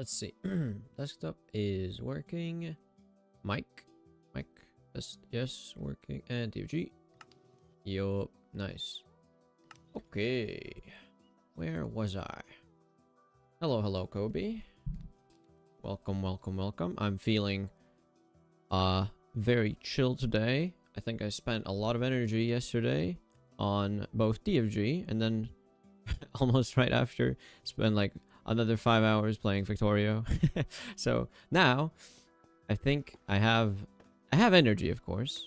Let's see. Desktop is working. Mic. Yes, working. And TFG. Yup. Nice. Okay. Where was I? Hello, Kobe. Welcome. I'm feeling very chill today. I think I spent a lot of energy yesterday on both TFG and then almost right after spent like another 5 hours playing Victorio. So now I think I have energy, of course,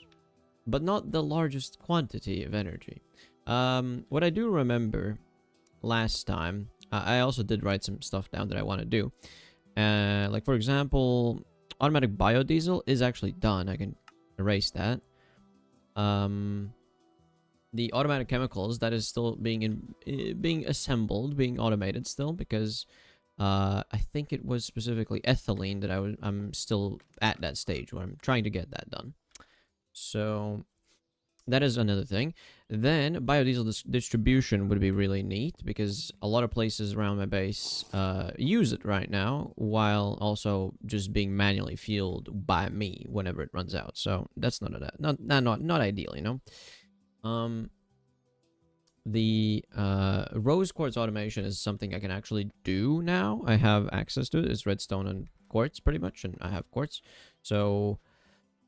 but not the largest quantity of energy. What I do remember last time, I also did write some stuff down that I want to do. Like for example, automatic biodiesel is actually done. I can erase that. The automatic chemicals, that is still being assembled, being automated still, because I think it was specifically ethylene that I'm still at that stage where I'm trying to get that done. So that is another thing. Then biodiesel distribution would be really neat because a lot of places around my base use it right now, while also just being manually fueled by me whenever it runs out. So that's not ideal, you know. The rose quartz automation is something I can actually do now. I have access to it. It's redstone and quartz pretty much, and I have quartz. So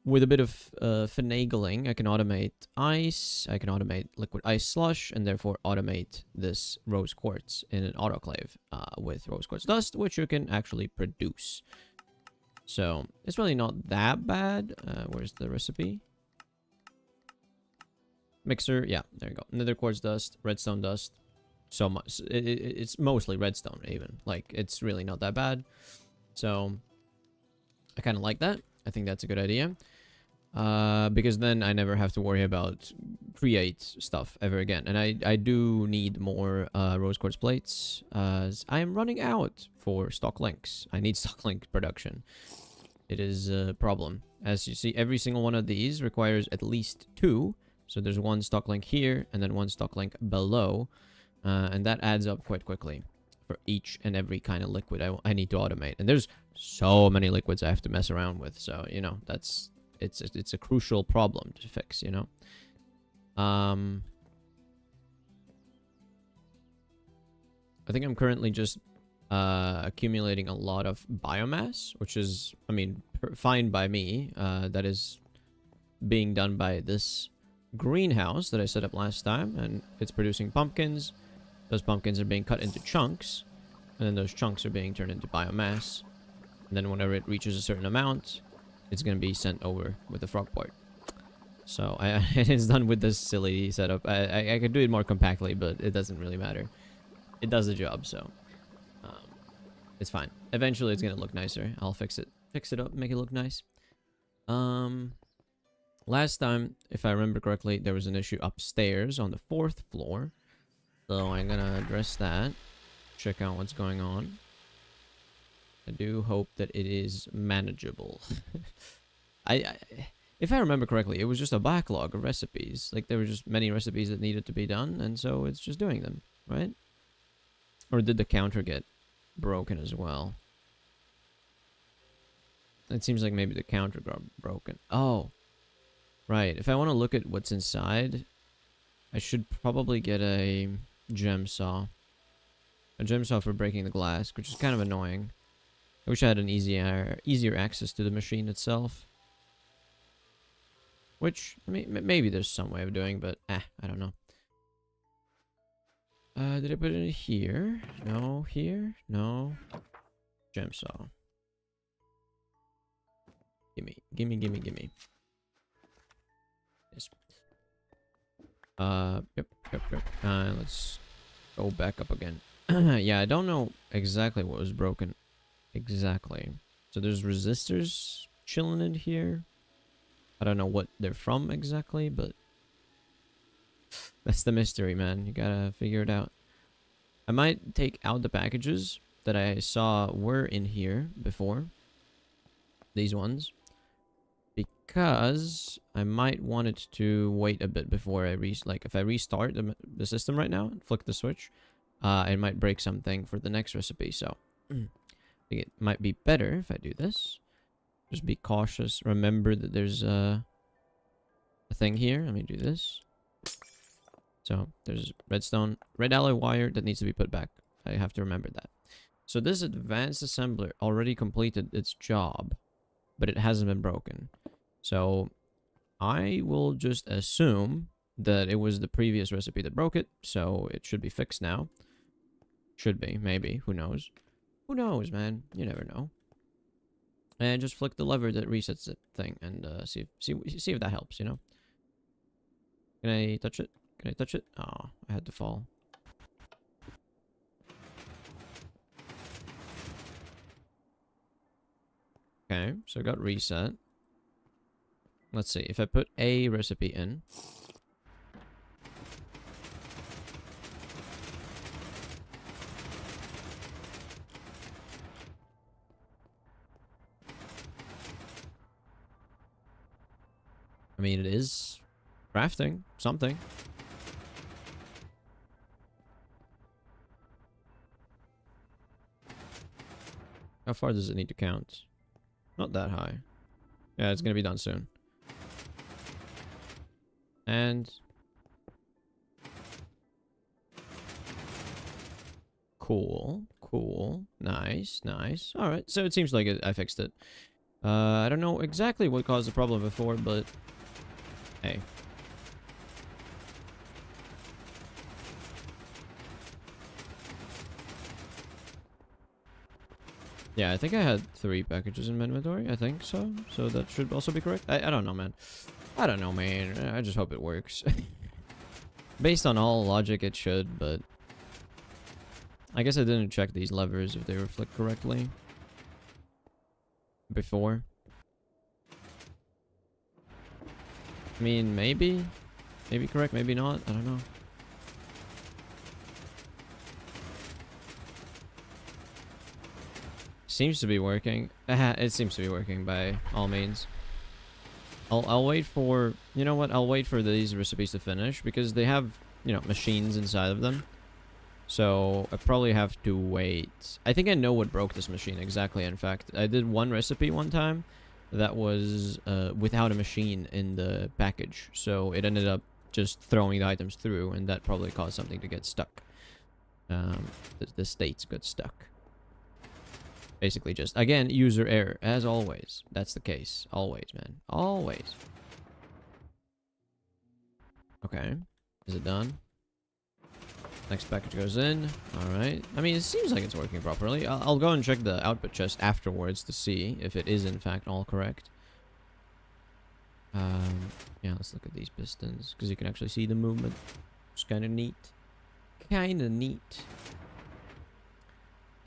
with a bit of finagling, I can automate ice, I can automate liquid ice slush, and therefore automate this rose quartz in an autoclave with rose quartz dust, which you can actually produce. So it's really not that bad. Where's the recipe? Mixer, yeah, there you go. Nether quartz dust, redstone dust. So much. It's mostly redstone even. Like, it's really not that bad. So I kind of like that. I think that's a good idea. Because then I never have to worry about create stuff ever again. And I do need more rose quartz plates. I am running out for stock links. I need stock link production. It is a problem. As you see, every single one of these requires at least 2. So there's one stock link here and then one stock link below. And that adds up quite quickly for each and every kind of liquid I need to automate. And there's so many liquids I have to mess around with. So, you know, it's a crucial problem to fix, you know. I think I'm currently just accumulating a lot of biomass, which is, I mean, fine by me. That is being done by this greenhouse that I set up last time, and it's producing pumpkins. Those pumpkins are being cut into chunks, and then those chunks are being turned into biomass. And then whenever it reaches a certain amount, it's going to be sent over with the frog port. So it's done with this silly setup. I could do it more compactly, but it doesn't really matter. It does the job, so it's fine. Eventually it's going to look nicer. I'll fix it up, make it look nice. Last time, if I remember correctly, there was an issue upstairs on the 4th floor. So I'm going to address that. Check out what's going on. I do hope that it is manageable. If I remember correctly, it was just a backlog of recipes. Like, there were just many recipes that needed to be done, and so it's just doing them, right? Or did the counter get broken as well? It seems like maybe the counter got broken. Oh. Right, if I want to look at what's inside, I should probably get a gem saw. A gem saw for breaking the glass, which is kind of annoying. I wish I had an easier access to the machine itself. Which, I mean, maybe there's some way of doing, but I don't know. Did I put it in here? No, here? No. Gem saw. Gimme. Yep. Let's go back up again. Yeah, I don't know exactly what was broken. Exactly. So there's resistors chilling in here. I don't know what they're from exactly, but that's the mystery, man. You gotta figure it out. I might take out the packages that I saw were in here before. These ones. Because I might want it to wait a bit before I if I restart the system right now and flick the switch, it might break something for the next recipe. So think it might be better if I do this. Just be cautious. Remember that there's a thing here. Let me do this. So there's redstone, red alloy wire that needs to be put back. I have to remember that. So this advanced assembler already completed its job, but it hasn't been broken. So I will just assume that it was the previous recipe that broke it, so it should be fixed now. Should be, maybe. Who knows? Who knows, man? You never know. And just flick the lever that resets the thing, and see if that helps. You know? Can I touch it? Can I touch it? Oh, I had to fall. Okay, so it got reset. Let's see, if I put a recipe in. I mean, it is crafting something. How far does it need to count? Not that high. Yeah, it's gonna be done soon. And cool, cool, nice, nice. All right, so it seems like I fixed it. I don't know exactly what caused the problem before, but hey. Yeah, I think I had 3 packages in my inventory. I think so. So that should also be correct. I don't know, man. I don't know, man. I just hope it works. Based on all logic, it should, but I guess I didn't check these levers if they were flicked correctly before. I mean, maybe correct, maybe not. I don't know. Seems to be working. It seems to be working by all means. I'll wait for, you know what? I'll wait for these recipes to finish because they have, you know, machines inside of them. So I probably have to wait. I think I know what broke this machine exactly. In fact, I did one recipe one time that was without a machine in the package. So it ended up just throwing the items through, and that probably caused something to get stuck. The states got stuck. Basically just, again, user error, as always. That's the case. Always, man. Always. Okay. Is it done? Next package goes in. Alright. I mean, it seems like it's working properly. I'll go and check the output chest afterwards to see if it is, in fact, all correct. Yeah, let's look at these pistons, because you can actually see the movement. It's kind of neat. Kind of neat.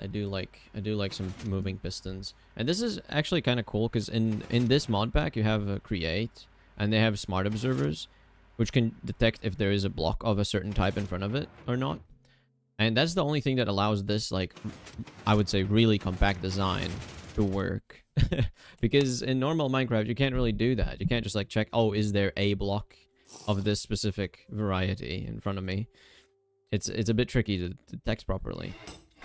I do like some moving pistons. And this is actually kind of cool because in this mod pack you have create, and they have smart observers which can detect if there is a block of a certain type in front of it or not. And that's the only thing that allows this, like, I would say, really compact design to work. Because in normal Minecraft you can't really do that. You can't just like check, oh, is there a block of this specific variety in front of me. It's a bit tricky to detect properly.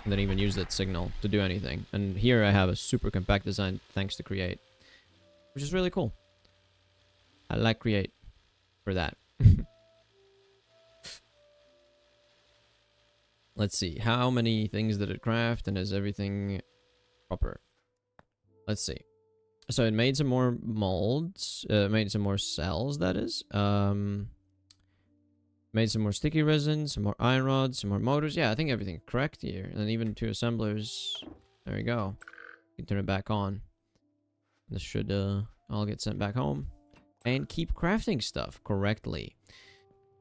And then even use that signal to do anything. And here I have a super compact design thanks to Create, which is really cool. I like Create for that. Let's see, how many things did it craft, and is everything proper? Let's see. So it made some more molds, made some more cells, that is. Made some more sticky resin, some more iron rods, some more motors. Yeah, I think everything's correct here. And then even 2 assemblers. There we go. You can turn it back on. This should all get sent back home. And keep crafting stuff correctly.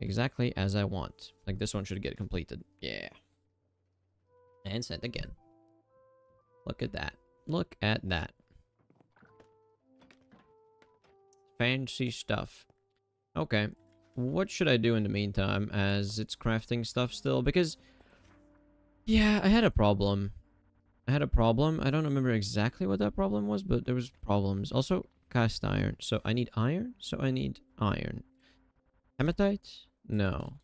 Exactly as I want. Like this one should get completed. Yeah. And sent again. Look at that. Look at that. Fancy stuff. Okay. What should I do in the meantime as it's crafting stuff still? Because, yeah, I had a problem. I don't remember exactly what that problem was, but there was problems. Also, cast iron. So I need iron. So I need iron. Hematite? No.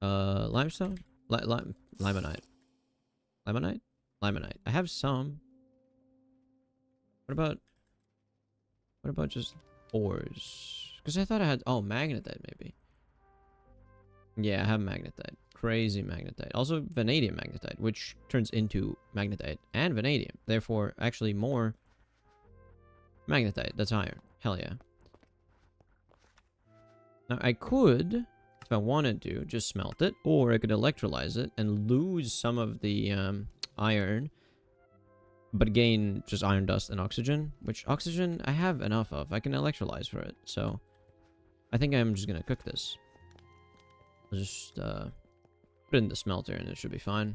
Limestone? Limonite. Limonite? Limonite. I have some. What about just ores? Because I thought I had... Oh, magnetite, maybe. Yeah, I have magnetite. Crazy magnetite. Also, vanadium magnetite, which turns into magnetite and vanadium. Therefore, actually more magnetite. That's iron. Hell yeah. Now, I could, if I wanted to, just smelt it. Or I could electrolyze it and lose some of the iron, but gain just iron dust and oxygen. Which oxygen I have enough of. I can electrolyze for it. So, I think I'm just going to cook this. I'll just put it in the smelter and it should be fine.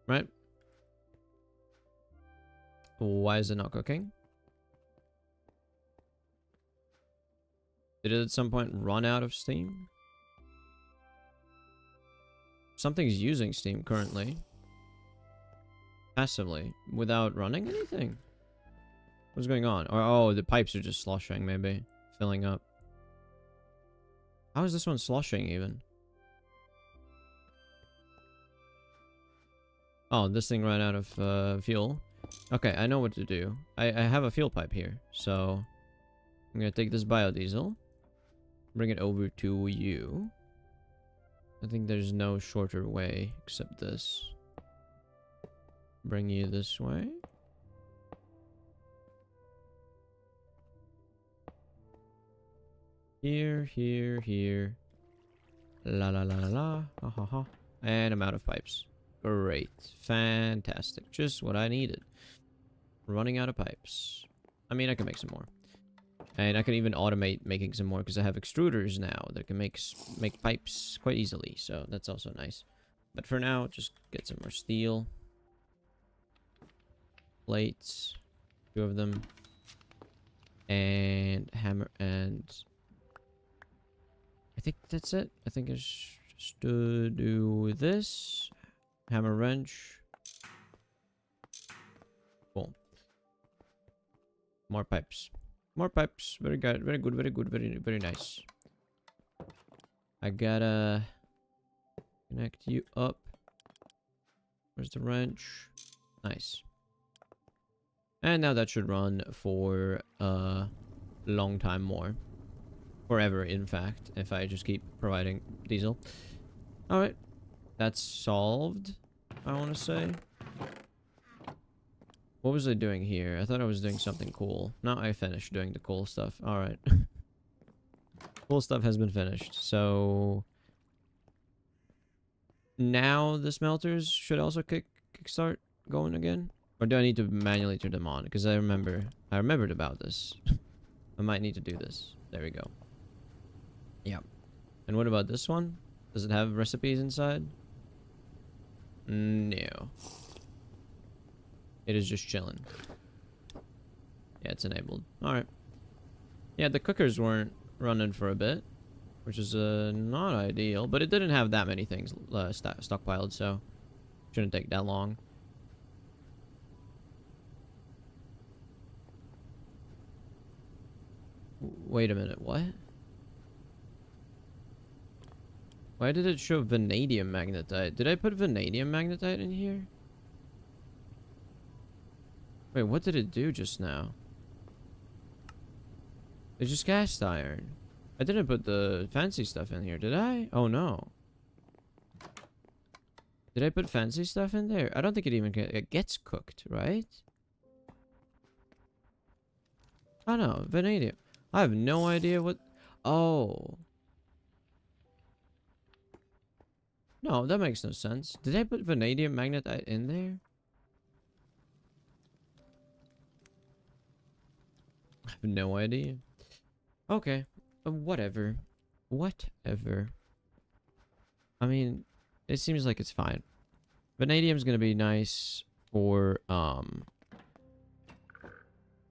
Right? Why is it not cooking? Did it at some point run out of steam? Something's using steam currently. Passively. Without running anything. What's going on? Or, oh, the pipes are just sloshing, maybe. Filling up. How is this one sloshing, even? Oh, this thing ran out of fuel. Okay, I know what to do. I have a fuel pipe here. So, I'm gonna take this biodiesel. Bring it over to you. I think there's no shorter way except this. Bring you this way. Here, here, here. La la la la la. Ha ha ha. And I'm out of pipes. Great. Fantastic. Just what I needed. Running out of pipes. I mean, I can make some more. And I can even automate making some more because I have extruders now that can make pipes quite easily. So that's also nice. But for now, just get some more steel. Plates. 2 of them. And hammer and... I think that's it. I think it's just to do this. Hammer wrench. Cool. More pipes. More pipes. Very good. Very good. Very good. Very nice. I gotta connect you up. Where's the wrench? Nice. And now that should run for a long time more. Forever, in fact, if I just keep providing diesel. Alright. That's solved, I want to say. What was I doing here? I thought I was doing something cool. No, I finished doing the cool stuff. Alright. Cool stuff has been finished. So... now the smelters should also kickstart going again? Or do I need to manually turn them on? Because I remembered about this. I might need to do this. There we go. Yeah. And what about this one? Does it have recipes inside? No. It is just chilling. Yeah, it's enabled. Alright. Yeah, the cookers weren't running for a bit. Which is not ideal. But it didn't have that many things stockpiled, so... shouldn't take that long. Wait a minute, what? Why did it show vanadium magnetite? Did I put vanadium magnetite in here? Wait, what did it do just now? It's just cast iron. I didn't put the fancy stuff in here, did I? Oh no. Did I put fancy stuff in there? I don't think it even it gets cooked, right? Oh no, vanadium. I have no idea what... oh. No, that makes no sense. Did I put vanadium magnetite in there? I have no idea. Okay. Whatever. Whatever. I mean, it seems like it's fine. Vanadium's gonna be nice for,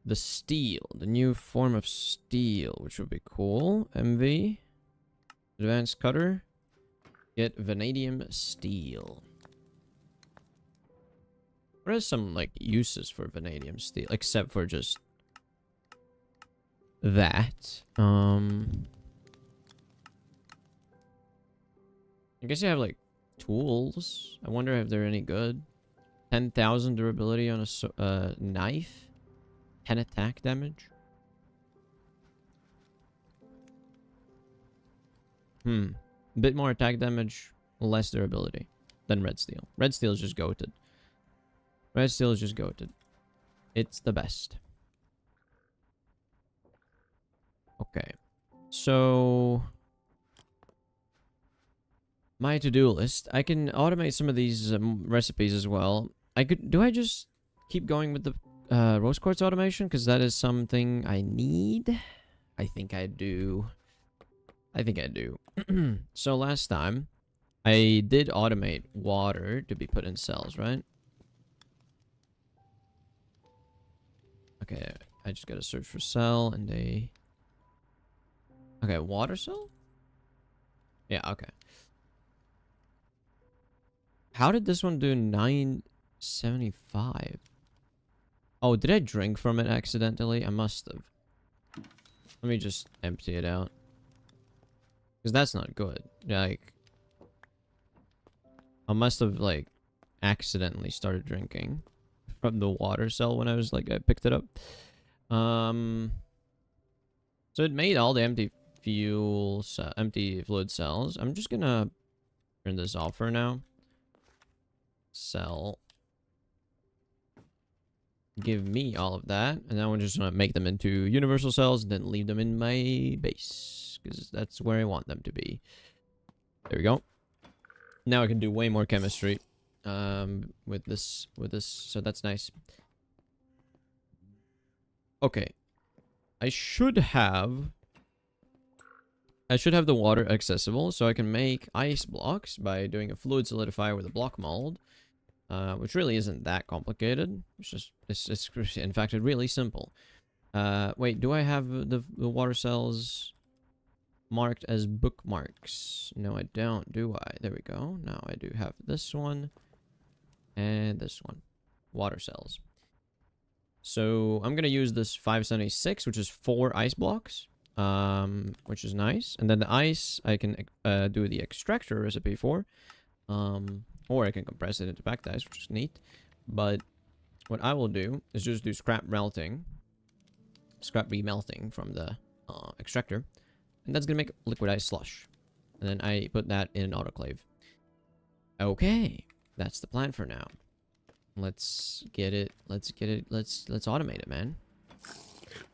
the steel. The new form of steel, which would be cool. MV. Advanced cutter. Get vanadium steel. There is some, like, uses for vanadium steel, except for just that. I guess you have, like, tools. I wonder if they're any good. 10,000 durability on a knife. 10 attack damage. A bit more attack damage, less durability than red steel. Red steel is just goated. Red steel is just goated. It's the best. Okay. So my to-do list. I can automate some of these recipes as well. Do I just keep going with the rose quartz automation? Because that is something I need. I think I do. So last time, I did automate water to be put in cells, right? Okay, I just gotta search for cell and a... Okay, water cell? Yeah, okay. How did this one do 975? Oh, did I drink from it accidentally? I must have. Let me just empty it out. Because that's not good. Like, I must have, like, accidentally started drinking from the water cell when I was, like, I picked it up. So it made all the empty fluid cells. I'm just gonna turn this off for now. Cell. Give me all of that. And then we're just gonna make them into universal cells and then leave them in my base. Because that's where I want them to be. There we go. Now I can do way more chemistry with this. So that's nice. Okay. I should have the water accessible, so I can make ice blocks by doing a fluid solidifier with a block mold, which really isn't that complicated. It's in fact really simple. Wait, do I have the water cells marked as bookmarks? No, I don't, do I? There we go. Now I do have this one and this one. Water cells. So I'm gonna use this 576, which is 4 ice blocks. Which is nice. And then the ice, I can do the extractor recipe for. Or I can compress it into packed ice, which is neat. But what I will do is just do scrap remelting from the extractor. And that's going to make liquid ice slush. And then I put that in an autoclave. Okay, that's the plan for now. Let's get it. Let's automate it, man.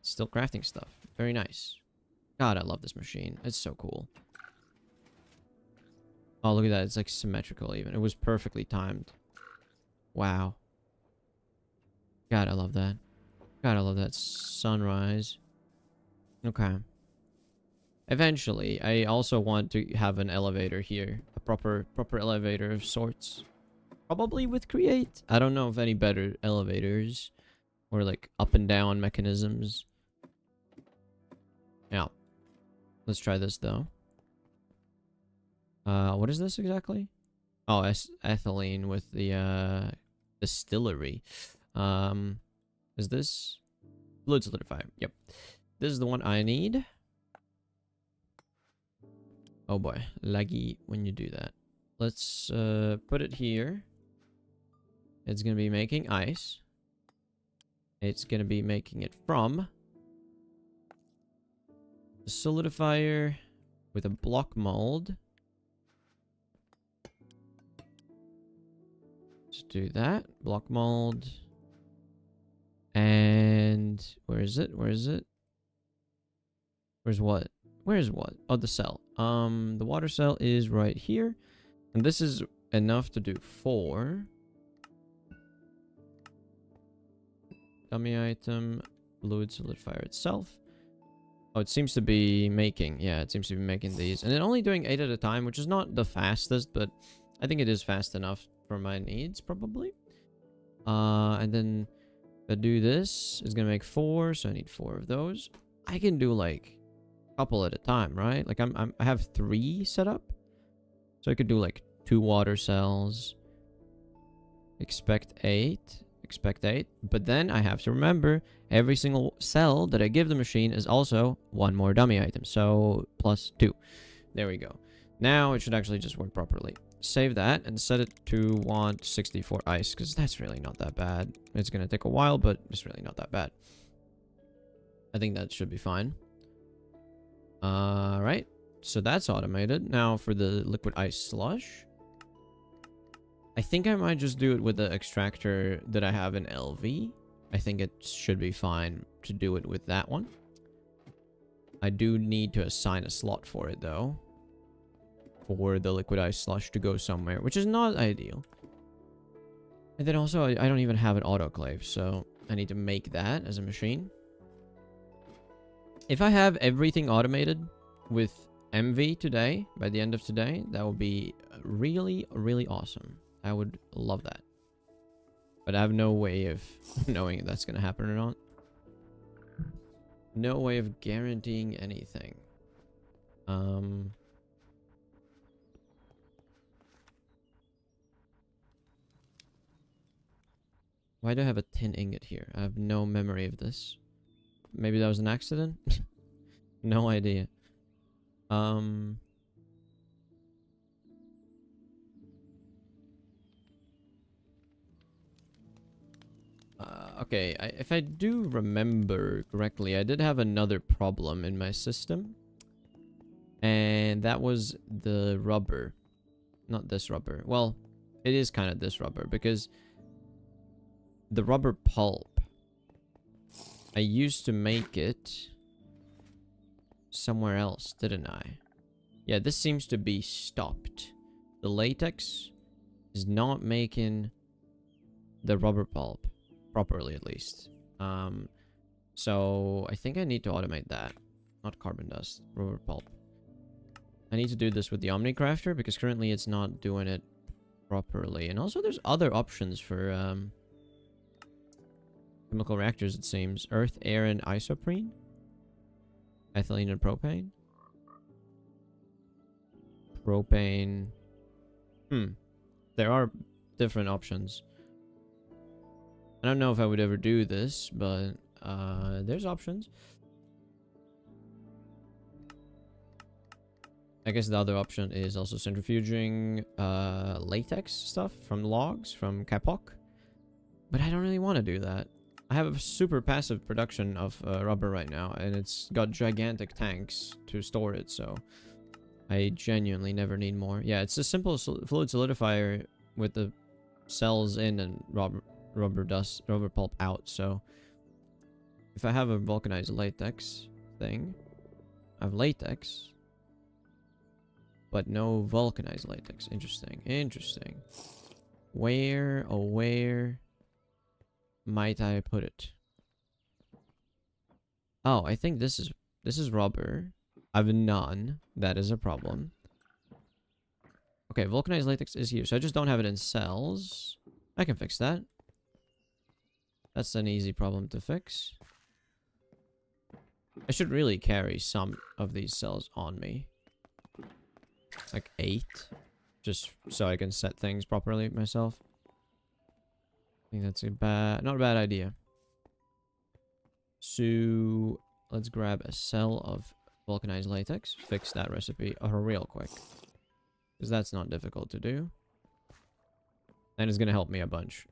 Still crafting stuff. Very nice. God, I love this machine. It's so cool. Oh, look at that. It's like symmetrical even. It was perfectly timed. Wow. God, I love that. God, I love that sunrise. Okay. Eventually, I also want to have an elevator here. A proper elevator of sorts. Probably with Create. I don't know of any better elevators. Or like up and down mechanisms. Yeah. Let's try this though. What is this exactly? Oh, ethylene with the distillery. Is this fluid solidifier? Yep. This is the one I need. Oh boy, laggy when you do that. Let's put it here. It's gonna be making ice. It's gonna be making it from a solidifier with a block mold. Let's do that. Block mold. And where is it? Where's what? Where's what? Oh, the cell. The water cell is right here. And this is enough to do 4. Dummy item. Fluid solidifier itself. Oh, it seems to be making... Yeah, it seems to be making these. And then only doing 8 at a time, which is not the fastest, but I think it is fast enough for my needs, probably. And then if I do this, it's going to make 4, so I need 4 of those. I can do, like, a couple at a time, right? Like, I have 3 set up. So I could do, like, 2 water cells. Expect 8. Expect 8. But then I have to remember... Every single cell that I give the machine is also 1 more dummy item. So, plus 2. There we go. Now, it should actually just work properly. save that and set it to want 64 ice, because that's really not that bad. It's gonna take a while, but it's really not that bad. I think that should be fine. Right. So that's automated. Now for the liquid ice slush, I think I might just do it with the extractor that I have in LV. I think it should be fine to do it with that one. I do need to assign a slot for it, though, for the liquid ice slush to go somewhere, which is not ideal. And then also, I don't even have an autoclave, so I need to make that as a machine. If I have everything automated with MV today, by the end of today, that would be really, really awesome. I would love that. But I have no way of knowing if that's going to happen or not. No way of guaranteeing anything. Why do I have a tin ingot here? I have no memory of this. Maybe that was an accident? No idea. Okay, if I do remember correctly, I did have another problem in my system. And that was the rubber. Not this rubber. Well, it is kind of this rubber, because the rubber pulp, I used to make it somewhere else, didn't I? Yeah, this seems to be stopped. The latex is not making the rubber pulp properly, at least. So I think I need to automate that. Not carbon dust, rubber pulp. I need to do this with the Omnicrafter, because currently it's not doing it properly. And also there's other options for chemical reactors, it seems. Earth, air, and isoprene. Ethylene and propane. Propane. There are different options. I don't know if I would ever do this, but there's options. I guess the other option is also centrifuging latex stuff from logs from Kapok. But I don't really want to do that. I have a super passive production of rubber right now, and it's got gigantic tanks to store it, so I genuinely never need more. Yeah, it's a simple fluid solidifier with the cells in and rubber pulp out, so if I have a vulcanized latex thing, I have latex, but no vulcanized latex. Interesting, interesting. Where, oh where might I put it? Oh, I think this is rubber. I have none. That is a problem. Okay, vulcanized latex is here, so I just don't have it in cells. I can fix that. That's an easy problem to fix. I should really carry some of these cells on me. Like 8. Just so I can set things properly myself. I think that's not a bad idea. So let's grab a cell of vulcanized latex. Fix that recipe real quick. Because that's not difficult to do. And it's going to help me a bunch.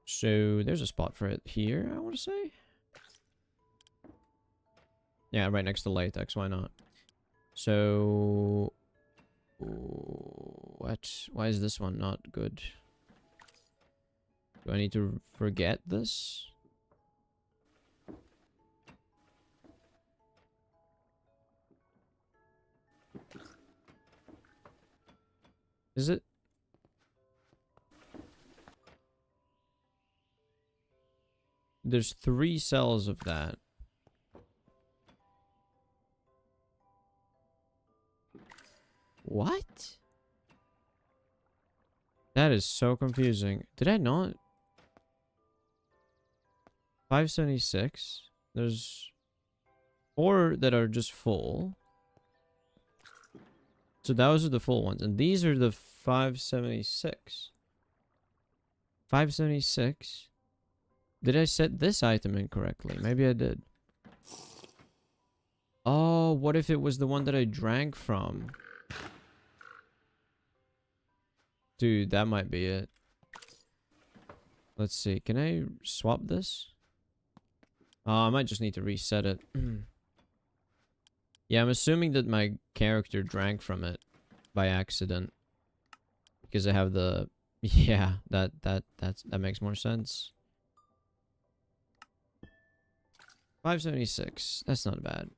So there's a spot for it here, I want to say. Yeah, right next to latex. Why not? So what? Why is this one not good? Do I need to forget this? Is it? There's 3 cells of that. What? That is so confusing. Did I not? 576. There's 4 that are just full. So those are the full ones. And these are the 576. 576. Did I set this item incorrectly? Maybe I did. Oh, what if it was the one that I drank from? Dude, that might be it. Let's see. Can I swap this? I might just need to reset it. Yeah, I'm assuming that my character drank from it by accident. Because I have the... Yeah, that makes more sense. 576. That's not bad.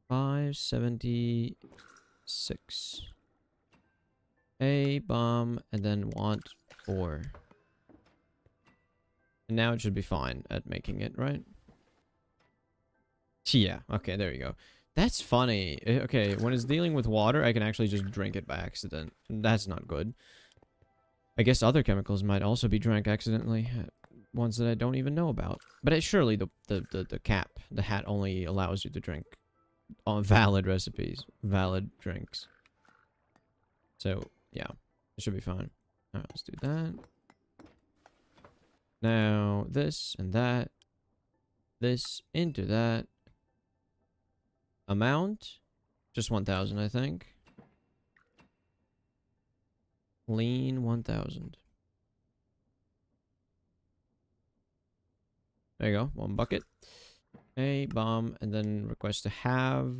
576. A bomb and then want 4. And now it should be fine at making it, right? Yeah, okay, there you go. That's funny. Okay, when it's dealing with water, I can actually just drink it by accident. That's not good. I guess other chemicals might also be drank accidentally. Ones that I don't even know about. But surely the hat only allows you to drink on valid recipes, valid drinks. So, yeah, it should be fine. Alright, let's do that. Now, this and that. This into that. Amount? Just 1,000, I think. Clean 1,000. There you go. 1 bucket. A bomb, and then request to have.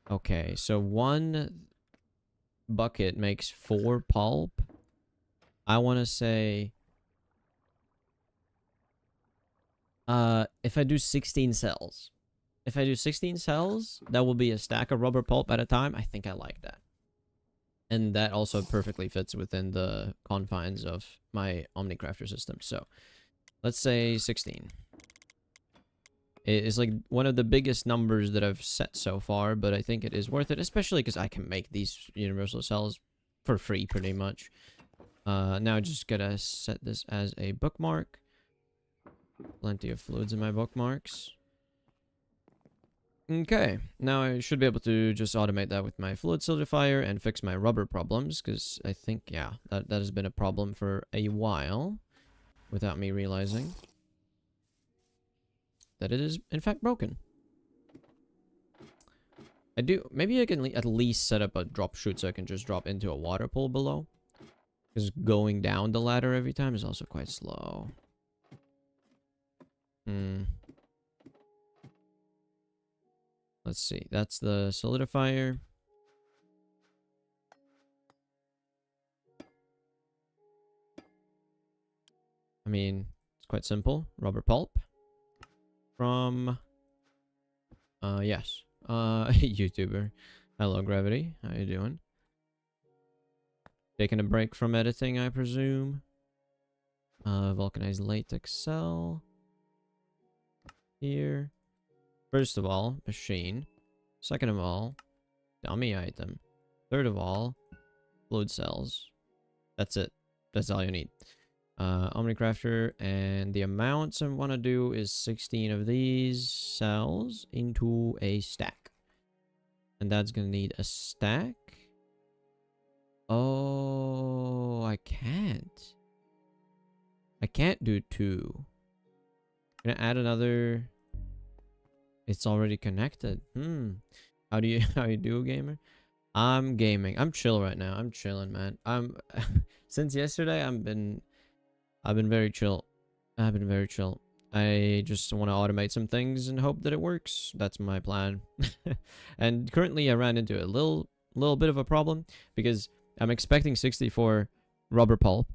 Okay, so 1 bucket makes 4 pulp. I want to say... if I do 16 cells. If I do 16 cells, that will be a stack of rubber pulp at a time. I think I like that. And that also perfectly fits within the confines of my OmniCrafter system. So, let's say 16. It is like one of the biggest numbers that I've set so far, but I think it is worth it, especially because I can make these universal cells for free pretty much. Now I just gotta set this as a bookmark. Plenty of fluids in my bookmarks. Okay, now I should be able to just automate that with my fluid solidifier and fix my rubber problems, because I think, yeah, that has been a problem for a while, without me realizing that it is, in fact, broken. Maybe I can at least set up a drop chute so I can just drop into a water pool below, because going down the ladder every time is also quite slow. Let's see. That's the solidifier. I mean, it's quite simple. Rubber pulp. From... yes. YouTuber. Hello, Gravity. How you doing? Taking a break from editing, I presume. Vulcanized latex cell. Here. First of all, machine. Second of all, dummy item. Third of all, fluid cells. That's it. That's all you need. OmniCrafter, and the amounts I want to do is 16 of these cells into a stack. And that's going to need a stack. Oh, I can't. I can't do 2. Can I add another... It's already connected. How do you do, gamer? I'm gaming. I'm chill right now. I'm chilling, man. Since yesterday I've been very chill. I've been very chill. I just want to automate some things and hope that it works. That's my plan. And currently I ran into a little bit of a problem because I'm expecting 64 rubber pulp.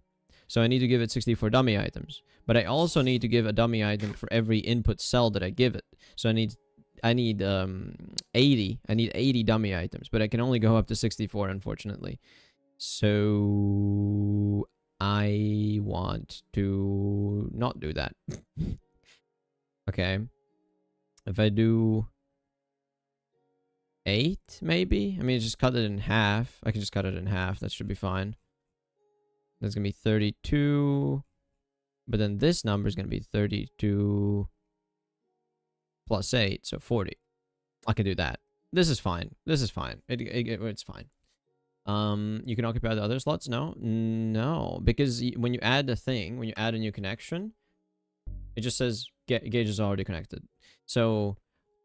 So I need to give it 64 dummy items. But I also need to give a dummy item for every input cell that I give it. So I need 80. I need 80 dummy items, but I can only go up to 64, unfortunately. So I want to not do that. Okay. If I do 8, maybe? I mean, just cut it in half. I can just cut it in half. That should be fine. That's going to be 32. But then this number is going to be 32 plus 8, so 40. I can do that. This is fine. This is fine. It's fine. You can occupy the other slots? No? No. Because when you add a thing, when you add a new connection, it just says gauge is already connected. So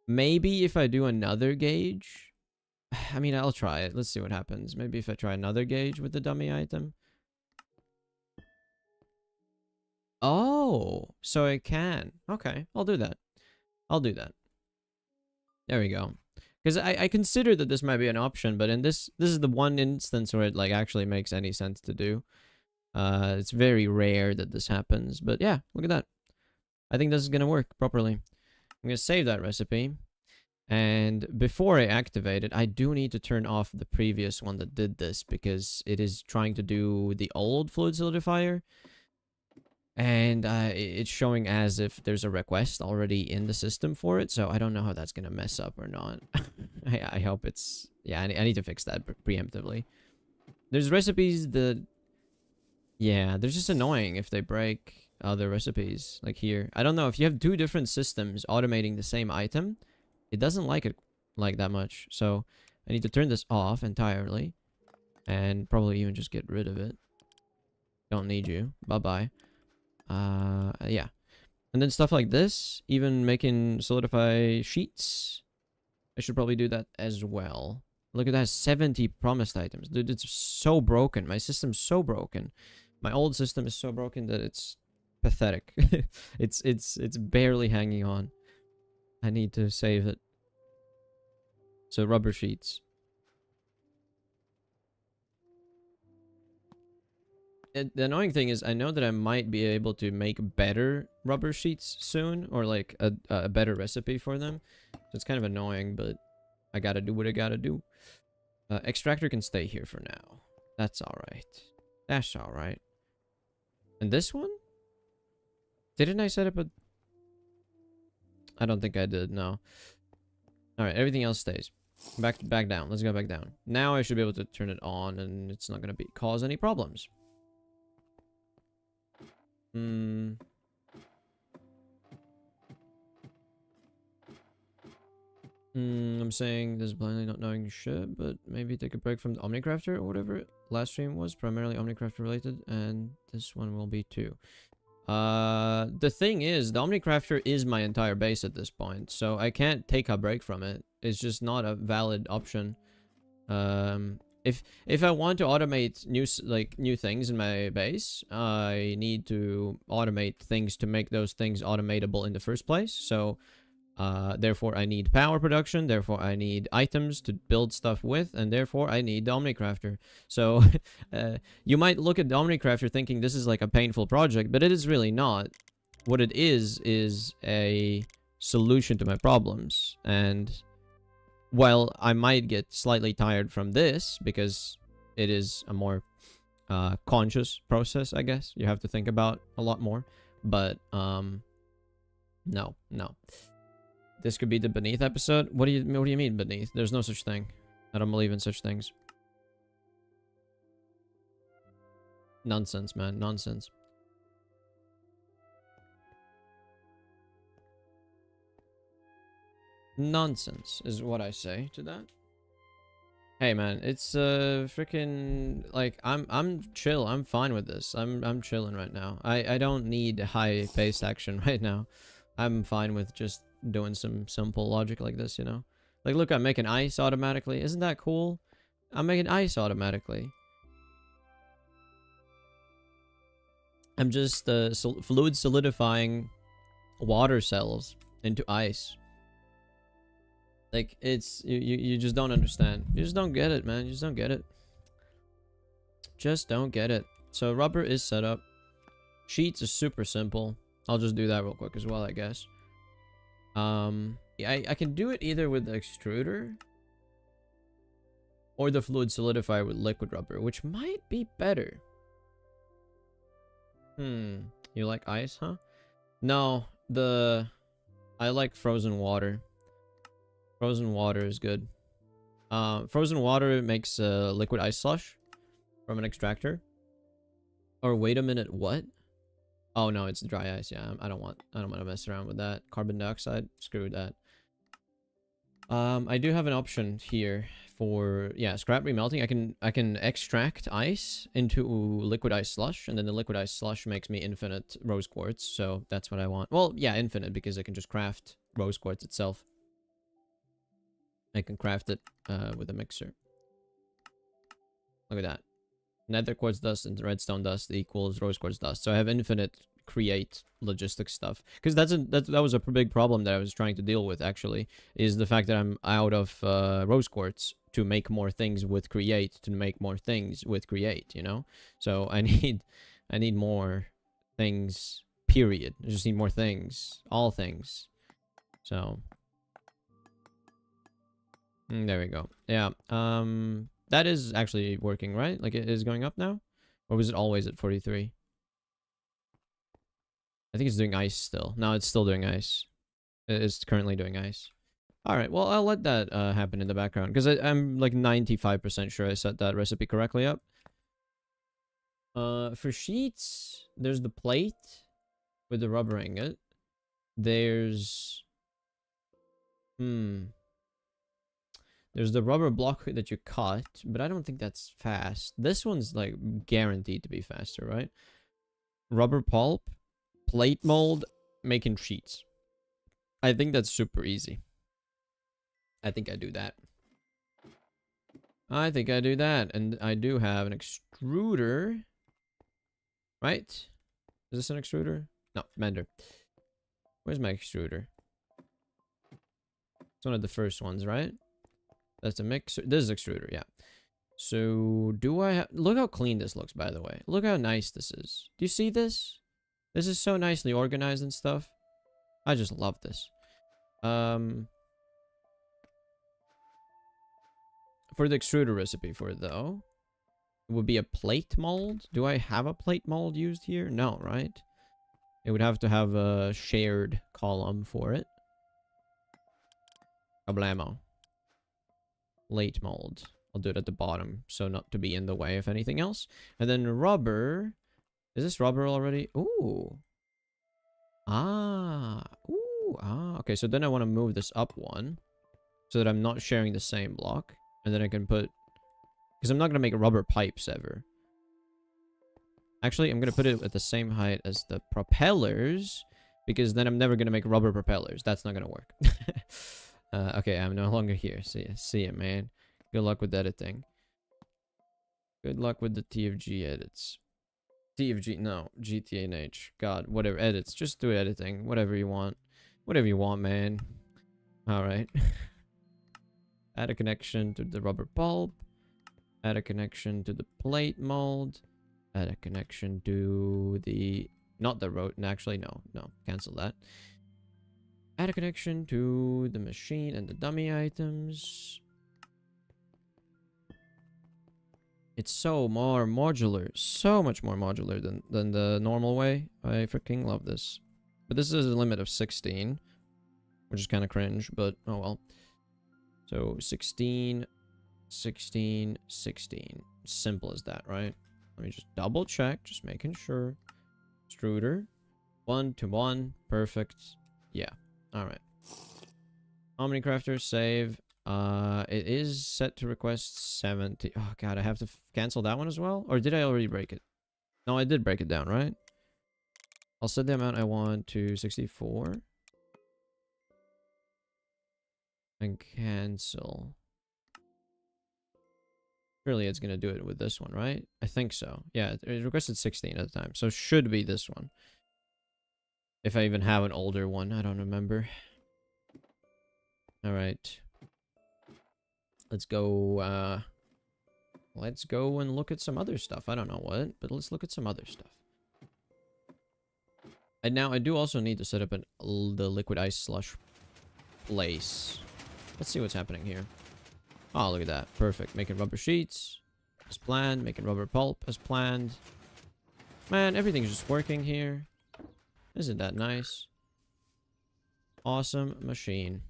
maybe if I do another gauge, I mean, I'll try it. Let's see what happens. Maybe if I try another gauge with the dummy item. Oh, so it can. Okay, I'll do that. I'll do that. There we go. Because I consider that this might be an option, but in this is the one instance where it like actually makes any sense to do. It's very rare that this happens, but yeah, look at that. I think this is gonna work properly. I'm gonna save that recipe. And before I activate it, I do need to turn off the previous one that did this because it is trying to do the old fluid solidifier. And it's showing as if there's a request already in the system for it. So I don't know how that's going to mess up or not. I hope it's... Yeah, I need to fix that preemptively. There's recipes that... Yeah, they're just annoying if they break other recipes. Like here. I don't know. If you have two different systems automating the same item, it doesn't like it like that much. So I need to turn this off entirely. And probably even just get rid of it. Don't need you. Bye-bye. Yeah. And then stuff like this, even making solidify sheets. I should probably do that as well. Look at that, 70 promised items. Dude, it's so broken. My system's so broken. My old system is so broken that it's pathetic. It's barely hanging on. I need to save it. So rubber sheets. The annoying thing is I know that I might be able to make better rubber sheets soon, or like a better recipe for them. So it's kind of annoying, but I gotta do what I gotta do. Extractor can stay here for now. That's alright. That's alright. And this one? Didn't I set up a... I don't think I did, no. Alright, everything else stays. Back down. Let's go back down. Now I should be able to turn it on and it's not gonna cause any problems. I'm saying this blindly not knowing shit, but maybe take a break from the Omnicrafter or whatever last stream was, primarily Omnicrafter related, and this one will be too. The thing is, the Omnicrafter is my entire base at this point, so I can't take a break from it. It's just not a valid option. If I want to automate new things in my base, I need to automate things to make those things automatable in the first place. So therefore I need power production, therefore I need items to build stuff with, and therefore I need the Omnicrafter. So you might look at the Omnicrafter thinking this is like a painful project, but it is really not. What it is a solution to my problems. And while I might get slightly tired from this, because it is a more conscious process, I guess. You have to think about a lot more. But, no. This could be the Beneath episode? What do you mean, Beneath? There's no such thing. I don't believe in such things. Nonsense, man. Nonsense. Nonsense is what I say to that. Hey man, it's freaking like I'm chill. I'm fine with this. I'm chilling right now. I don't need high paced action right now. I'm fine with just doing some simple logic like this, you know. Like look, I'm making ice automatically. Isn't that cool? I'm making ice automatically. I'm just fluid solidifying water cells into ice. Like, it's... You just don't understand. You just don't get it, man. You just don't get it. Just don't get it. So, rubber is set up. Sheets is super simple. I'll just do that real quick as well, I guess. Yeah, I can do it either with the extruder or the fluid solidifier with liquid rubber, which might be better. You like ice, huh? No, I like frozen water. Frozen water is good. Frozen water makes liquid ice slush from an extractor. Or wait a minute, what? Oh no, it's dry ice. Yeah, I don't want to mess around with that. Carbon dioxide, screw that. I do have an option here for scrap remelting. I can extract ice into liquid ice slush, and then the liquid ice slush makes me infinite rose quartz. So that's what I want. Well, yeah, infinite because I can just craft rose quartz itself. I can craft it with a mixer. Look at that. Nether quartz dust and redstone dust equals rose quartz dust. So I have infinite create logistics stuff. Because that was a big problem that I was trying to deal with, actually. Is the fact that I'm out of rose quartz to make more things with create, to make more things with create, you know? So I need more things, period. I just need more things. All things. So... there we go. Yeah, that is actually working, right? Like, it is going up now? Or was it always at 43? I think it's doing ice still. No, it's still doing ice. It's currently doing ice. Alright, well, I'll let that happen in the background. Because I'm like 95% sure I set that recipe correctly up. For sheets, there's the plate with the rubber ingot. There's... There's the rubber block that you cut, but I don't think that's fast. This one's like guaranteed to be faster, right? Rubber pulp, plate mold, making sheets. I think that's super easy. I think I do that. I think I do that. And I do have an extruder. Right? Is this an extruder? No, mender. Where's my extruder? It's one of the first ones, right? That's a mixer. This is extruder, yeah. So, do I have... Look how clean this looks, by the way. Look how nice this is. Do you see this? This is so nicely organized and stuff. I just love this. For the extruder recipe for it, though, it would be a plate mold. Do I have a plate mold used here? No, right? It would have to have a shared column for it. Kablamo. Plate mold. I'll do it at the bottom, so not to be in the way of anything else. And then rubber. Is this rubber already? Ooh. Ah. Ooh. Ah. Okay, so then I want to move this up one, so that I'm not sharing the same block. And then I can put... Because I'm not going to make rubber pipes ever. Actually, I'm going to put it at the same height as the propellers, because then I'm never going to make rubber propellers. That's not going to work. Okay, I'm no longer here. See ya, man. Good luck with editing. Good luck with the TFG edits. TFG, no. GTNH. God, whatever. Edits. Just do editing. Whatever you want. Whatever you want, man. Alright. Add a connection to the rubber pulp. Add a connection to the plate mold. Add a connection to the... Not the road. Actually, no. No. Cancel that. Add a connection to the machine and the dummy items. It's so more modular. So much more modular than the normal way. I freaking love this. But this is a limit of 16. Which is kind of cringe, but oh well. So 16, 16, 16. Simple as that, right? Let me just double check. Just making sure. Extruder. 1 to 1. Perfect. Yeah. Alright. Omni Crafter, save. It is set to request 70. Oh god, I have to cancel that one as well? Or did I already break it? No, I did break it down, right? I'll set the amount I want to 64. And cancel. Surely it's gonna do it with this one, right? I think so. Yeah, it requested 16 at the time. So should be this one. If I even have an older one, I don't remember. Alright. Let's go, let's go and look at some other stuff. I don't know what, but let's look at some other stuff. And now I do also need to set up the liquid ice slush place. Let's see what's happening here. Oh, look at that. Perfect. Making rubber sheets as planned. Making rubber pulp as planned. Man, everything's just working here. Isn't that nice? Awesome machine.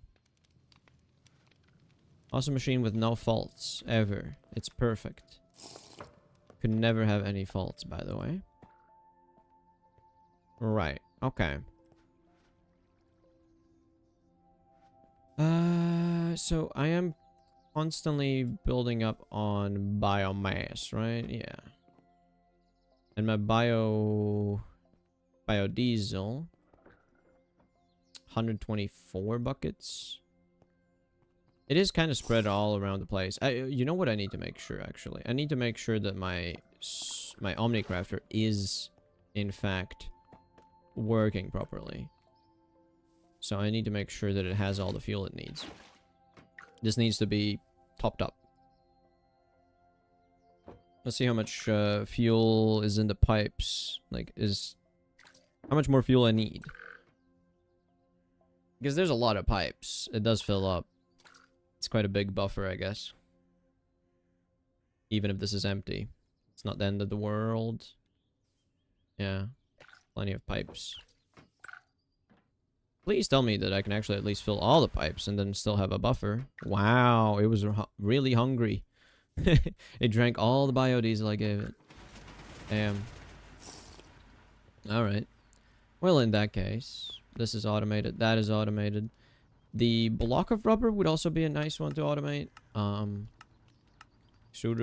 Awesome machine with no faults, ever. It's perfect. Could never have any faults, by the way. Right, okay. So I am constantly building up on biomass, right? Yeah. And my biodiesel, 124 buckets. It is kind of spread all around the place. You know what I need to make sure, actually? I need to make sure that my Omnicrafter is, in fact, working properly. So I need to make sure that it has all the fuel it needs. This needs to be topped up. Let's see how much fuel is in the pipes. Like, how much more fuel I need. Because there's a lot of pipes. It does fill up. It's quite a big buffer, I guess. Even if this is empty. It's not the end of the world. Yeah. Plenty of pipes. Please tell me that I can actually at least fill all the pipes and then still have a buffer. Wow, it was really hungry. It drank all the biodiesel I gave it. Damn. Alright. Well, in that case, this is automated. That is automated. The block of rubber would also be a nice one to automate. Extruder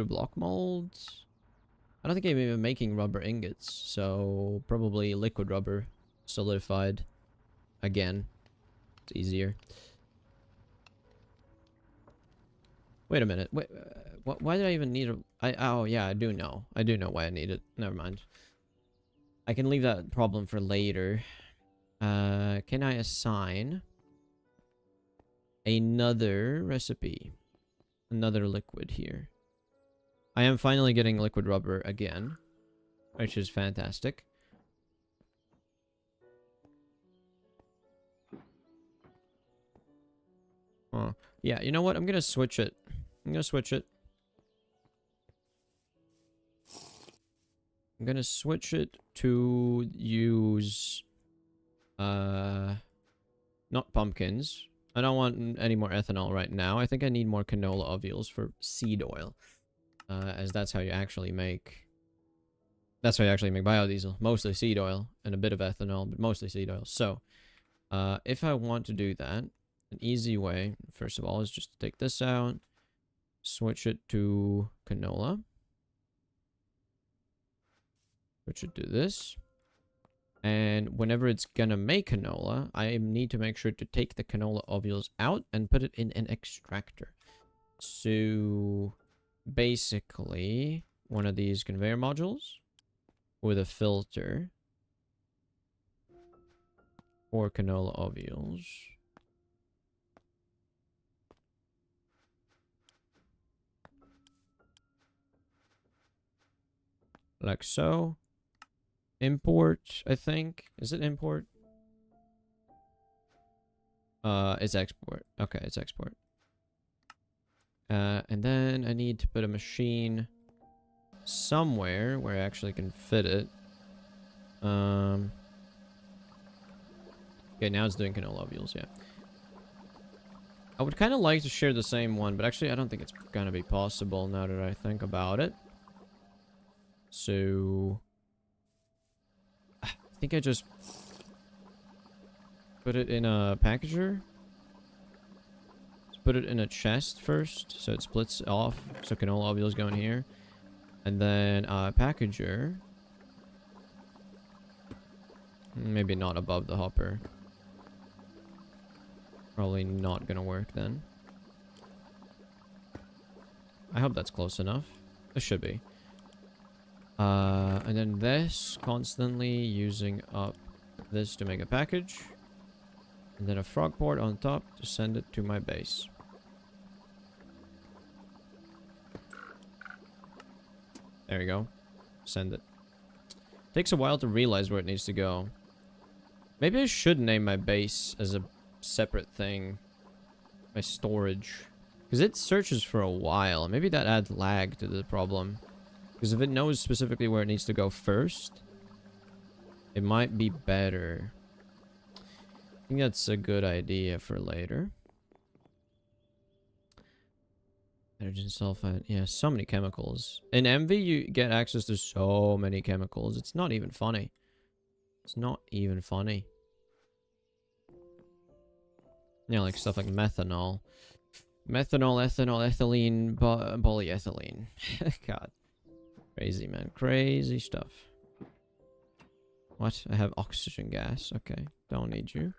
block molds. I don't think I'm even making rubber ingots, so probably liquid rubber solidified again. It's easier. Wait a minute. Wait, why did I even need a... oh, yeah, I do know. I do know why I need it. Never mind. I can leave that problem for later. Can I assign another recipe? Another liquid here. I am finally getting liquid rubber again, which is fantastic. Huh. Yeah, you know what? I'm gonna switch it. I'm gonna switch it. I'm gonna switch it to use not pumpkins. I don't want any more ethanol right now. I think I need more canola ovules for seed oil. As that's how you actually make... That's how you actually make biodiesel. Mostly seed oil and a bit of ethanol, but mostly seed oil. So, if I want to do that, an easy way, first of all, is just to take this out, switch it to canola. Switch it to this. And whenever it's gonna make canola, I need to make sure to take the canola ovules out and put it in an extractor. So... basically, one of these conveyor modules with a filter for canola ovules. Like so. Import, I think. Is it import? It's export. Okay, it's export. And then I need to put a machine somewhere where I actually can fit it. Okay, now it's doing canola ovules, yeah. I would kind of like to share the same one, but actually I don't think it's gonna be possible now that I think about it. So... I think I just put it in a packager. Put it in a chest first, so it splits off, so canola ovules go in here. And then packager. Maybe not above the hopper. Probably not gonna work then. I hope that's close enough. It should be. And then this, constantly using up this to make a package. And then a frog port on top to send it to my base. There we go. Send it. Takes a while to realize where it needs to go. Maybe I should name my base as a separate thing. My storage. Because it searches for a while. Maybe that adds lag to the problem. Because if it knows specifically where it needs to go first, it might be better. I think that's a good idea for later. Hydrogen sulfide. Yeah, so many chemicals. In Envy, you get access to so many chemicals. It's not even funny. It's not even funny. Yeah, like stuff like methanol. Methanol, ethanol, ethylene, polyethylene. God. Crazy, man. Crazy stuff. What? I have oxygen gas. Okay. Don't need you.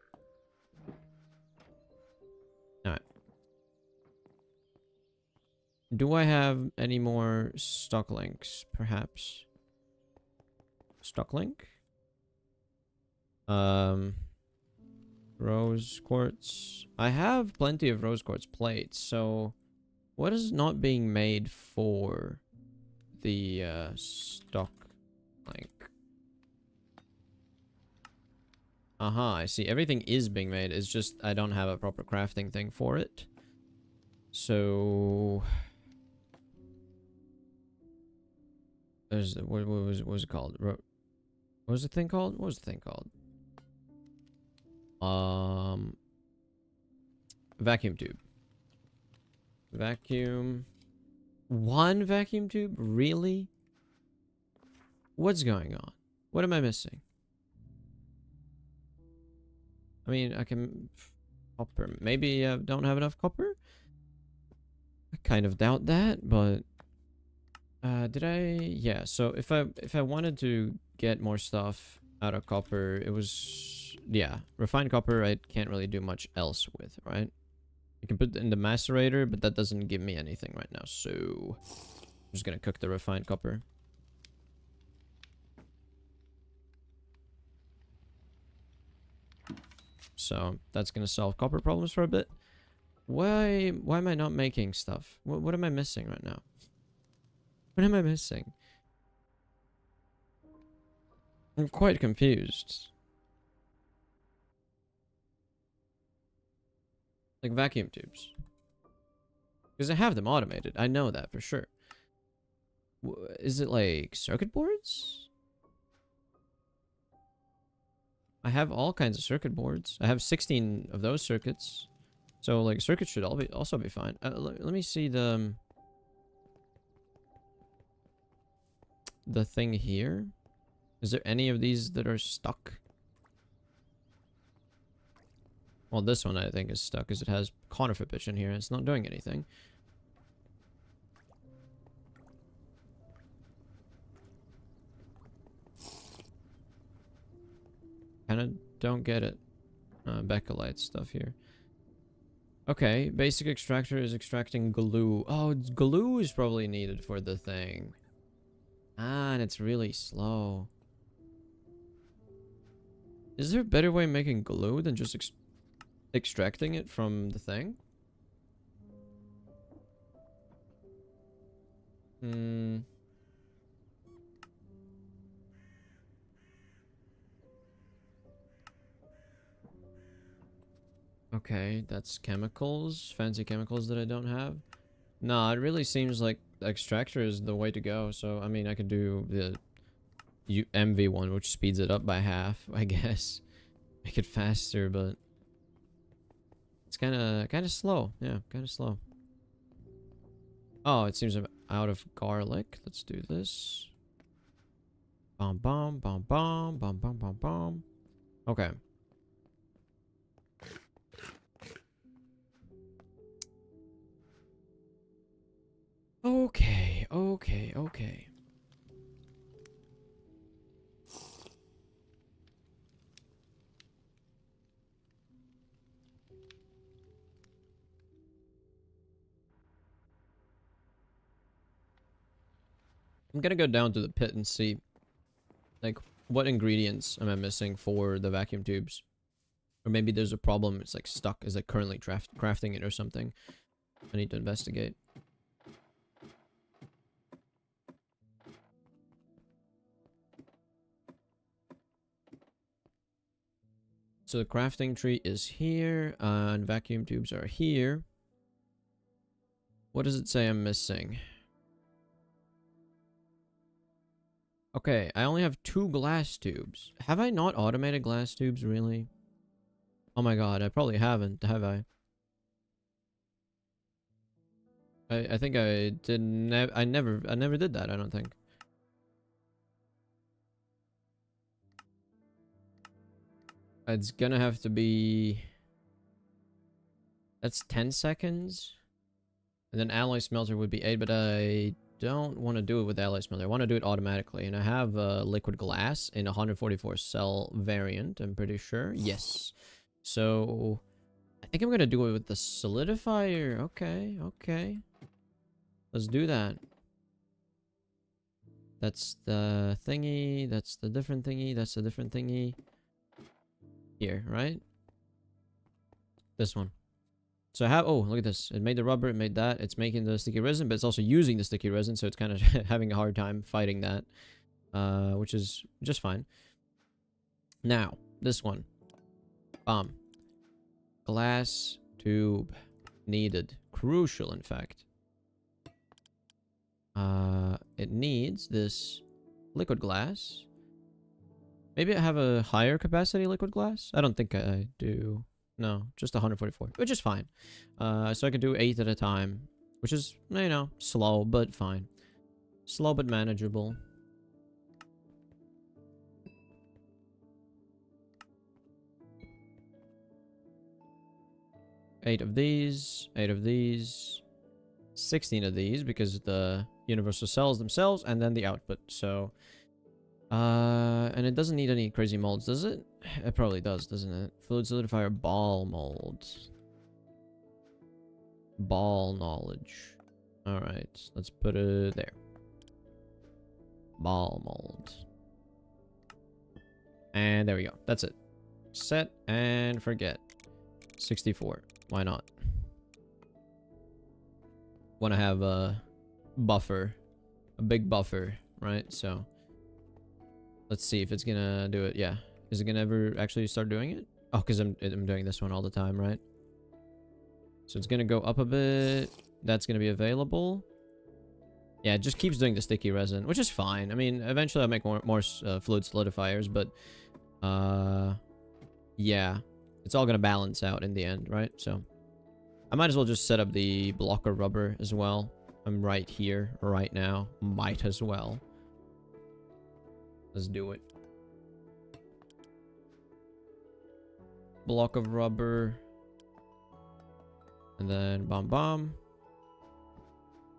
Alright. Do I have any more stock links, perhaps? Stock link? Rose quartz. I have plenty of rose quartz plates, so what is not being made for the stock link? I see. Everything is being made. It's just I don't have a proper crafting thing for it. So there's what was it called? What was the thing called? What was the thing called? Vacuum tube. Vacuum. One vacuum tube? Really? What's going on? What am I missing? I mean, I can... Copper. Maybe I don't have enough copper? I kind of doubt that, but... did I... Yeah, so if I wanted to get more stuff out of copper, it was... Yeah, refined copper I can't really do much else with, right? I can put it in the macerator, but that doesn't give me anything right now, so... I'm just gonna cook the refined copper. So, that's gonna solve copper problems for a bit. Why am I not making stuff? What am I missing right now? What am I missing? I'm quite confused. Like vacuum tubes. Because I have them automated. I know that for sure. Is it like circuit boards? I have all kinds of circuit boards. I have 16 of those circuits. So like circuits should also be fine. Let me see the thing here. Is there any of these that are stuck? Well, this one I think is stuck because it has conifer pitch in here and it's not doing anything. Kind of don't get it. Beckelite stuff here. Okay, basic extractor is extracting glue. Oh, glue is probably needed for the thing. Ah, and it's really slow. Is there a better way of making glue than just extracting it from the thing? Okay, that's chemicals. Fancy chemicals that I don't have. Nah, it really seems like extractor is the way to go. So, I mean, I could do the MV one, which speeds it up by half, I guess. Make it faster, but... It's kind of slow. Yeah, kind of slow. Oh, it seems I'm out of garlic. Let's do this. Bom, bom, bom, bom, bom, bom, bom, bom. Okay. Okay. I'm gonna go down to the pit and see, like, what ingredients am I missing for the vacuum tubes? Or maybe there's a problem, it's like stuck, is it currently crafting it or something? I need to investigate. So the crafting tree is here, and vacuum tubes are here. What does it say I'm missing? Okay, I only have 2 glass tubes. Have I not automated glass tubes, really? Oh my god, I probably haven't, have I? I think I did I never did that, I don't think. It's gonna have to be... That's 10 seconds. And then alloy smelter would be 8, but I don't want to do it with alloy smelter. I want to do it automatically. And I have liquid glass in a 144 cell variant, I'm pretty sure. Yes. So, I think I'm gonna do it with the solidifier. Okay. Let's do that. That's the thingy. That's the different thingy. That's the different thingy. Here, right? This one. So I have, oh, look at this. It made the rubber, it made that. It's making the sticky resin, but it's also using the sticky resin, so it's kind of having a hard time fighting that. Which is just fine. Now, this one. Glass tube needed. Crucial, in fact. It needs this liquid glass. Maybe I have a higher capacity liquid glass? I don't think I do. No, just 144, which is fine. So I can do 8 at a time, which is, you know, slow, but fine. Slow, but manageable. Eight of these, 16 of these, because the universal cells themselves, and then the output. So, and it doesn't need any crazy molds, does it? It probably does, doesn't it? Fluid solidifier ball mold. Ball knowledge. Alright, let's put it there. Ball mold. And there we go. That's it. Set and forget. 64. Why not? Want to have a buffer. A big buffer, right? So, let's see if it's gonna do it. Yeah. Is it gonna ever actually start doing it? Oh, because I'm doing this one all the time, right? So it's gonna go up a bit. That's gonna be available. Yeah, it just keeps doing the sticky resin, which is fine. I mean, eventually I'll make more fluid solidifiers, but yeah, it's all gonna balance out in the end, right? So I might as well just set up the block of rubber as well. I'm right here right now. Might as well. Let's do it. Block of rubber. And then bomb.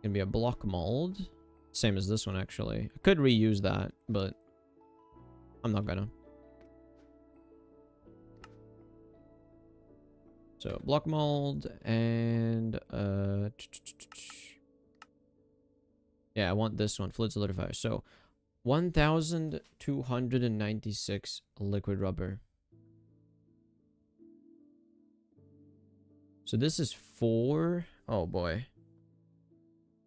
Gonna be a block mold. Same as this one, actually. I could reuse that, but I'm not gonna. So block mold and yeah, I want this one, fluid solidifier. So 1,296 liquid rubber. So this is 4. Oh boy.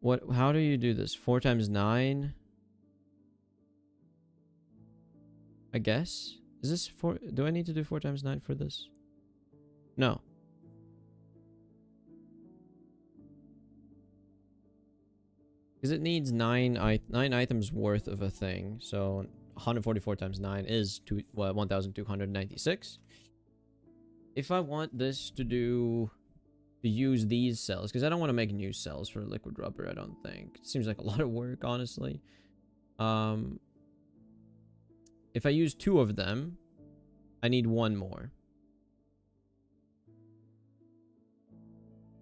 What? How do you do this? 4 times 9? I guess. Is this 4? Do I need to do 4 times 9 for this? No. Because it needs 9 items worth of a thing. So 144 times 9 is 1,296. If I want this to use these cells, because I don't want to make new cells for liquid rubber, I don't think. It seems like a lot of work, honestly. If I use 2 of them, I need 1 more.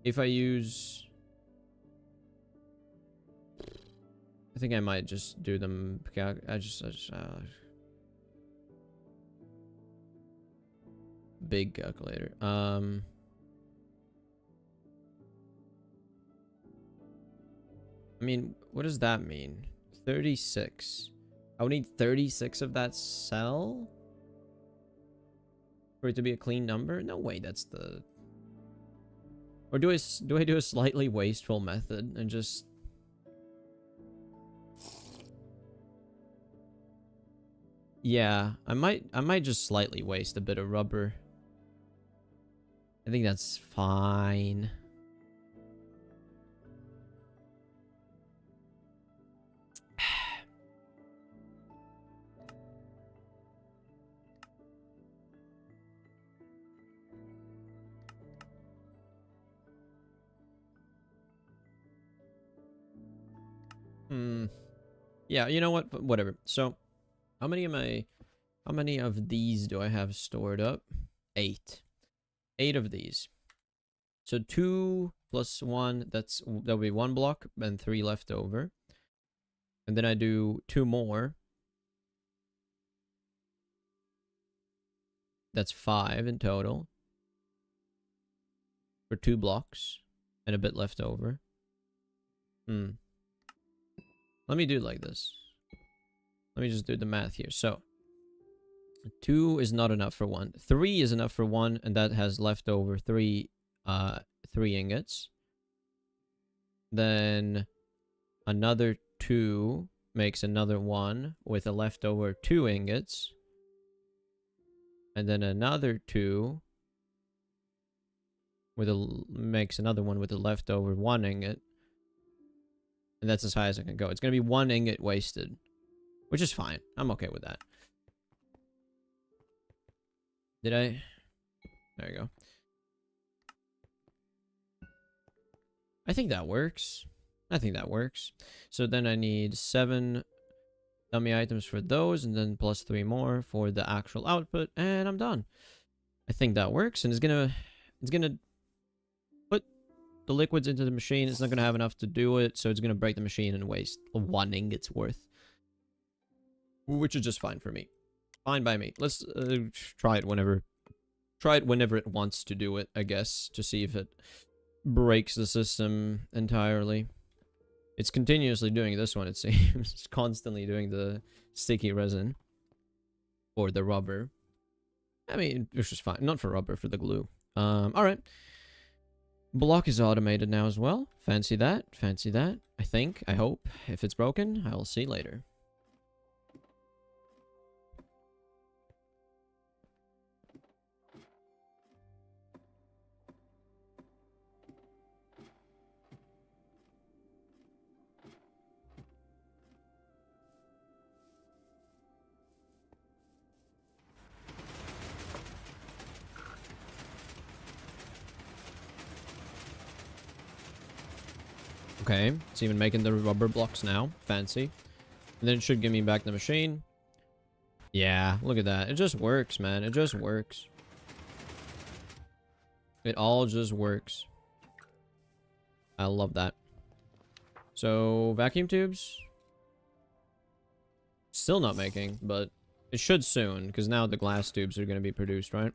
If I use... I think I might just do them... big calculator. I mean, what does that mean? 36. I would need 36 of that cell for it to be a clean number? No way, that's the... Or do I do a slightly wasteful method and just... Yeah, I might just slightly waste a bit of rubber. I think that's fine. Yeah, you know what? Whatever. So, how many of these do I have stored up? 8. 8 of these. So 2 plus 1, that'll be 1 block and 3 left over. And then I do 2 more. That's 5 in total. For 2 blocks and a bit left over. Hmm. Let me do it like this. Let me just do the math here. So 2 is not enough for 1. 3 is enough for 1, and that has left over 3 ingots. Then another 2 makes another 1 with a leftover 2 ingots. And then another 2 with makes another one with a leftover 1 ingot. And that's as high as I can go. It's going to be 1 ingot wasted, which is fine. I'm okay with that. Did I? There you go. I think that works. I think that works. So then I need 7 dummy items for those, and then plus 3 more for the actual output, and I'm done. I think that works, and it's gonna put the liquids into the machine. It's not gonna have enough to do it, so it's gonna break the machine and waste 1 ingot's worth, which is just fine for me. Fine by me. Let's try it whenever it wants to do it, I guess, to see if it breaks the system entirely. It's continuously doing this one, it seems. It's constantly doing the sticky resin. Or the rubber. I mean, it's just fine. Not for rubber, for the glue. Alright. Block is automated now as well. Fancy that. Fancy that. I think. I hope. If it's broken, I will see later. Okay, it's even making the rubber blocks now. Fancy. And then it should give me back the machine. Yeah, look at that. It just works, man. It just works. It all just works. I love that. So, vacuum tubes. Still not making, but it should soon, because now the glass tubes are going to be produced, right?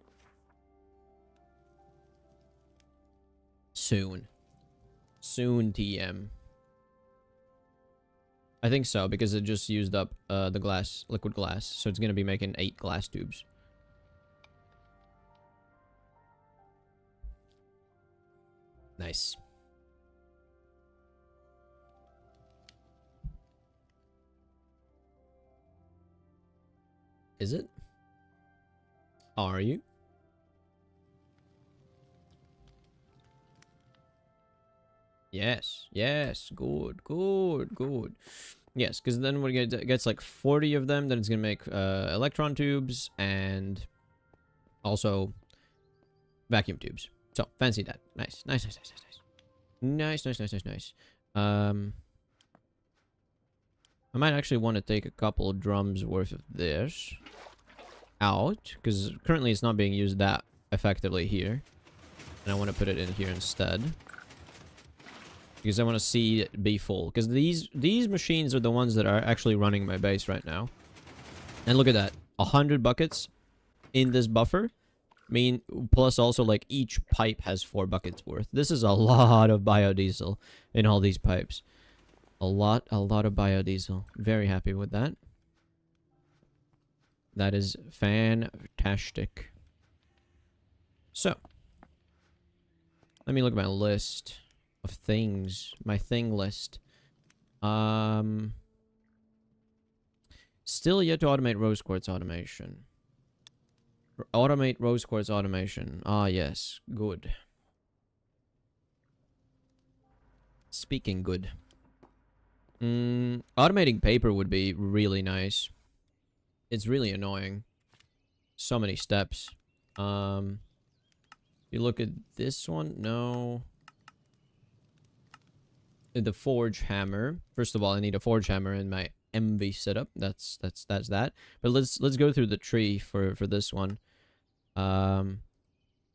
Soon. Soon, TM. I think so, because it just used up the glass, liquid glass. So it's going to be making 8 glass tubes. Nice. Is it? Are you? Yes, yes, good, good, good. Yes, because then when it gets like 40 of them, then it's gonna make electron tubes and also vacuum tubes. So fancy that. Nice, nice, nice, nice, nice, nice, nice, nice, nice, nice. I might actually want to take a couple of drums worth of this out, because currently it's not being used that effectively here, and I want to put it in here instead. Because I want to see it be full. Because these machines are the ones that are actually running my base right now. And look at that. 100 buckets in this buffer. I mean, plus also like each pipe has 4 buckets worth. This is a lot of biodiesel in all these pipes. A lot of biodiesel. Very happy with that. That is fantastic. So. Let me look at my list of things, my thing list. Still yet to automate rose quartz automation. Automate rose quartz automation. Ah, yes, good. Speaking good. Automating paper would be really nice. It's really annoying. So many steps. You look at this one, no. The forge hammer. First of all, I need a forge hammer in my MV setup. That's that. But let's go through the tree for this one.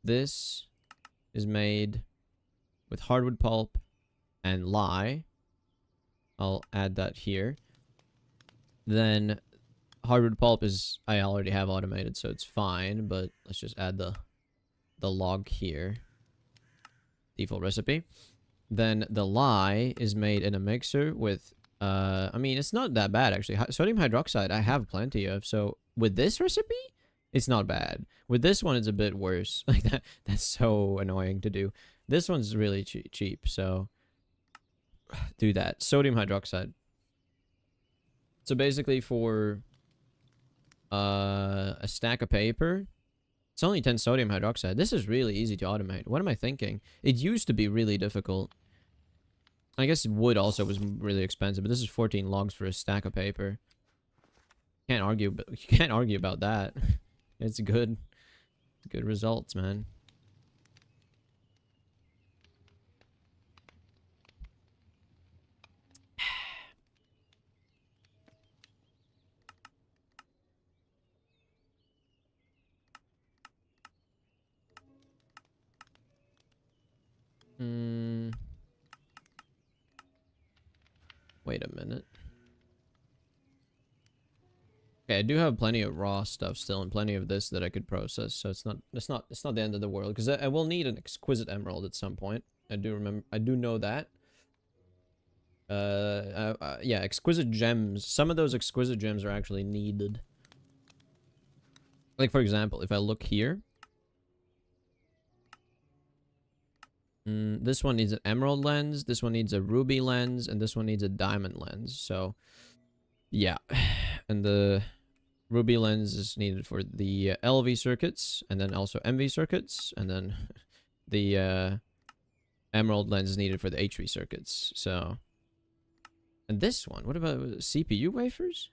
This is made with hardwood pulp and lye. I'll add that here. Then hardwood pulp is I already have automated, so it's fine. But let's just add the log here. Default recipe. Then the lye is made in a mixer with, I mean, it's not that bad actually. Sodium hydroxide I have plenty of, so with this recipe, it's not bad. With this one, it's a bit worse. Like that's so annoying to do. This one's really cheap, so do that. Sodium hydroxide. So basically for a stack of paper, it's only 10 sodium hydroxide. This is really easy to automate. What am I thinking? It used to be really difficult. I guess wood also was really expensive, but this is 14 logs for a stack of paper. Can't argue, but you can't argue about that. It's good. Good results, man. Wait a minute. Okay, I do have plenty of raw stuff still and plenty of this that I could process, so it's not the end of the world, because I will need an exquisite emerald at some point. I do know that. Yeah, exquisite gems. Some of those exquisite gems are actually needed. Like for example, if I look here, this one needs an emerald lens, this one needs a ruby lens, and this one needs a diamond lens. So yeah, and the ruby lens is needed for the LV circuits, and then also MV circuits, and then the emerald lens is needed for the HV circuits. So, and this one, what about CPU wafers?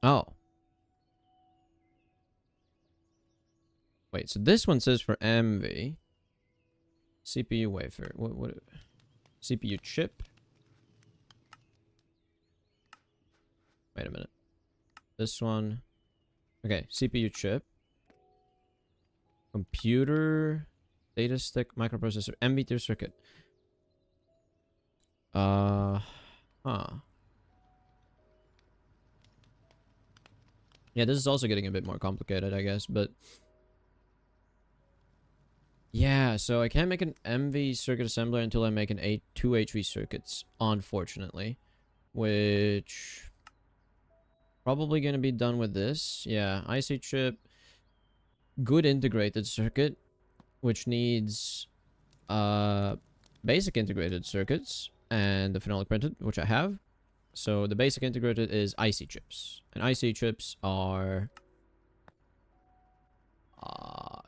Oh. Wait, so this one says for MV. CPU wafer. What? CPU chip? Wait a minute. This one. Okay, CPU chip. Computer. Data stick, microprocessor, MV2 circuit. Huh. Yeah, this is also getting a bit more complicated, I guess, but... Yeah, so I can't make an MV circuit assembler until I make an two HV circuits, unfortunately. Which... Probably gonna be done with this. Yeah, IC chip. Good integrated circuit, which needs basic integrated circuits and the phenolic printed, which I have. So the basic integrated is IC chips, and IC chips are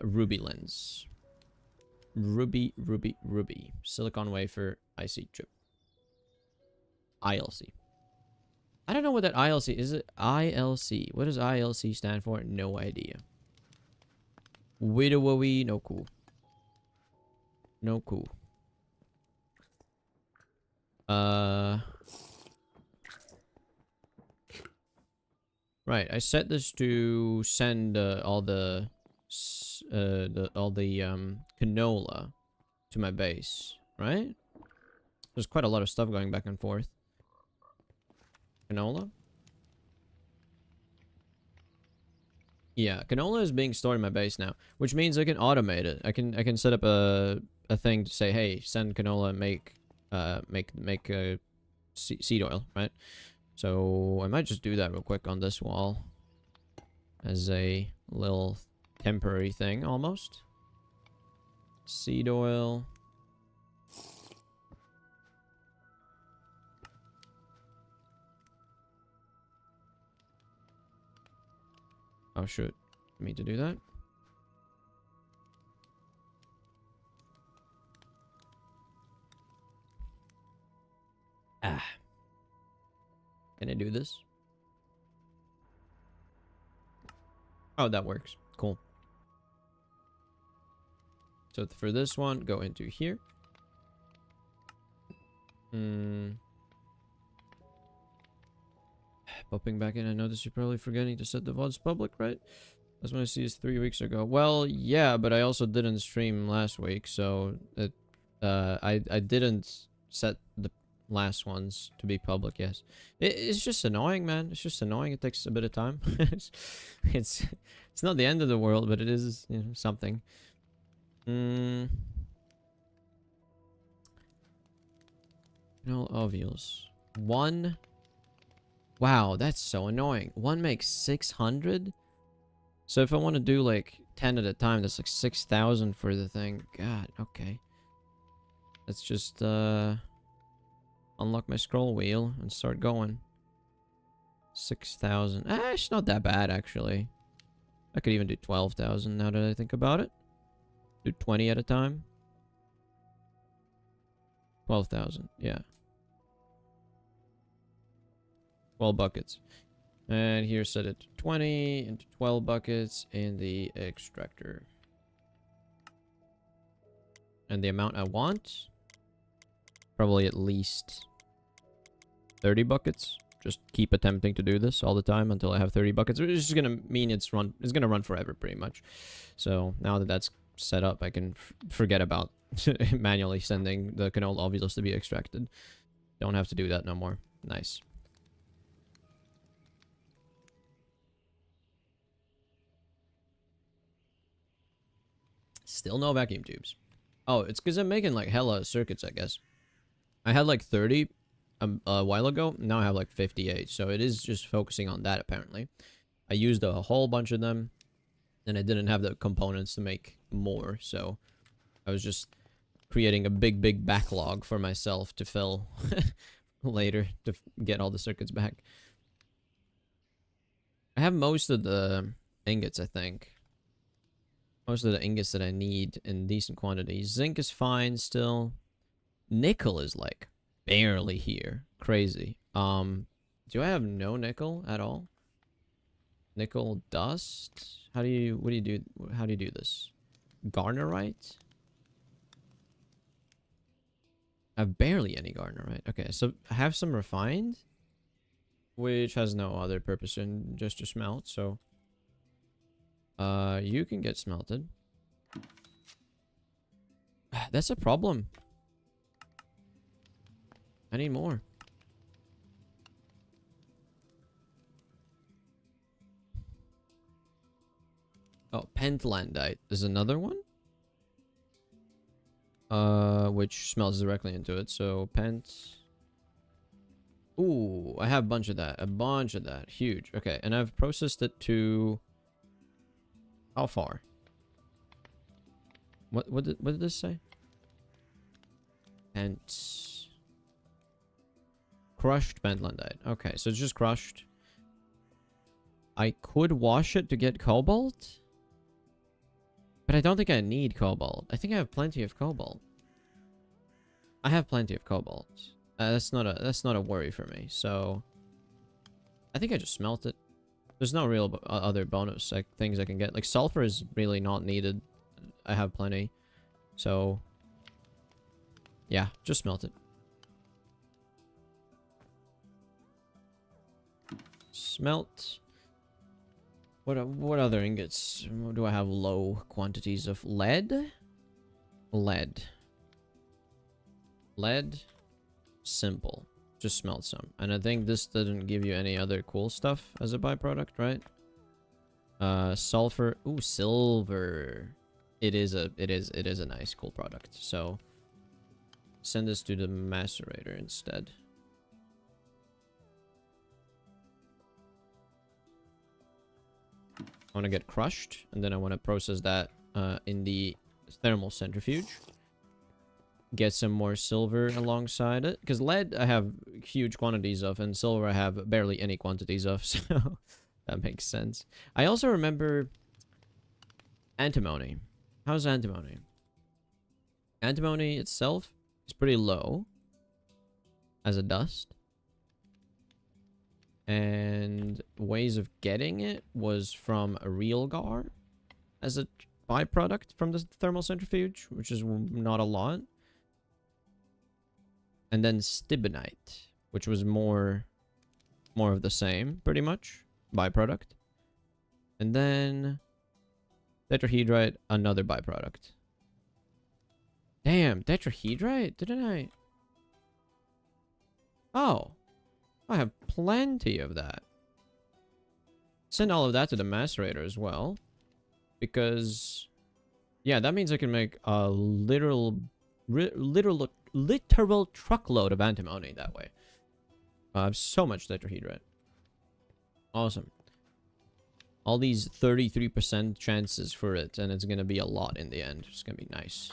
ruby lens. Ruby silicon wafer IC chip. ILC. I don't know what that ILC is. It ILC? What does ILC stand for? No idea. Widowy, no cool. No cool. Right, I set this to send all the canola to my base, right? There's quite a lot of stuff going back and forth. Canola? Yeah, canola is being stored in my base now, which means I can automate it. I can set up a thing to say, hey, send canola, make seed oil, right? So I might just do that real quick on this wall as a little temporary thing, almost. Seed oil. Oh shoot, I need to do that. Can I do this? Oh, that works. Cool. So for this one, go into here. Popping back in, I noticed you're probably forgetting to set the VODs public, right? That's when I see is 3 weeks ago. Well, yeah, but I also didn't stream last week, so it, I didn't set the last ones to be public. Yes, it's just annoying, man. It's just annoying. It takes a bit of time. it's not the end of the world, but it is, you know, something. No ovules. One. Wow, that's so annoying. One makes 600? So if I want to do like 10 at a time, that's like 6,000 for the thing. God, okay. Let's just unlock my scroll wheel and start going. 6,000. It's not that bad actually. I could even do 12,000 now that I think about it. Do 20 at a time. 12,000, yeah. 12 buckets. And here set it to 20 into 12 buckets in the extractor. And the amount I want, probably at least 30 buckets. Just keep attempting to do this all the time until I have 30 buckets, which is gonna mean it's gonna run forever pretty much. So now that that's set up, I can forget about manually sending the canola ovules to be extracted. Don't have to do that no more. Nice. Still no vacuum tubes. Oh, it's because I'm making like hella circuits, I guess. I had like 30 a while ago. Now I have like 58. So it is just focusing on that apparently. I used a whole bunch of them. And I didn't have the components to make more. So I was just creating a big backlog for myself to fill later to get all the circuits back. I have most of the ingots, I think. Most of the ingots that I need in decent quantities. Zinc is fine still. Nickel is like barely here. Crazy. Do I have no nickel at all? Nickel dust? What do you do? How do you do this? Garnerite? I have barely any garnerite. Okay, so I have some refined, which has no other purpose than just to smelt, so you can get smelted. That's a problem. I need more. Oh, pentlandite is another one. Which smells directly into it. So pent. Ooh, I have a bunch of that. A bunch of that. Huge. Okay, and I've processed it to how far? What did this say? Pent. Crushed pentlandite. Okay, so it's just crushed. I could wash it to get cobalt. But I don't think I need cobalt. I think I have plenty of cobalt. I have plenty of cobalt. That's not a worry for me. So I think I just smelt it. There's no real other bonus like things I can get. Like sulfur is really not needed. I have plenty. So yeah, just smelt it. Smelt. What other ingots do I have low quantities of? Lead? Lead. Simple. Just smelt some. And I think this doesn't give you any other cool stuff as a byproduct, right? Sulfur. Ooh, silver. It is a nice cool product. So send this to the macerator instead. I want to get crushed, and then I want to process that in the thermal centrifuge. Get some more silver alongside it. Because lead I have huge quantities of, and silver I have barely any quantities of, so that makes sense. I also remember antimony. How's antimony? Antimony itself is pretty low as a dust. And ways of getting it was from a real gar as a byproduct from the thermal centrifuge, which is not a lot. And then stibnite, which was more of the same, pretty much, byproduct. And then tetrahedrite, another byproduct. Damn, tetrahedrite? Didn't I? Oh. I have plenty of that. Send all of that to the macerator as well. Because, yeah, that means I can make a literal literal truckload of antimony that way. I have so much tetrahedrite. Awesome. All these 33% chances for it, and it's gonna be a lot in the end. It's gonna be nice.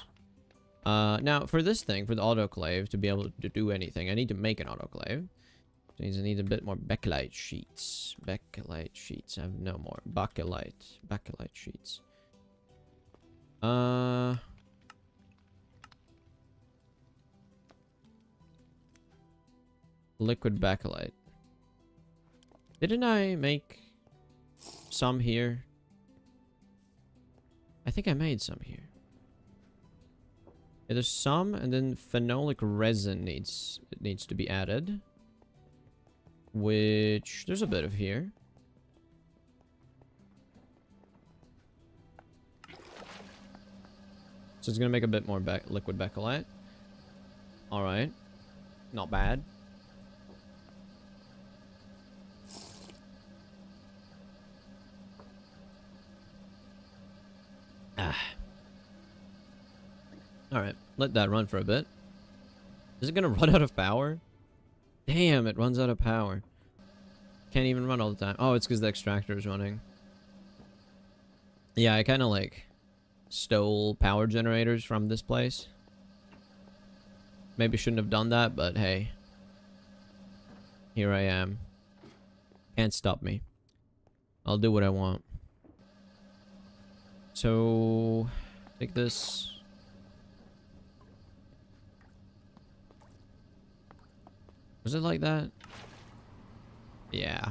Now, for this thing, for the autoclave, to be able to do anything, I need to make an autoclave. Which means I need a bit more bakelite sheets. Bakelite sheets. I have no more. Bakelite sheets. Liquid bakelite. Didn't I make some here? I think I made some here. Yeah, there's some, and then phenolic resin needs to be added. Which there's a bit of here. So it's gonna make a bit more liquid bakelite. Alright. Not bad. Alright, let that run for a bit. Is it gonna run out of power? Damn, it runs out of power. Can't even run all the time. Oh, it's because the extractor is running. Yeah, I kind of like stole power generators from this place. Maybe shouldn't have done that, but hey. Here I am. Can't stop me. I'll do what I want. So, take this. Was it like that? Yeah.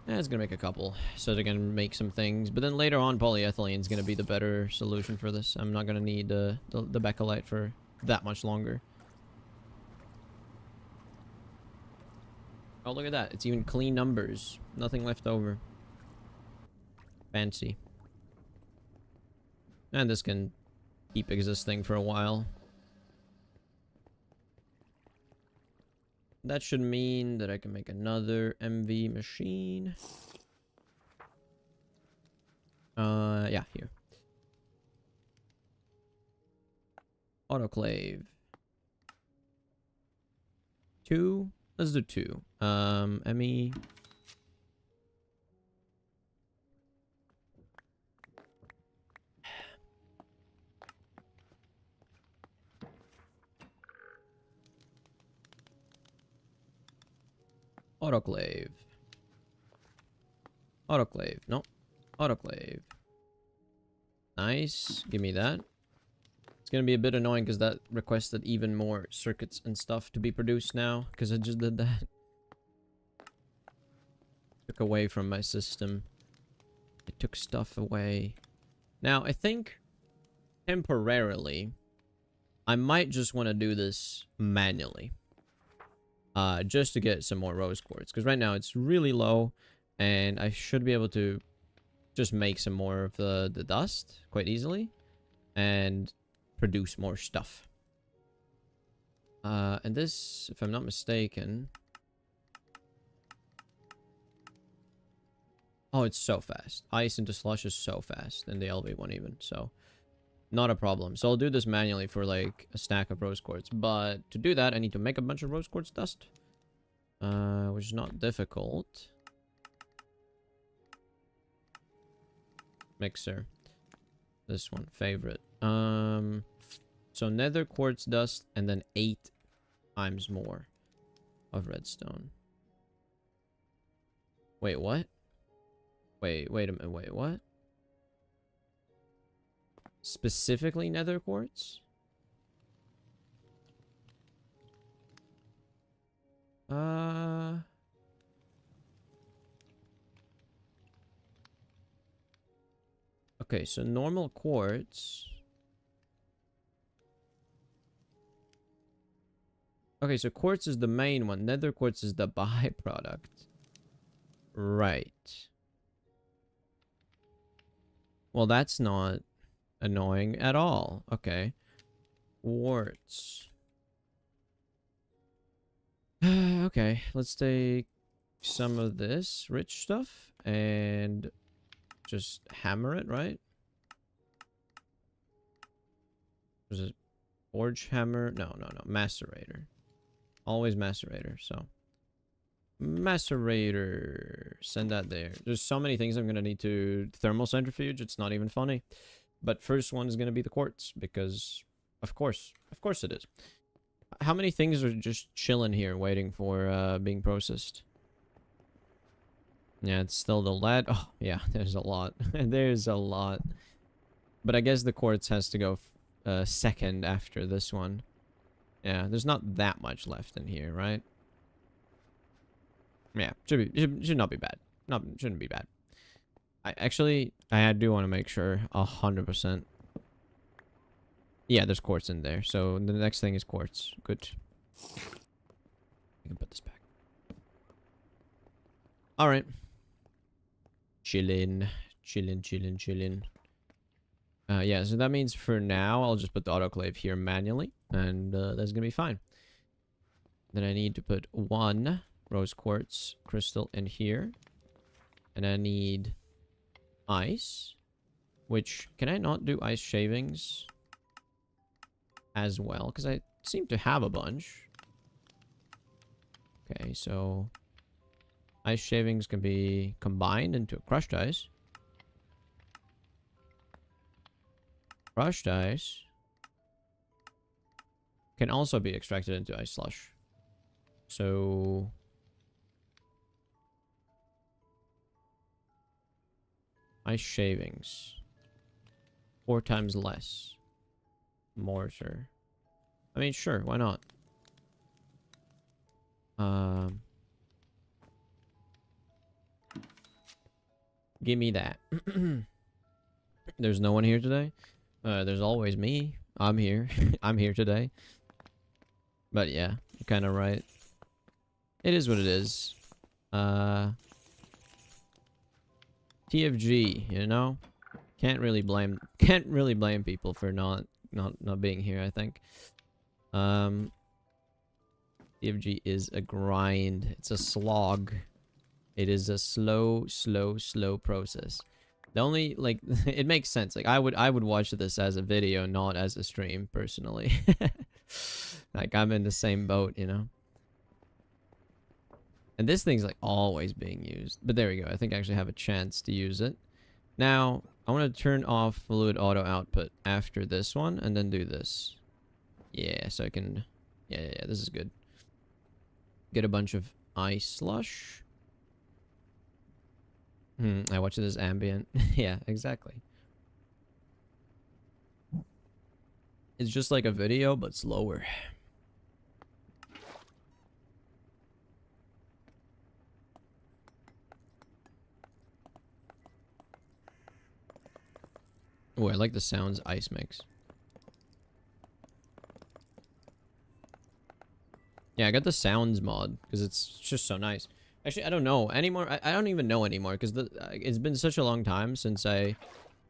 It's gonna make a couple, so they're gonna make some things. But then later on, polyethylene is gonna be the better solution for this. I'm not gonna need the bakelite for that much longer. Oh, look at that. It's even clean numbers. Nothing left over. Fancy. And this can keep existing for a while. That should mean that I can make another MV machine. Yeah, here. Autoclave. 2? Let's do 2. ME. Autoclave. Autoclave. No. Autoclave. Nice. Give me that. It's gonna be a bit annoying because that requested even more circuits and stuff to be produced now. Because I just did that. Took away from my system. It took stuff away. Now, I think temporarily, I might just want to do this manually. Just to get some more rose quartz, because right now it's really low, and I should be able to just make some more of the dust quite easily, and produce more stuff. And this, if I'm not mistaken... Oh, it's so fast. Ice into slush is so fast, and the LV one even, so... Not a problem. So I'll do this manually for like a stack of rose quartz. But to do that, I need to make a bunch of rose quartz dust. Which is not difficult. Mixer. This one, favorite. So nether quartz dust and then 8 times more of redstone. Wait, what? Wait a minute. Wait, what? Specifically nether quartz? Okay, so normal quartz. Okay, so quartz is the main one. Nether quartz is the byproduct. Right. Well, that's not annoying at all. Okay. Quartz. Okay, let's take some of this rich stuff and just hammer it, right? Was it forge hammer? No. Macerator. Always macerator, so. Macerator. Send that there. There's so many things I'm going to need to thermal centrifuge. It's not even funny. But first one is going to be the quartz because of course it is. How many things are just chilling here waiting for being processed? Yeah, it's still the lead. Oh, yeah, there's a lot. There's a lot. But I guess the quartz has to go second after this one. Yeah, there's not that much left in here, right? Yeah, should not be bad. Shouldn't be bad. I do want to make sure 100%. Yeah, there's quartz in there. So the next thing is quartz. Good. I can put this back. All right. Chillin'. Yeah, so that means for now, I'll just put the autoclave here manually, and that's gonna be fine. Then I need to put 1 rose quartz crystal in here, and I need ice, which, can I not do ice shavings as well? Because I seem to have a bunch. Okay, so ice shavings can be combined into crushed ice. Crushed ice can also be extracted into ice slush. So ice shavings. 4 times less. Mortar. I mean, sure, why not? Give me that. There's no one here today. There's always me. I'm here. I'm here today. But yeah, you're kind of right. It is what it is. TFG, you know? Can't really blame people for not being here, I think. TFG is a grind. It's a slog. It is a slow process. The only, like, it makes sense. Like, I would watch this as a video, not as a stream, personally. Like, I'm in the same boat, you know? And this thing's, like, always being used. But there we go. I think I actually have a chance to use it. Now, I want to turn off fluid auto output after this one, and then do this. Yeah, so I can... Yeah, this is good. Get a bunch of ice slush. I watch this ambient. Yeah, exactly. It's just like a video, but slower. Oh, I like the sounds ice makes. Yeah, I got the sounds mod because it's just so nice. Actually, I don't know anymore. I don't even know anymore because it's been such a long time since I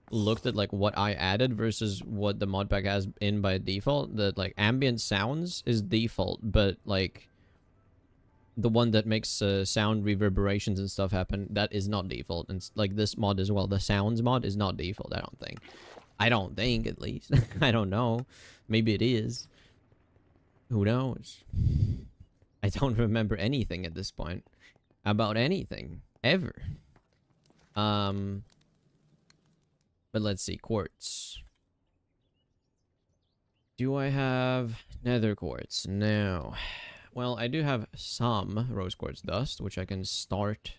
looked at like what I added versus what the mod pack has in by default. That like ambient sounds is default, but like the one that makes sound reverberations and stuff happen, that is not default. And like this mod as well, the sounds mod is not default. I don't think. I don't think, at least. I don't know. Maybe it is. Who knows? I don't remember anything at this point. About anything. Ever. But let's see. Quartz. Do I have nether quartz? No. Well, I do have some rose quartz dust, which I can start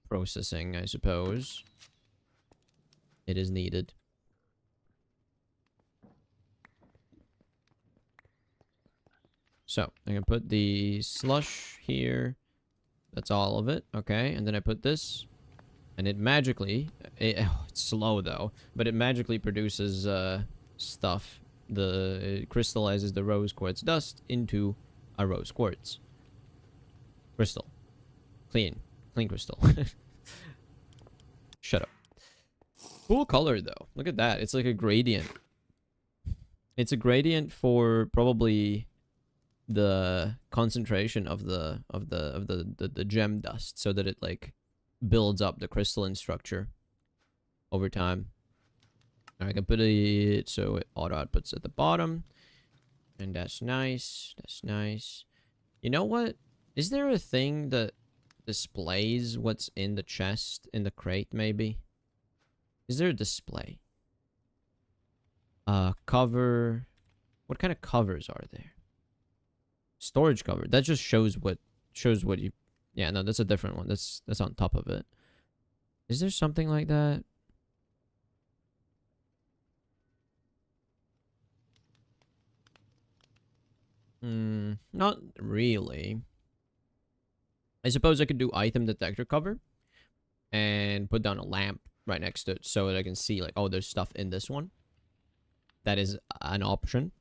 processing, I suppose. It is needed. So, I can put the slush here. That's all of it. Okay, and then I put this. And it magically... it's slow, though. But it magically produces stuff. It crystallizes the rose quartz dust into a rose quartz. Crystal. Clean. Clean crystal. Shut up. Cool color, though. Look at that. It's like a gradient. It's a gradient for probably... the concentration of the gem dust so that it like builds up the crystalline structure. over time. I can put it so it auto outputs at the bottom. And that's nice. That's nice. You know what? Is there a thing that displays what's in the chest, in the crate, maybe? Is there a display? Cover. What kind of covers are there? Storage cover. That just shows what you... Yeah, no, that's a different one. That's on top of it. Is there something like that? Not really. I suppose I could do item detector cover and put down a lamp right next to it so that I can see, like, oh, there's stuff in this one. That is an option.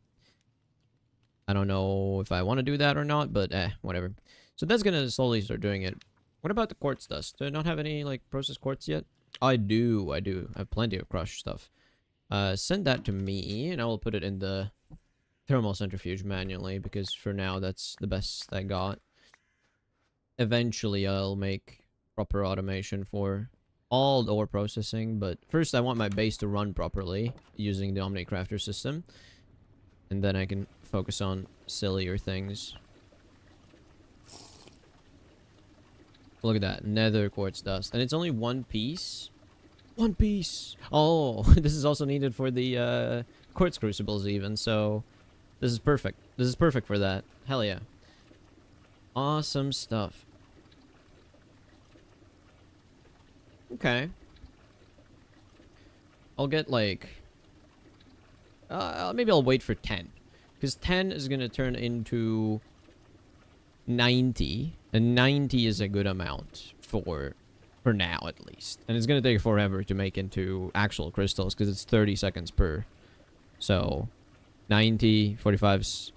I don't know if I want to do that or not, but whatever. So that's gonna slowly start doing it. What about the quartz dust? Do I not have any, like, processed quartz yet? I do. I have plenty of crushed stuff. Send that to me, and I will put it in the thermal centrifuge manually, because for now, that's the best I got. Eventually, I'll make proper automation for all the ore processing, but first I want my base to run properly using the OmniCrafter system, and then I can focus on sillier things. Look at that, nether quartz dust, and it's only one piece. One piece! Oh, this is also needed for the quartz crucibles even, so this is perfect. This is perfect for that. Hell yeah. Awesome stuff. Okay. I'll get, like... maybe I'll wait for 10. Because 10 is going to turn into 90. And 90 is a good amount for now, at least. And it's going to take forever to make into actual crystals, because it's 30 seconds per. So, 90, 45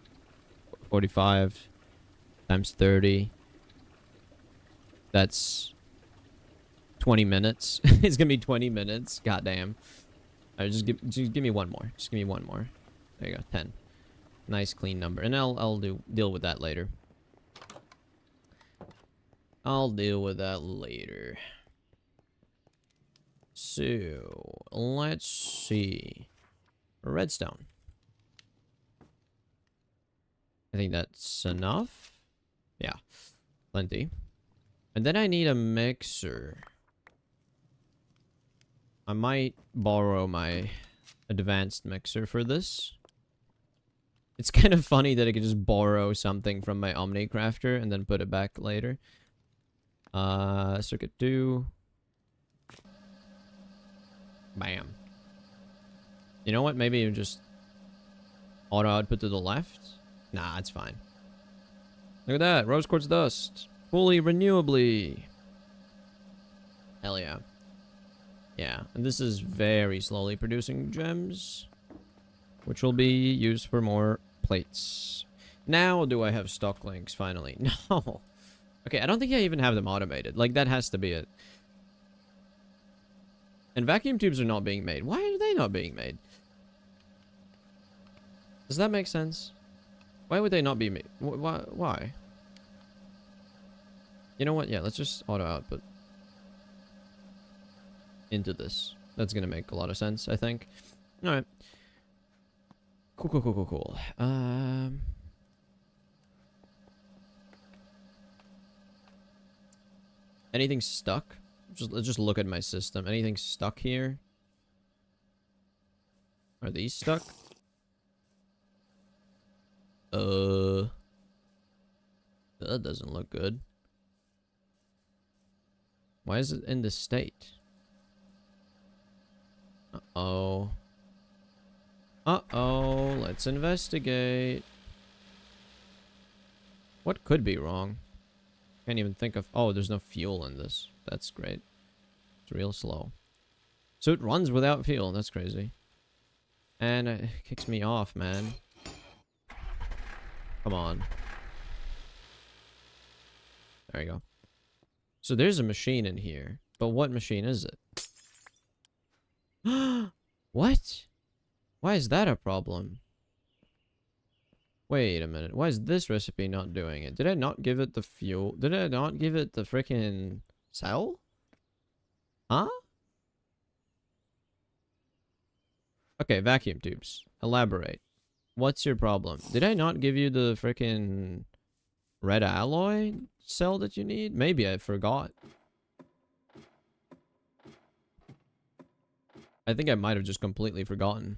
times 30. That's 20 minutes. It's going to be 20 minutes. Goddamn. Alright, just give me one more. Just give me one more. There you go, 10. Nice clean number. And I'll deal with that later. I'll deal with that later. So, let's see. Redstone. I think that's enough. Yeah, plenty. And then I need a mixer. I might borrow my advanced mixer for this. It's kind of funny that I could just borrow something from my OmniCrafter and then put it back later. Circuit 2. Bam. You know what? Maybe you just auto output to the left? Nah, it's fine. Look at that. Rose quartz dust. Fully renewably. Hell yeah. Yeah, and this is very slowly producing gems, which will be used for more plates. Now do I have stock links, finally? No. Okay, I don't think I even have them automated. Like, that has to be it. And vacuum tubes are not being made. Why are they not being made? Does that make sense? Why would they not be made? Why? You know what? Yeah, let's just auto output into this. That's gonna make a lot of sense, I think. Alright. Cool. Anything stuck? Let's just look at my system. Anything stuck here? Are these stuck? That doesn't look good. Why is it in this state? Uh-oh. Uh-oh. Let's investigate. What could be wrong? Can't even think of... Oh, there's no fuel in this. That's great. It's real slow. So it runs without fuel. That's crazy. And it kicks me off, man. Come on. There you go. So there's a machine in here. But what machine is it? What? Why is that a problem? Wait a minute. Why is this recipe not doing it? Did I not give it the fuel? Did I not give it the freaking cell? Huh? Okay, vacuum tubes. Elaborate. What's your problem? Did I not give you the freaking red alloy cell that you need? Maybe I forgot. I think I might have just completely forgotten.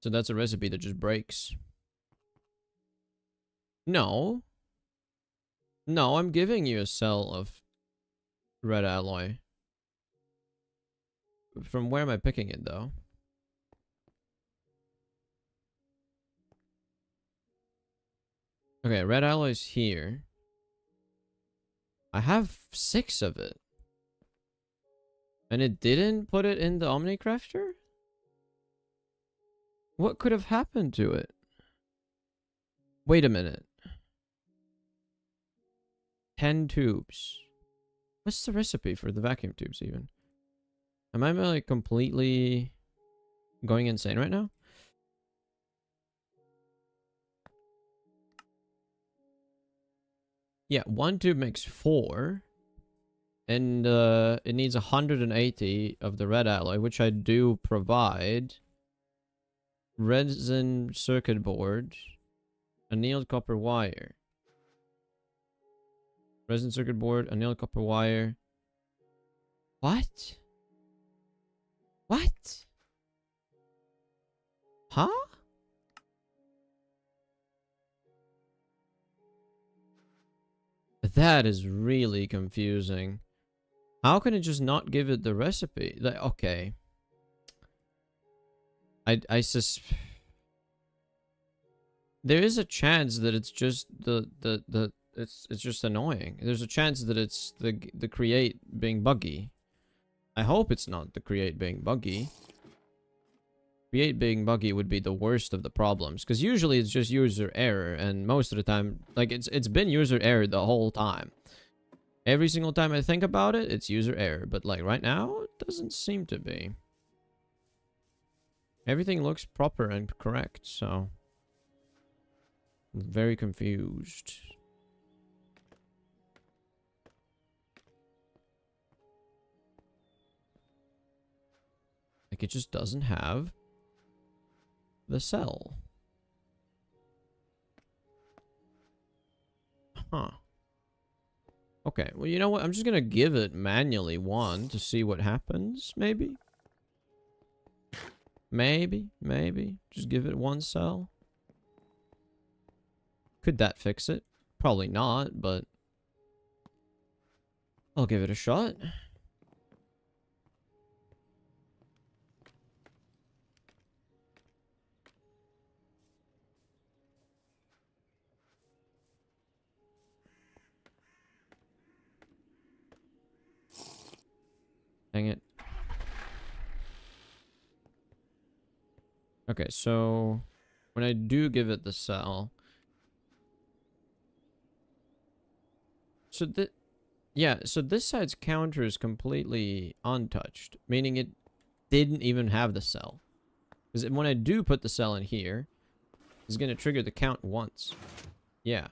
So that's a recipe that just breaks. No. No, I'm giving you a cell of red alloy. From where am I picking it, though? Okay, red alloy's here. I have 6 of it. And it didn't put it in the Omnicrafter? What could have happened to it? Wait a minute. 10 tubes. What's the recipe for the vacuum tubes even? Am I like completely going insane right now? Yeah, 1 tube makes 4. And it needs 180 of the red alloy, which I do provide. Resin circuit board. Annealed copper wire. Resin circuit board, annealed copper wire. What? What? Huh? That is really confusing. How can it just not give it the recipe? Like, okay. I there is a chance that it's just it's just annoying. There's a chance that it's the create being buggy. I hope it's not the create being buggy. Create being buggy would be the worst of the problems, because usually it's just user error, and most of the time, like, it's been user error the whole time. Every single time I think about it, it's user error, but like right now, it doesn't seem to be. Everything looks proper and correct, so I'm very confused. Like, it just doesn't have the cell. Huh. Okay, well, you know what? I'm just gonna give it manually 1 to see what happens, maybe? Maybe. Just give it 1 cell. Could that fix it? Probably not, but I'll give it a shot. Dang it. Okay, so when I do give it the cell, so so this side's counter is completely untouched, meaning it didn't even have the cell. Because when I do put the cell in here, it's gonna trigger the count once. Yeah.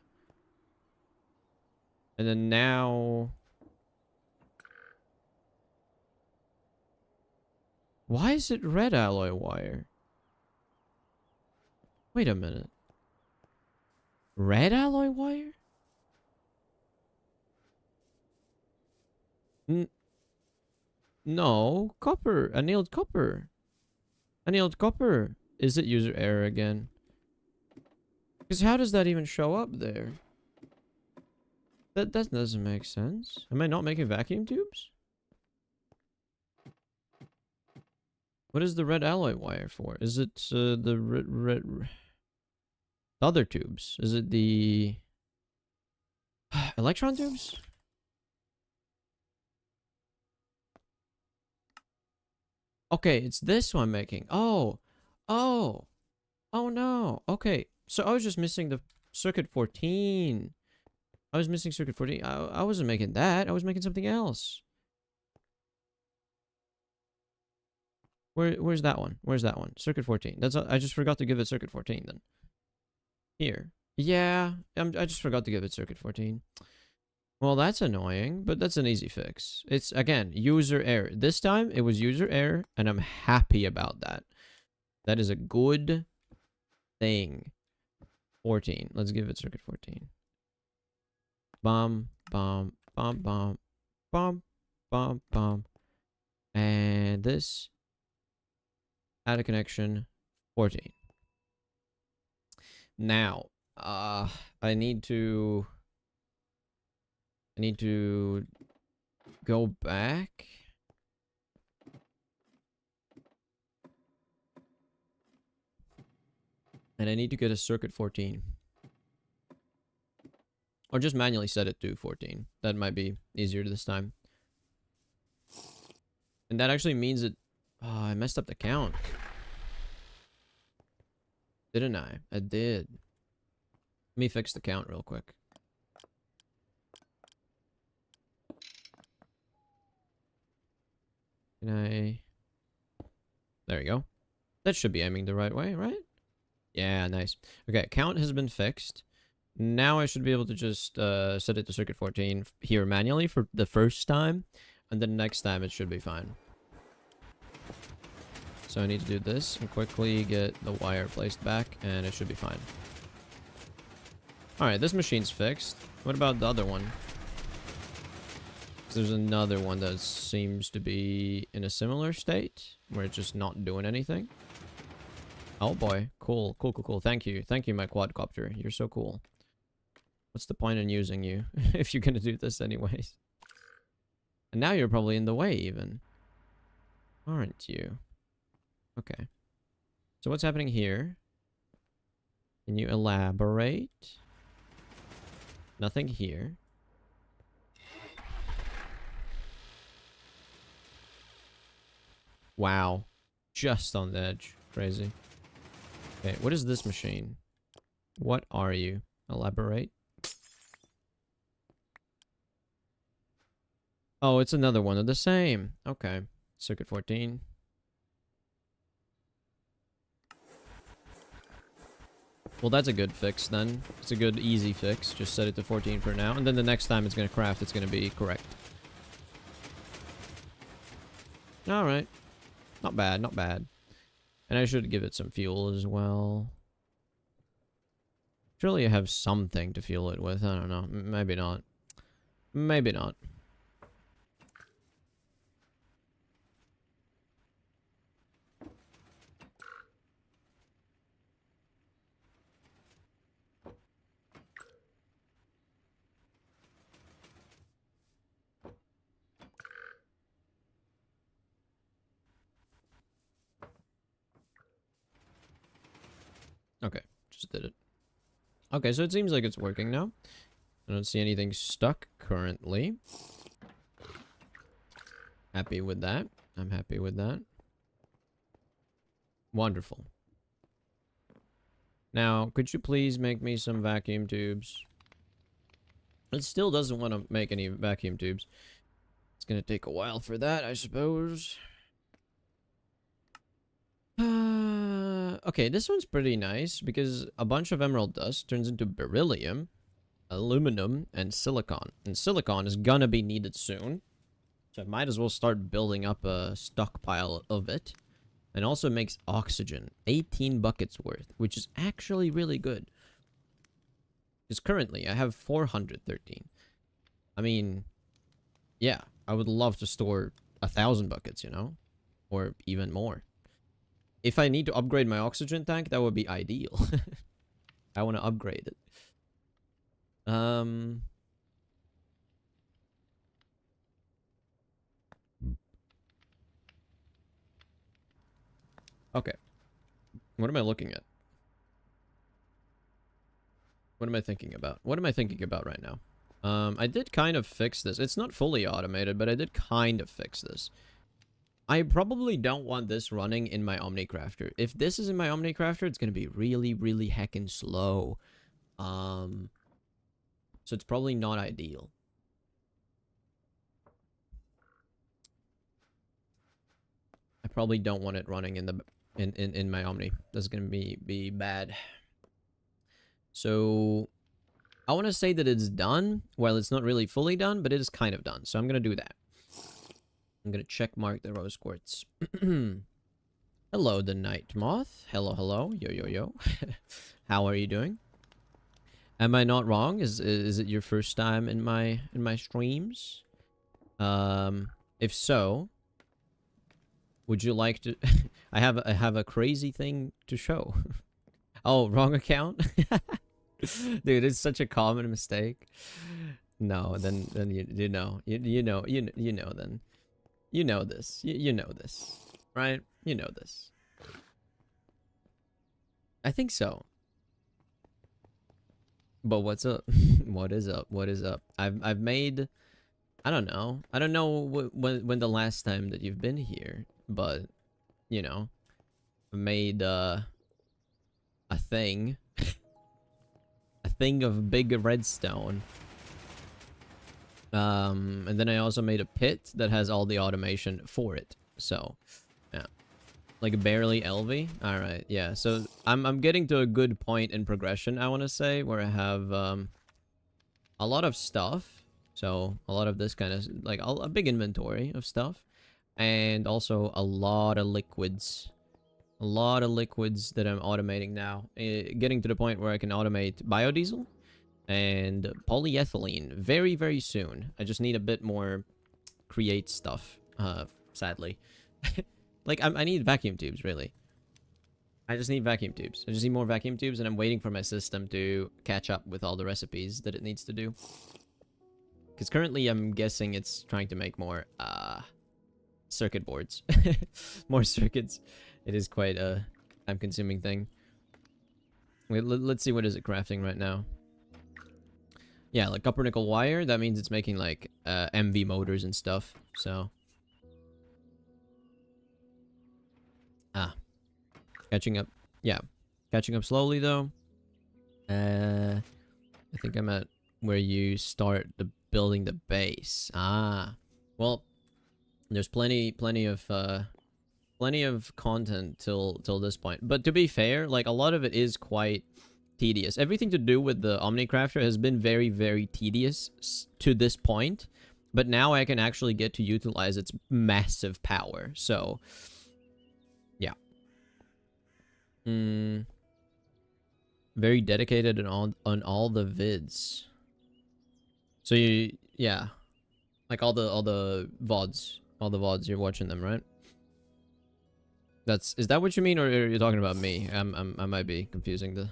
And then now, why is it red alloy wire? Wait a minute. Red alloy wire? No, copper. Annealed copper. Annealed copper. Is it user error again? Because how does that even show up there? That doesn't make sense. Am I not making vacuum tubes? What is the red alloy wire for? Is it the red other tubes? Is it the electron tubes? Okay, it's this one making. Oh no. Okay, so I was just missing the circuit 14. I was missing circuit 14. I wasn't making that. I was making something else. Where's that one? Where's that one? Circuit 14. I just forgot to give it circuit 14 then. Here. Yeah, I just forgot to give it circuit 14. Well, that's annoying, but that's an easy fix. It's, again, user error. This time, it was user error, and I'm happy about that. That is a good thing. 14. Let's give it circuit 14. Bum, bum, bum, bum, bum, bum, bum. And this. Add a connection. 14. Now, I need to go back. And I need to get a circuit 14. Or just manually set it to 14. That might be easier this time. And that actually means that... Oh, I messed up the count. Didn't I? I did. Let me fix the count real quick. Can I... There you go. That should be aiming the right way, right? Yeah, nice. Okay, count has been fixed. Now I should be able to just set it to circuit 14 here manually for the first time. And then next time it should be fine. So I need to do this and quickly get the wire placed back and it should be fine. Alright, this machine's fixed. What about the other one? There's another one that seems to be in a similar state where it's just not doing anything. Oh boy, cool, cool, cool, cool. Thank you, my quadcopter. You're so cool. What's the point in using you if you're gonna do this anyways? And now you're probably in the way even, aren't you? Okay. So what's happening here? Can you elaborate? Nothing here. Wow. Just on the edge. Crazy. Okay, what is this machine? What are you? Elaborate. Oh, it's another one of the same. Okay. Circuit 14. Well, that's a good fix then. It's a good, easy fix. Just set it to 14 for now. And then the next time it's going to craft, it's going to be correct. Alright. Not bad, not bad. And I should give it some fuel as well. Surely I have something to fuel it with. I don't know. Maybe not. Maybe not. Okay, just did it. Okay, so it seems like it's working now. I don't see anything stuck currently. Happy with that. I'm happy with that. Wonderful. Now, could you please make me some vacuum tubes? It still doesn't want to make any vacuum tubes. It's gonna take a while for that, I suppose. Okay, this one's pretty nice because a bunch of emerald dust turns into beryllium, aluminum, and silicon. And silicon is gonna be needed soon. So I might as well start building up a stockpile of it. And also makes oxygen. 18 buckets worth, which is actually really good. Because currently I have 413. I mean, yeah, I would love to store 1,000 buckets, you know? Or even more. If I need to upgrade my oxygen tank, that would be ideal. I want to upgrade it. Okay. What am I looking at? What am I thinking about? What am I thinking about right now? I did kind of fix this. It's not fully automated, but I did kind of fix this. I probably don't want this running in my Omnicrafter. If this is in my Omnicrafter, it's going to be really, really heckin' slow. So it's probably not ideal. I probably don't want it running in the in my Omni. That's going to be bad. So want to say that it's done. Well, it's not really fully done, but it is kind of done. So I'm going to do that. I'm going to check mark the rose quartz. Hello, the night moth. Hello, hello. Yo, yo, yo. How are you doing? Am I not wrong? Is it your first time in my streams? If so, would you like to I have a crazy thing to show. Oh, wrong account? Dude, it's such a common mistake. No, then you know. You know then. You know this. You know this. Right? You know this. I think so. But what's up? What is up? What is up? I've made, I don't know when the last time that you've been here, but you know, made a thing of big redstone. And then I also made a pit that has all the automation for it. So, yeah. Like barely LV. All right, yeah. So I'm getting to a good point in progression, I want to say, where I have a lot of stuff. So a lot of this kind of like a big inventory of stuff, and also a lot of liquids. A lot of liquids that I'm automating now. Getting to the point where I can automate biodiesel and polyethylene very, very soon. I just need a bit more create stuff, sadly. Like, I need vacuum tubes, really. I just need vacuum tubes. I just need more vacuum tubes, and I'm waiting for my system to catch up with all the recipes that it needs to do. Because currently, I'm guessing it's trying to make more, circuit boards. More circuits. It is quite a time-consuming thing. Wait, let's see what is it crafting right now. Yeah, like copper nickel wire. That means it's making, like, MV motors and stuff, so... Catching up. Yeah. Catching up slowly, though. I think I'm at where you start building the base. Ah. Well, there's plenty of content till this point. But to be fair, like, a lot of it is quite tedious. Everything to do with the Omnicrafter has been very, very tedious to this point. But now I can actually get to utilize its massive power. So... very dedicated on all the vids. So you, yeah, like all the VODs, you're watching them, right? Is that what you mean, or are you talking about me? I might be confusing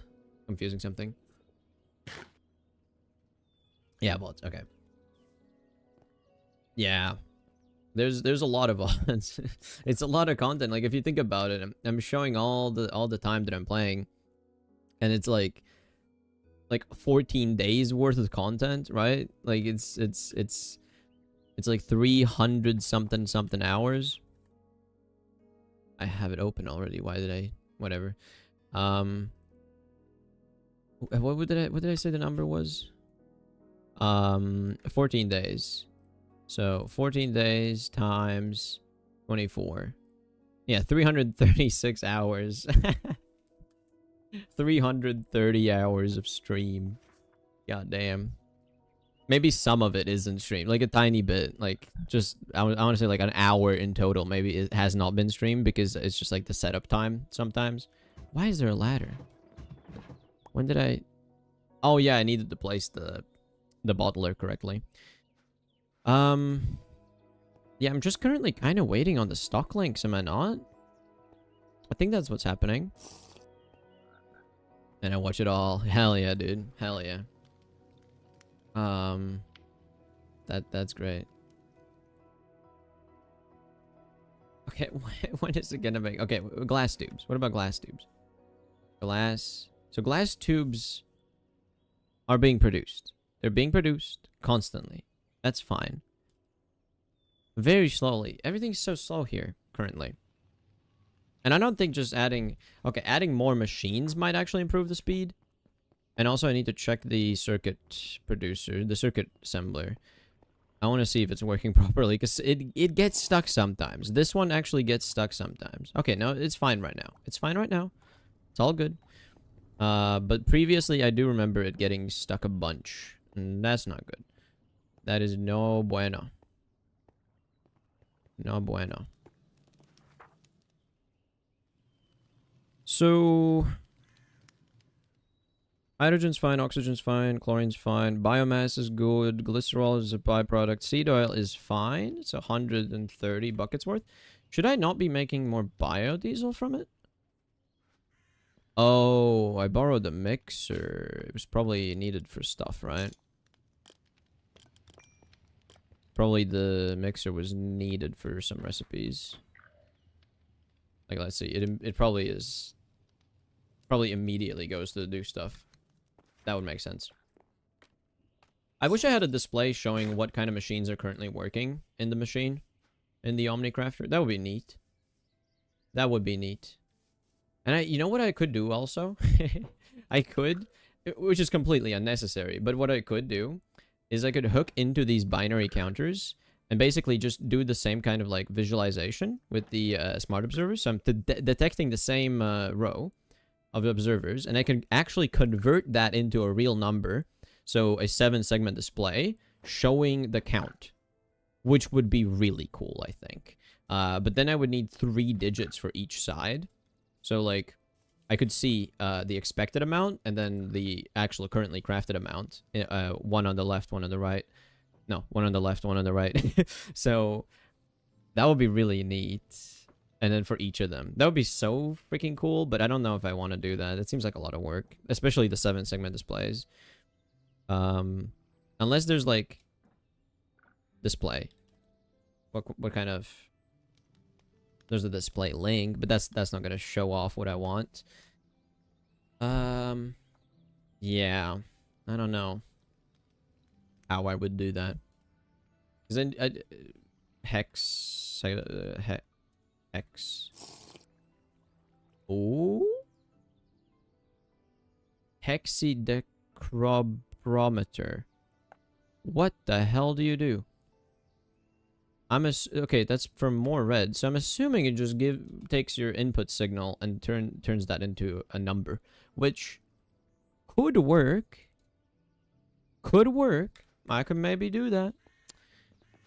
something. Yeah, VODs. Okay. Yeah. There's a lot of odds. It's a lot of content. Like, if you think about it, I'm showing all the time that I'm playing, and it's like 14 days worth of content, right? Like, it's like 300 something hours. I have it open already. Why did I? Whatever. What did I say the number was? 14 days. So 14 days times 24. Yeah, 336 hours. 330 hours of stream. God damn. Maybe some of it isn't streamed. Like a tiny bit. Like, just, I want to say like an hour in total. Maybe it has not been streamed because it's just like the setup time sometimes. Why is there a ladder? When did I... Oh yeah, I needed to place the bottler correctly. Yeah, I'm just currently kind of waiting on the stock links, am I not? I think that's what's happening. And I watch it all. Hell yeah, dude. Hell yeah. That's great. Okay, when is it gonna make... Okay, glass tubes. What about glass tubes? So glass tubes are being produced. They're being produced constantly. That's fine. Very slowly. Everything's so slow here, currently. And I don't think just adding... Okay, adding more machines might actually improve the speed. And also I need to check the circuit producer, the circuit assembler. I want to see if it's working properly, because it gets stuck sometimes. This one actually gets stuck sometimes. Okay, no, it's fine right now. It's fine right now. It's all good. But previously I do remember it getting stuck a bunch. And that's not good. That is no bueno. No bueno. So... hydrogen's fine, oxygen's fine, chlorine's fine, biomass is good, glycerol is a byproduct, seed oil is fine. It's 130 buckets worth. Should I not be making more biodiesel from it? Oh, I borrowed the mixer. It was probably needed for stuff, right? Probably the mixer was needed for some recipes. Like, let's see. It probably is... probably immediately goes to do stuff. That would make sense. I wish I had a display showing what kind of machines are currently working in the machine. In the Omnicrafter. That would be neat. That would be neat. And you know what I could do also? I could, which is completely unnecessary, but what I could do is I could hook into these binary counters and basically just do the same kind of like visualization with the smart observers. So I'm detecting the same row of observers, and I can actually convert that into a real number. So a 7-segment display showing the count, which would be really cool, I think. But then I would need 3 digits for each side. So, like, I could see the expected amount and then the actual currently crafted amount. One on the left, one on the right. No, one on the left, one on the right. So, that would be really neat. And then for each of them. That would be so freaking cool, but I don't know if I want to do that. It seems like a lot of work. Especially the 7-segment displays. Unless there's, like, display. What kind of... there's a display link, but that's not gonna show off what I want. Yeah, I don't know how I would do that. Cause then hex. Ooh, hexadecrometer. What the hell do you do? Okay, that's for more red. So I'm assuming it just takes your input signal and turns that into a number, which could work. Could work. I could maybe do that.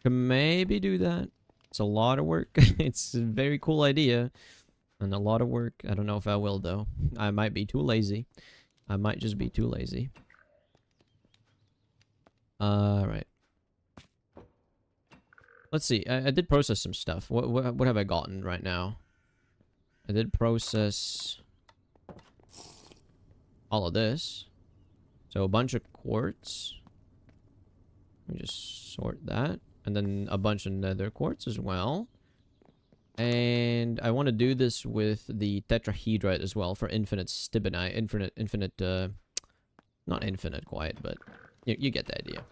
It's a lot of work. It's a very cool idea and a lot of work. I don't know if I will though. I might be too lazy. I might just be too lazy. All right. Let's see. I did process some stuff. What have I gotten right now? I did process all of this. So a bunch of quartz. Let me just sort that. And then a bunch of nether quartz as well. And I want to do this with the tetrahedrite as well for infinite stibonite. Infinite, not infinite quite, but you get the idea.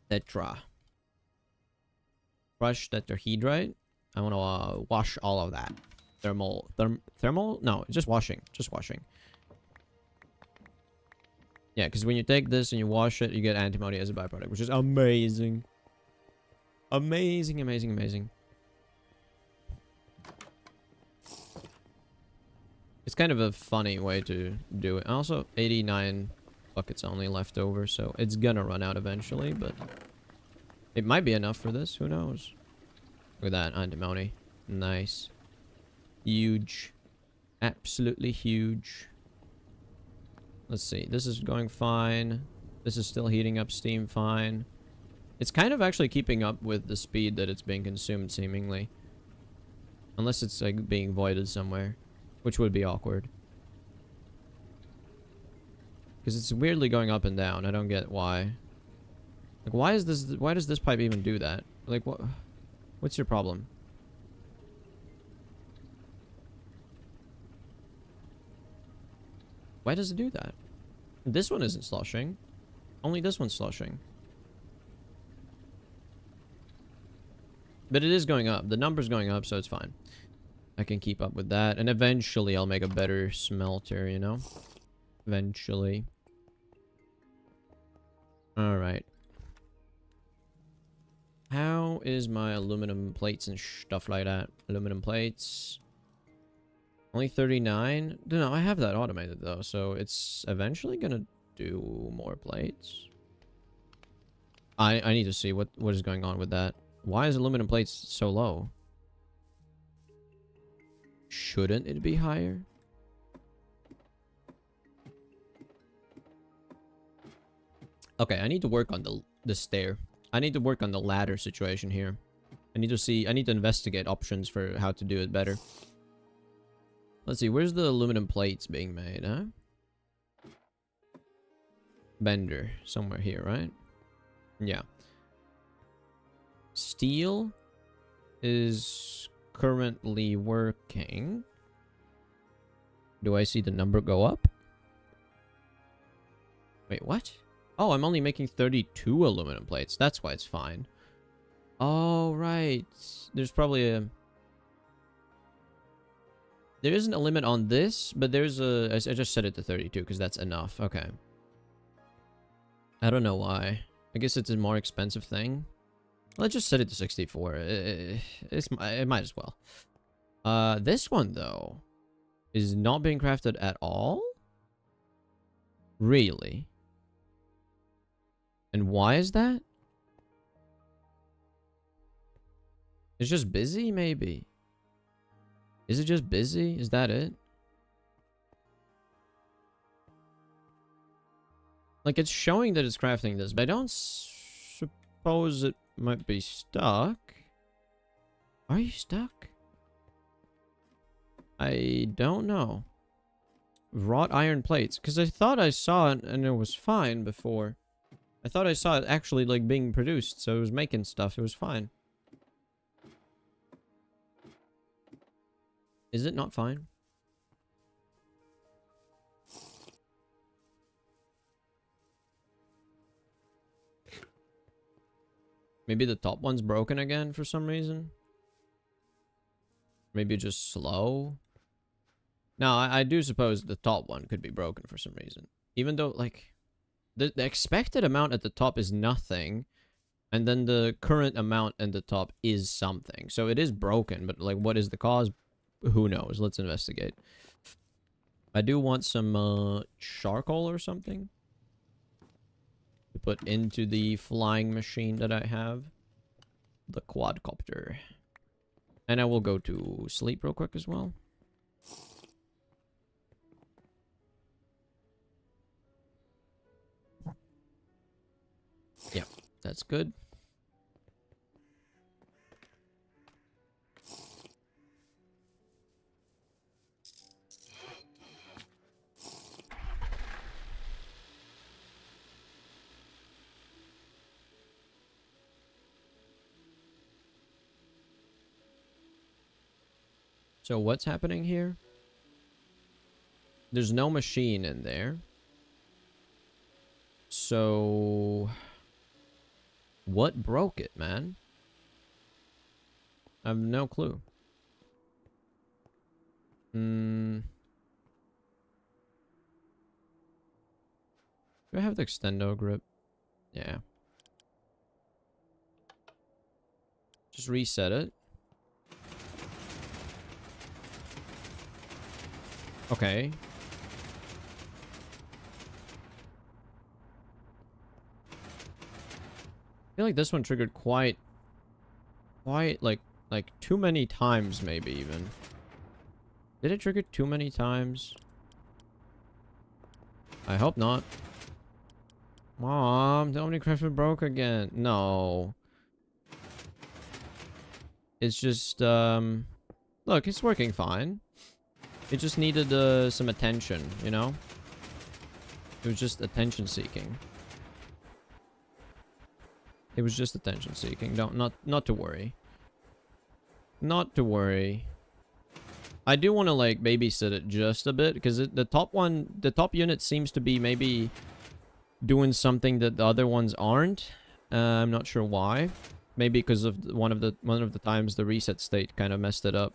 Tetra. Brush tetrahedrite. I want to wash all of that. Thermal? No, just washing. Just washing. Yeah, because when you take this and you wash it, you get antimony as a byproduct, which is amazing. Amazing, amazing, amazing. It's kind of a funny way to do it. Also, 89 buckets only left over, so it's gonna run out eventually, but it might be enough for this. Who knows? Look at that antimony. Nice. Huge. Absolutely huge. Let's see. This is going fine. This is still heating up steam fine. It's kind of actually keeping up with the speed that it's being consumed, seemingly. Unless it's like being voided somewhere, which would be awkward. Because it's weirdly going up and down. I don't get why. Like, why does this pipe even do that? Like, what's your problem? Why does it do that? This one isn't sloshing. Only this one's sloshing. But it is going up. The number's going up, so it's fine. I can keep up with that. And eventually I'll make a better smelter, you know? Eventually. Alright. How is my aluminum plates and stuff like that? Aluminum plates. Only 39? No, I have that automated though, so it's eventually gonna do more plates. I need to see what is going on with that. Why is aluminum plates so low? Shouldn't it be higher? Okay, I need to work on the stair. I need to work on the ladder situation here. I need to investigate options for how to do it better. Let's see, where's the aluminum plates being made, huh? Bender, somewhere here, right? Yeah. Steel is currently working. Do I see the number go up? Wait, what? Oh, I'm only making 32 aluminum plates. That's why it's fine. Oh, right. There's probably a... There isn't a limit on this, but there's a... I just set it to 32 because that's enough. Okay. I don't know why. I guess it's a more expensive thing. Let's just set it to 64. It might as well. This one, though, is not being crafted at all? Really? And why is that? It's just busy, maybe? Is it just busy? Is that it? Like, it's showing that it's crafting this, but I don't suppose it might be stuck. Are you stuck? I don't know. Wrought iron plates. Because I thought I saw it and it was fine before. I thought I saw it actually, like, being produced, so it was making stuff. It was fine. Is it not fine? Maybe the top one's broken again for some reason? Maybe just slow? Now, I do suppose the top one could be broken for some reason. Even though, like... The expected amount at the top is nothing, and then the current amount at the top is something. So it is broken, but like, what is the cause? Who knows? Let's investigate. I do want some charcoal or something to put into the flying machine that I have. The quadcopter. And I will go to sleep real quick as well. Yeah, that's good. So what's happening here? There's no machine in there. So... what broke it, man? I have no clue. Do I have the extendo grip? Yeah. Just reset it. Okay. I feel like this one triggered quite like too many times, maybe even. Did it trigger too many times? I hope not. Mom, the Omnicraft broke again. No. It's just, look, it's working fine. It just needed, some attention, you know? It was just attention seeking. It was just attention seeking. Not to worry. Not to worry. I do want to, like, babysit it just a bit, because the top unit seems to be maybe doing something that the other ones aren't. I'm not sure why. Maybe because of one of the times the reset state kind of messed it up.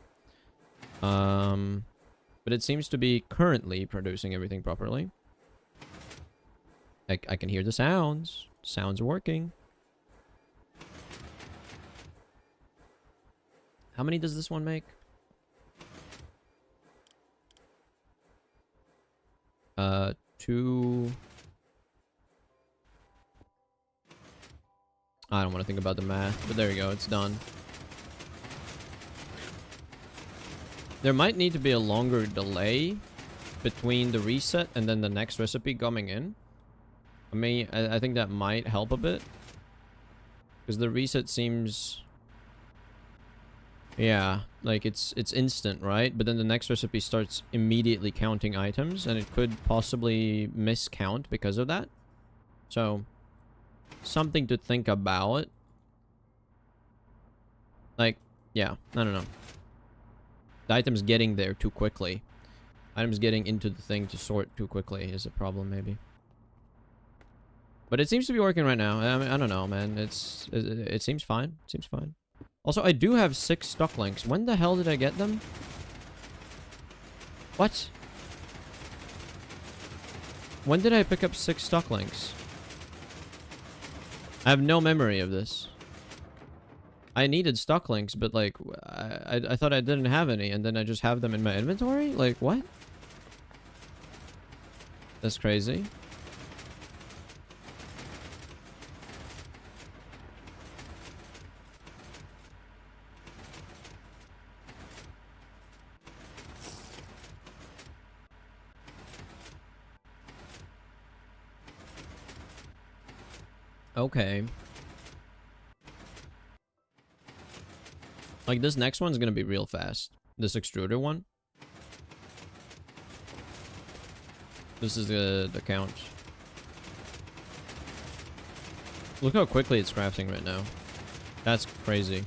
But it seems to be currently producing everything properly. I can hear the sounds. Sounds are working. How many does this one make? 2. I don't want to think about the math, but there you go, it's done. There might need to be a longer delay between the reset and then the next recipe coming in. I think that might help a bit. Because the reset seems... Yeah, like it's instant, right? But then the next recipe starts immediately counting items, and it could possibly miscount because of that. So, something to think about. Like, yeah, I don't know. The item's getting there too quickly. Items getting into the thing to sort too quickly is a problem, maybe. But it seems to be working right now. I mean, I don't know, man. It seems fine. It seems fine. Also, I do have 6 stock links. When the hell did I get them? What? When did I pick up 6 stock links? I have no memory of this. I needed stock links, but like, I thought I didn't have any, and then I just have them in my inventory? Like, what? That's crazy. Okay. Like, this next one's gonna be real fast. This extruder one. This is the count. Look how quickly it's crafting right now. That's crazy.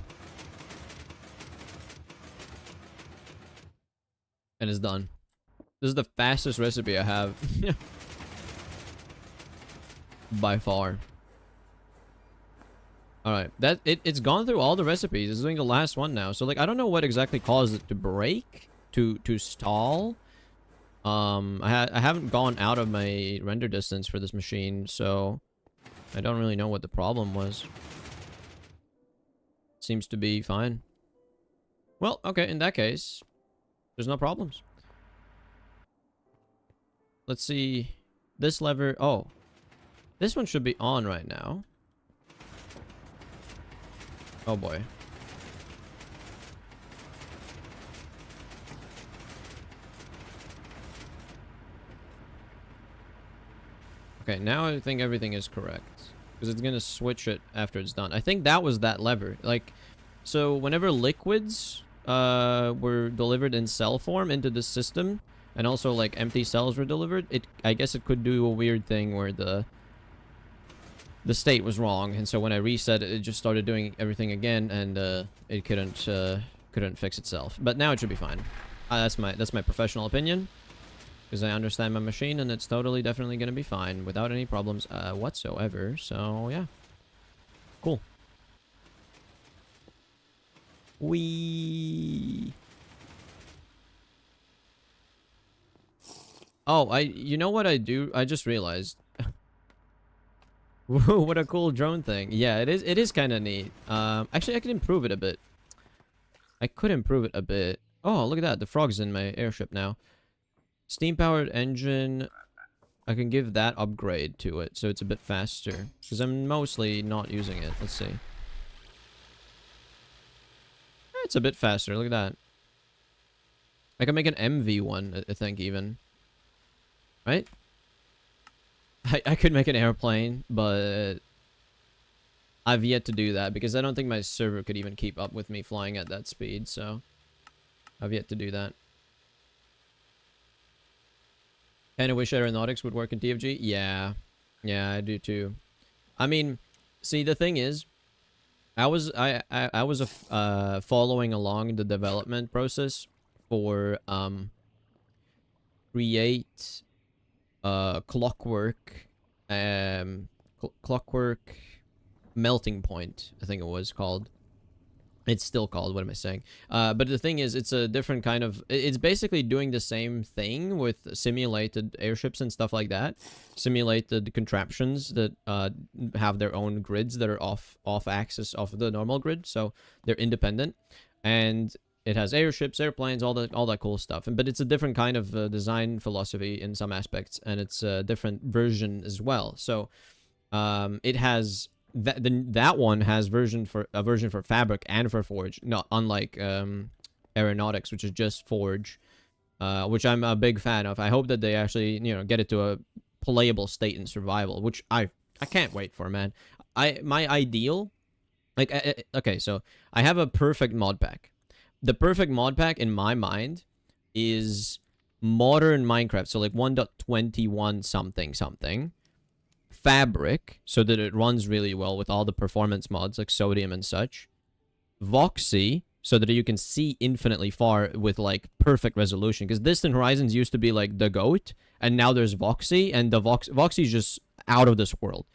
And it's done. This is the fastest recipe I have. By far. Alright, it's gone through all the recipes. It's doing the last one now. So like, I don't know what exactly caused it to break, to stall. I haven't gone out of my render distance for this machine, so I don't really know what the problem was. Seems to be fine. Well, okay, in that case, there's no problems. Let's see. This lever, oh. This one should be on right now. Oh boy. Okay, now I think everything is correct. Because it's gonna switch it after it's done. I think that was that lever. Like, so whenever liquids were delivered in cell form into the system, and also like empty cells were delivered, I guess it could do a weird thing where the state was wrong, and so when I reset it, it just started doing everything again, and it couldn't fix itself. But now it should be fine. That's my professional opinion, because I understand my machine, and it's totally, definitely gonna be fine without any problems whatsoever. So yeah, cool. Oh, you know what I do? I just realized. Whoa, what a cool drone thing. Yeah, it is kind of neat. Actually, I can improve it a bit. I could improve it a bit. Oh, look at that. The frog's in my airship now. Steam-powered engine. I can give that upgrade to it, so it's a bit faster. Because I'm mostly not using it. Let's see. It's a bit faster. Look at that. I can make an MV one, I think, even. Right? I could make an airplane, but I've yet to do that because I don't think my server could even keep up with me flying at that speed, so I've yet to do that. Kinda wish aeronautics would work in TFG. Yeah, I do too. I mean, see, the thing is, I was following along the development process for create clockwork melting point, I think it was called. It's still called, what am I saying? But the thing is, it's a different kind of, it's basically doing the same thing with simulated airships and stuff like that. Simulated contraptions that have their own grids that are off axis of the normal grid, so they're independent. And It has airships, airplanes, all that cool stuff. But it's a different kind of design philosophy in some aspects, and it's a different version as well. So it has that one has a version for fabric and for forge. Not unlike aeronautics, which is just forge, which I'm a big fan of. I hope that they actually get it to a playable state in survival, which I can't wait for, man. My ideal, like, okay, so I have a perfect mod pack. The perfect mod pack in my mind is modern Minecraft, so like 1.21 something something, fabric, so that it runs really well with all the performance mods like sodium and such, voxy, so that you can see infinitely far with like perfect resolution, because Distant Horizons used to be like the goat, and now there's voxy, and the voxy is just out of this world.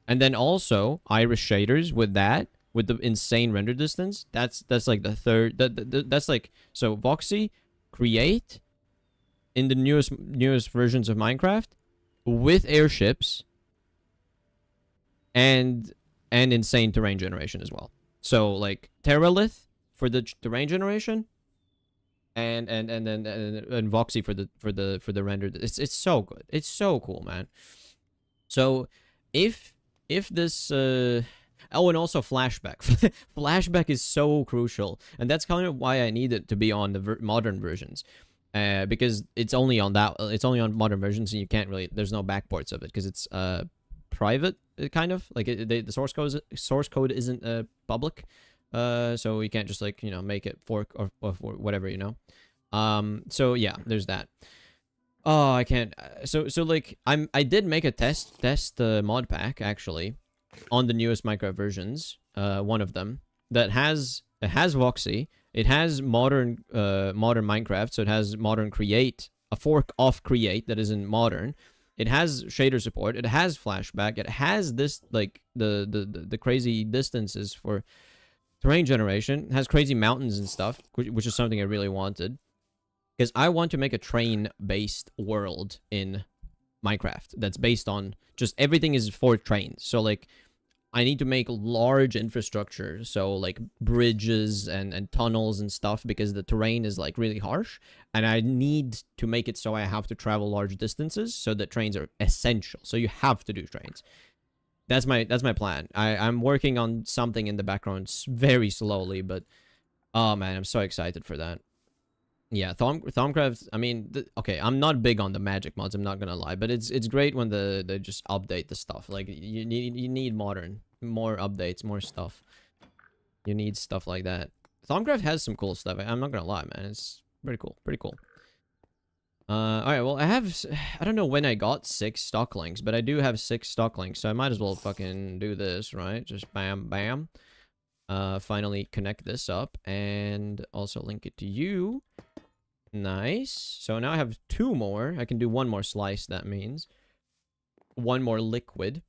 And then also iris shaders with that, with the insane render distance. That's like the third. That's like, so voxy, create in the newest versions of Minecraft with airships and insane terrain generation as well. So like Terralith for the terrain generation, and voxy for the render. It's so good. It's so cool, man. So if this oh, and also flashback. Flashback is so crucial, and that's kind of why I need it to be on the modern versions, because it's only on modern versions, and you can't really, there's no backports of it because it's private, kind of like the source code isn't public, so you can't just like make it fork or whatever, so yeah, there's that. Oh, I can't. So like I did make a test mod pack actually on the newest Minecraft versions, one of them that has voxy, it has modern Minecraft, so it has modern create, a fork of create that isn't modern, it has shader support, it has flashback, it has this like the crazy distances for terrain generation, it has crazy mountains and stuff, which is something I really wanted, because I want to make a train based world in Minecraft that's based on just everything is for trains. So like I need to make large infrastructure, so like bridges and tunnels and stuff, because the terrain is like really harsh, and I need to make it so I have to travel large distances, so that trains are essential. So you have to do trains. That's my plan. I'm working on something in the background very slowly, but oh man, I'm so excited for that. Yeah, Thaumcraft, I mean, okay, I'm not big on the magic mods, I'm not gonna lie, but it's great when they just update the stuff. Like, you need more updates, more stuff. You need stuff like that. Thaumcraft has some cool stuff, I'm not gonna lie, man. It's pretty cool, pretty cool. Alright, well, I don't know when I got 6 stocklinks, but I do have 6 stocklinks, so I might as well fucking do this, right? Just bam, bam. Finally connect this up, and also link it to you. Nice. So now I have 2 more. I can do 1 more slice, that means. 1 more liquid.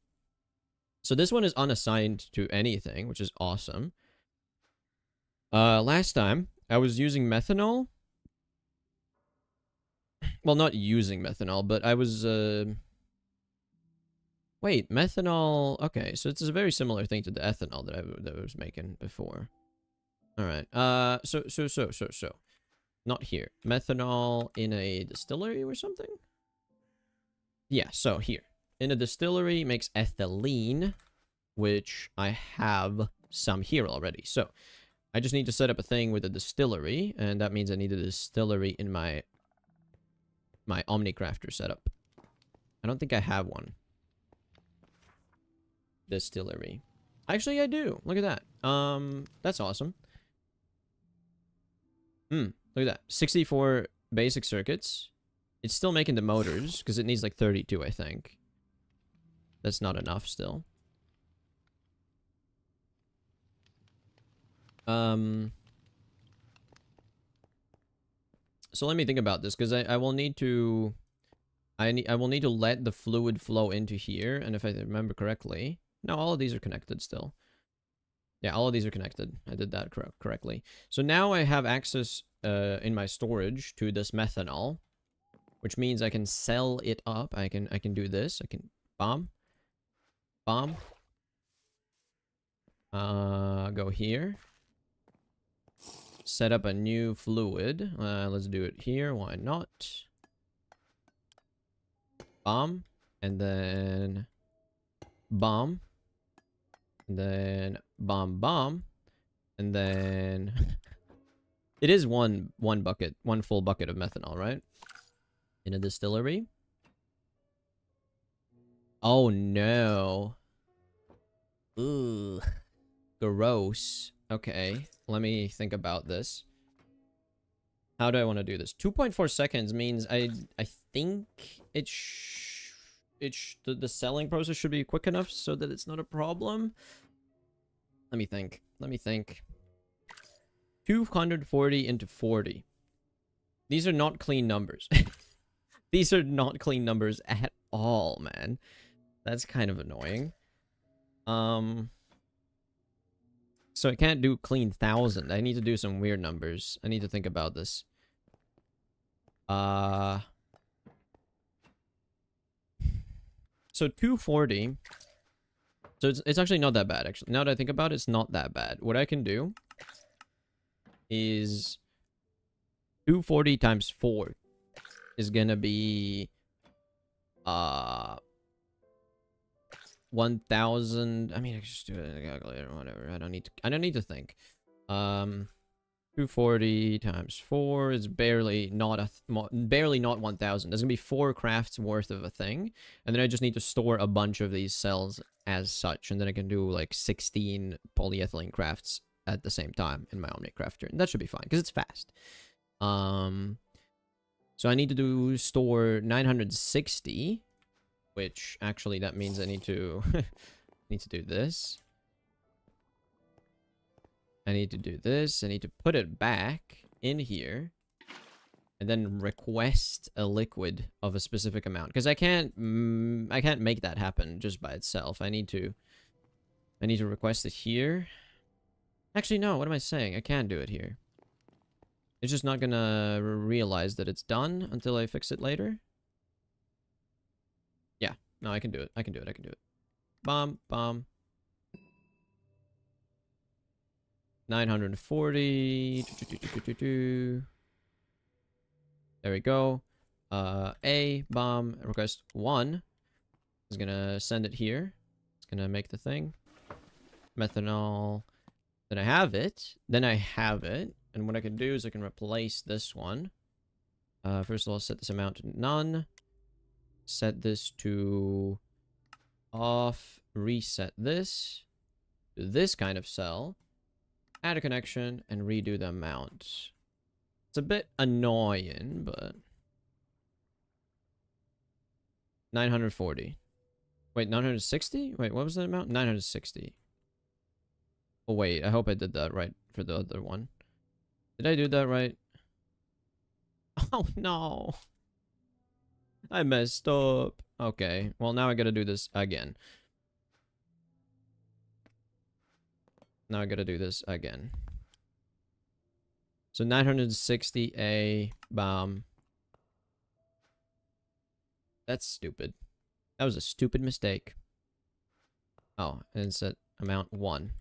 So this one is unassigned to anything, which is awesome. Last time, I was using methanol. Well, not using methanol, but I was, wait, methanol... Okay, so it's a very similar thing to the ethanol that I was making before. Alright, so... Not here. Methanol in a distillery or something? Yeah, so here. In a distillery makes ethylene, which I have some here already. So, I just need to set up a thing with a distillery, and that means I need a distillery in my Omnicrafter setup. I don't think I have one. Distillery. Actually, I do. Look at that. That's awesome. Look at that. 64 basic circuits. It's still making the motors, because it needs like 32, I think. That's not enough still. So let me think about this, because I will need to... I will need to let the fluid flow into here, and if I remember correctly... No, all of these are connected still. Yeah, all of these are connected. I did that correctly. So now I have access in my storage to this methanol, which means I can sell it up. I can do this. I can bomb. Go here. set up a new fluid. Let's do it here. Why not? Bomb. And then bomb. And then bomb. And then it is one bucket, one full bucket of methanol, right? In a distillery. Oh no. Ooh. Gross. Okay, let me think about this. How do I want to do this? 2.4 seconds means I think the selling process should be quick enough so that it's not a problem. Let me think. 240 into 40. These are not clean numbers. These are not clean numbers at all, man. That's kind of annoying. So I can't do clean 1,000. I need to do some weird numbers. I need to think about this. So 240. So it's actually not that bad, actually. Now that I think about it, it's not that bad. What I can do is 240 times 4 is gonna be 1,000. I mean, I can just do it in a calculator or whatever. I don't need to think. 240 times 4 is barely not 1,000. There's gonna be 4 crafts worth of a thing, and then I just need to store a bunch of these cells as such, and then I can do like 16 polyethylene crafts at the same time in my Omni crafter, and that should be fine because it's fast. So I need to store 960. Which, actually, that means I need to... need to do this. I need to do this. I need to put it back in here. And then request a liquid of a specific amount. Because I can't make that happen just by itself. I need to request it here. Actually, no. What am I saying? I can do it here. It's just not gonna realize that it's done until I fix it later. No, I can do it. I can do it. Bomb. 940. There we go. A bomb request 1 is gonna send it here. It's gonna make the thing. Methanol. Then I have it. And what I can do is I can replace this one. First of all, set this amount to none. Set this to off, reset this to this kind of cell, add a connection, and redo the amount. It's a bit annoying, but 940. Wait, 960? Wait, what was the amount? 960. Oh, wait, I hope I did that right for the other one. Did I do that right? Oh, no. I messed up. Okay, well now I gotta do this again. So 960A bomb. That's stupid. That was a stupid mistake. Oh, and set amount 1.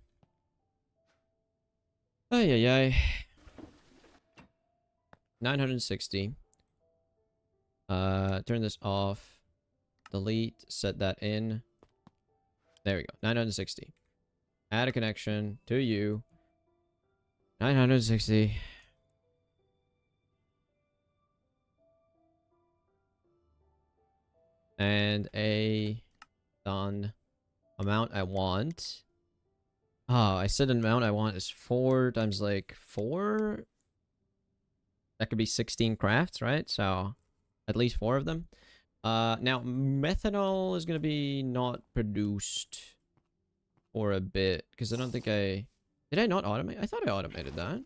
Ay. 960. Turn this off. Delete. Set that in. There we go. 960. Add a connection to you. 960. And a done. Amount I want. Oh, I said an amount I want is 4 times like 4. That could be 16 crafts, right? So at least 4 of them. Now methanol is gonna be not produced for a bit because I don't think did I not automate? I thought I automated that.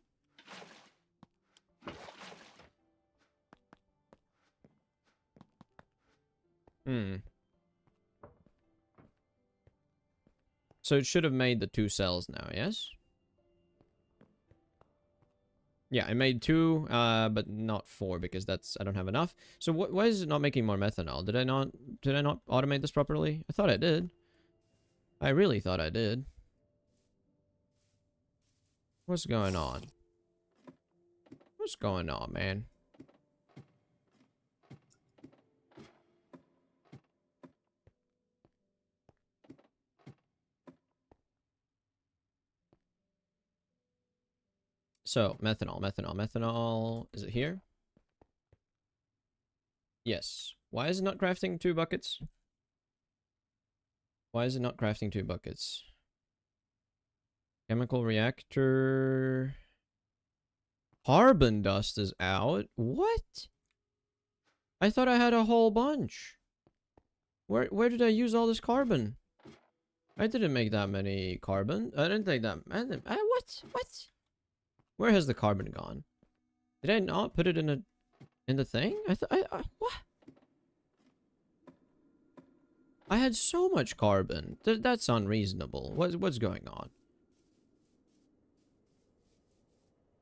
So it should have made the 2 cells now, yes? Yeah, I made 2, but not 4 because I don't have enough. So why is it not making more methanol? Did I not automate this properly? I thought I did. I really thought I did. What's going on? What's going on, man? So, methanol. Is it here? Yes. Why is it not crafting 2 buckets? Why is it not crafting 2 buckets? Chemical reactor. Carbon dust is out? What? I thought I had a whole bunch. Where did I use all this carbon? I didn't make that many carbon. I didn't think that. What? Where has the carbon gone? Did I not put it in the thing? What? I had so much carbon. That's unreasonable. What's going on?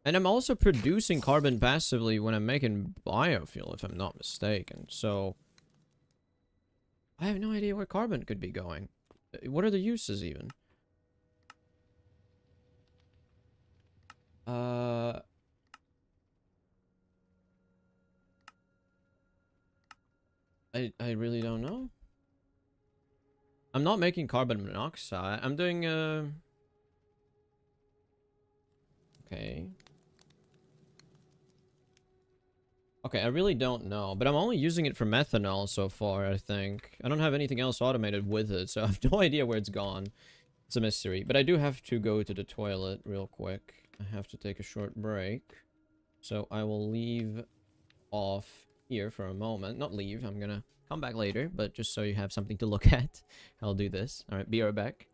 And I'm also producing carbon passively when I'm making biofuel, if I'm not mistaken. So I have no idea where carbon could be going. What are the uses even? I really don't know. I'm not making carbon monoxide. I'm doing okay. Okay, I really don't know, but I'm only using it for methanol so far, I think. I don't have anything else automated with it, so I have no idea where it's gone. It's a mystery, but I do have to go to the toilet real quick. I have to take a short break. So I will leave off here for a moment. Not leave, I'm gonna come back later, but just so you have something to look at, I'll do this. Alright, be right back.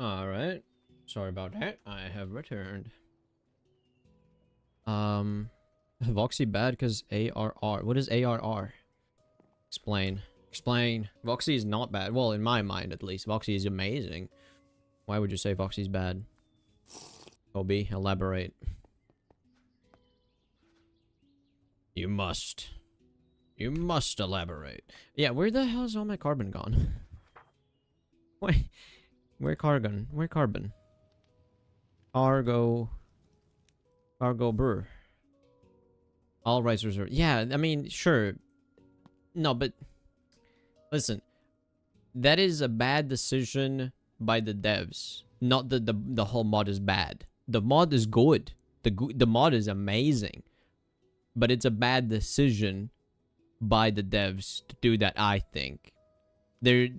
Alright. Sorry about that. I have returned. Voxy bad because ARR. What is ARR? Explain. Explain. Voxy is not bad. Well, in my mind at least. Voxy is amazing. Why would you say Voxy is bad? Obi, elaborate. You must. You must elaborate. Yeah, where the hell is all my carbon gone? Wait. Where carbon? Where carbon? Cargo brr. All rights reserved. Yeah, I mean, sure. No, but listen, that is a bad decision by the devs. Not that the whole mod is bad. The mod is good. The mod is amazing. But it's a bad decision by the devs to do that, I think. I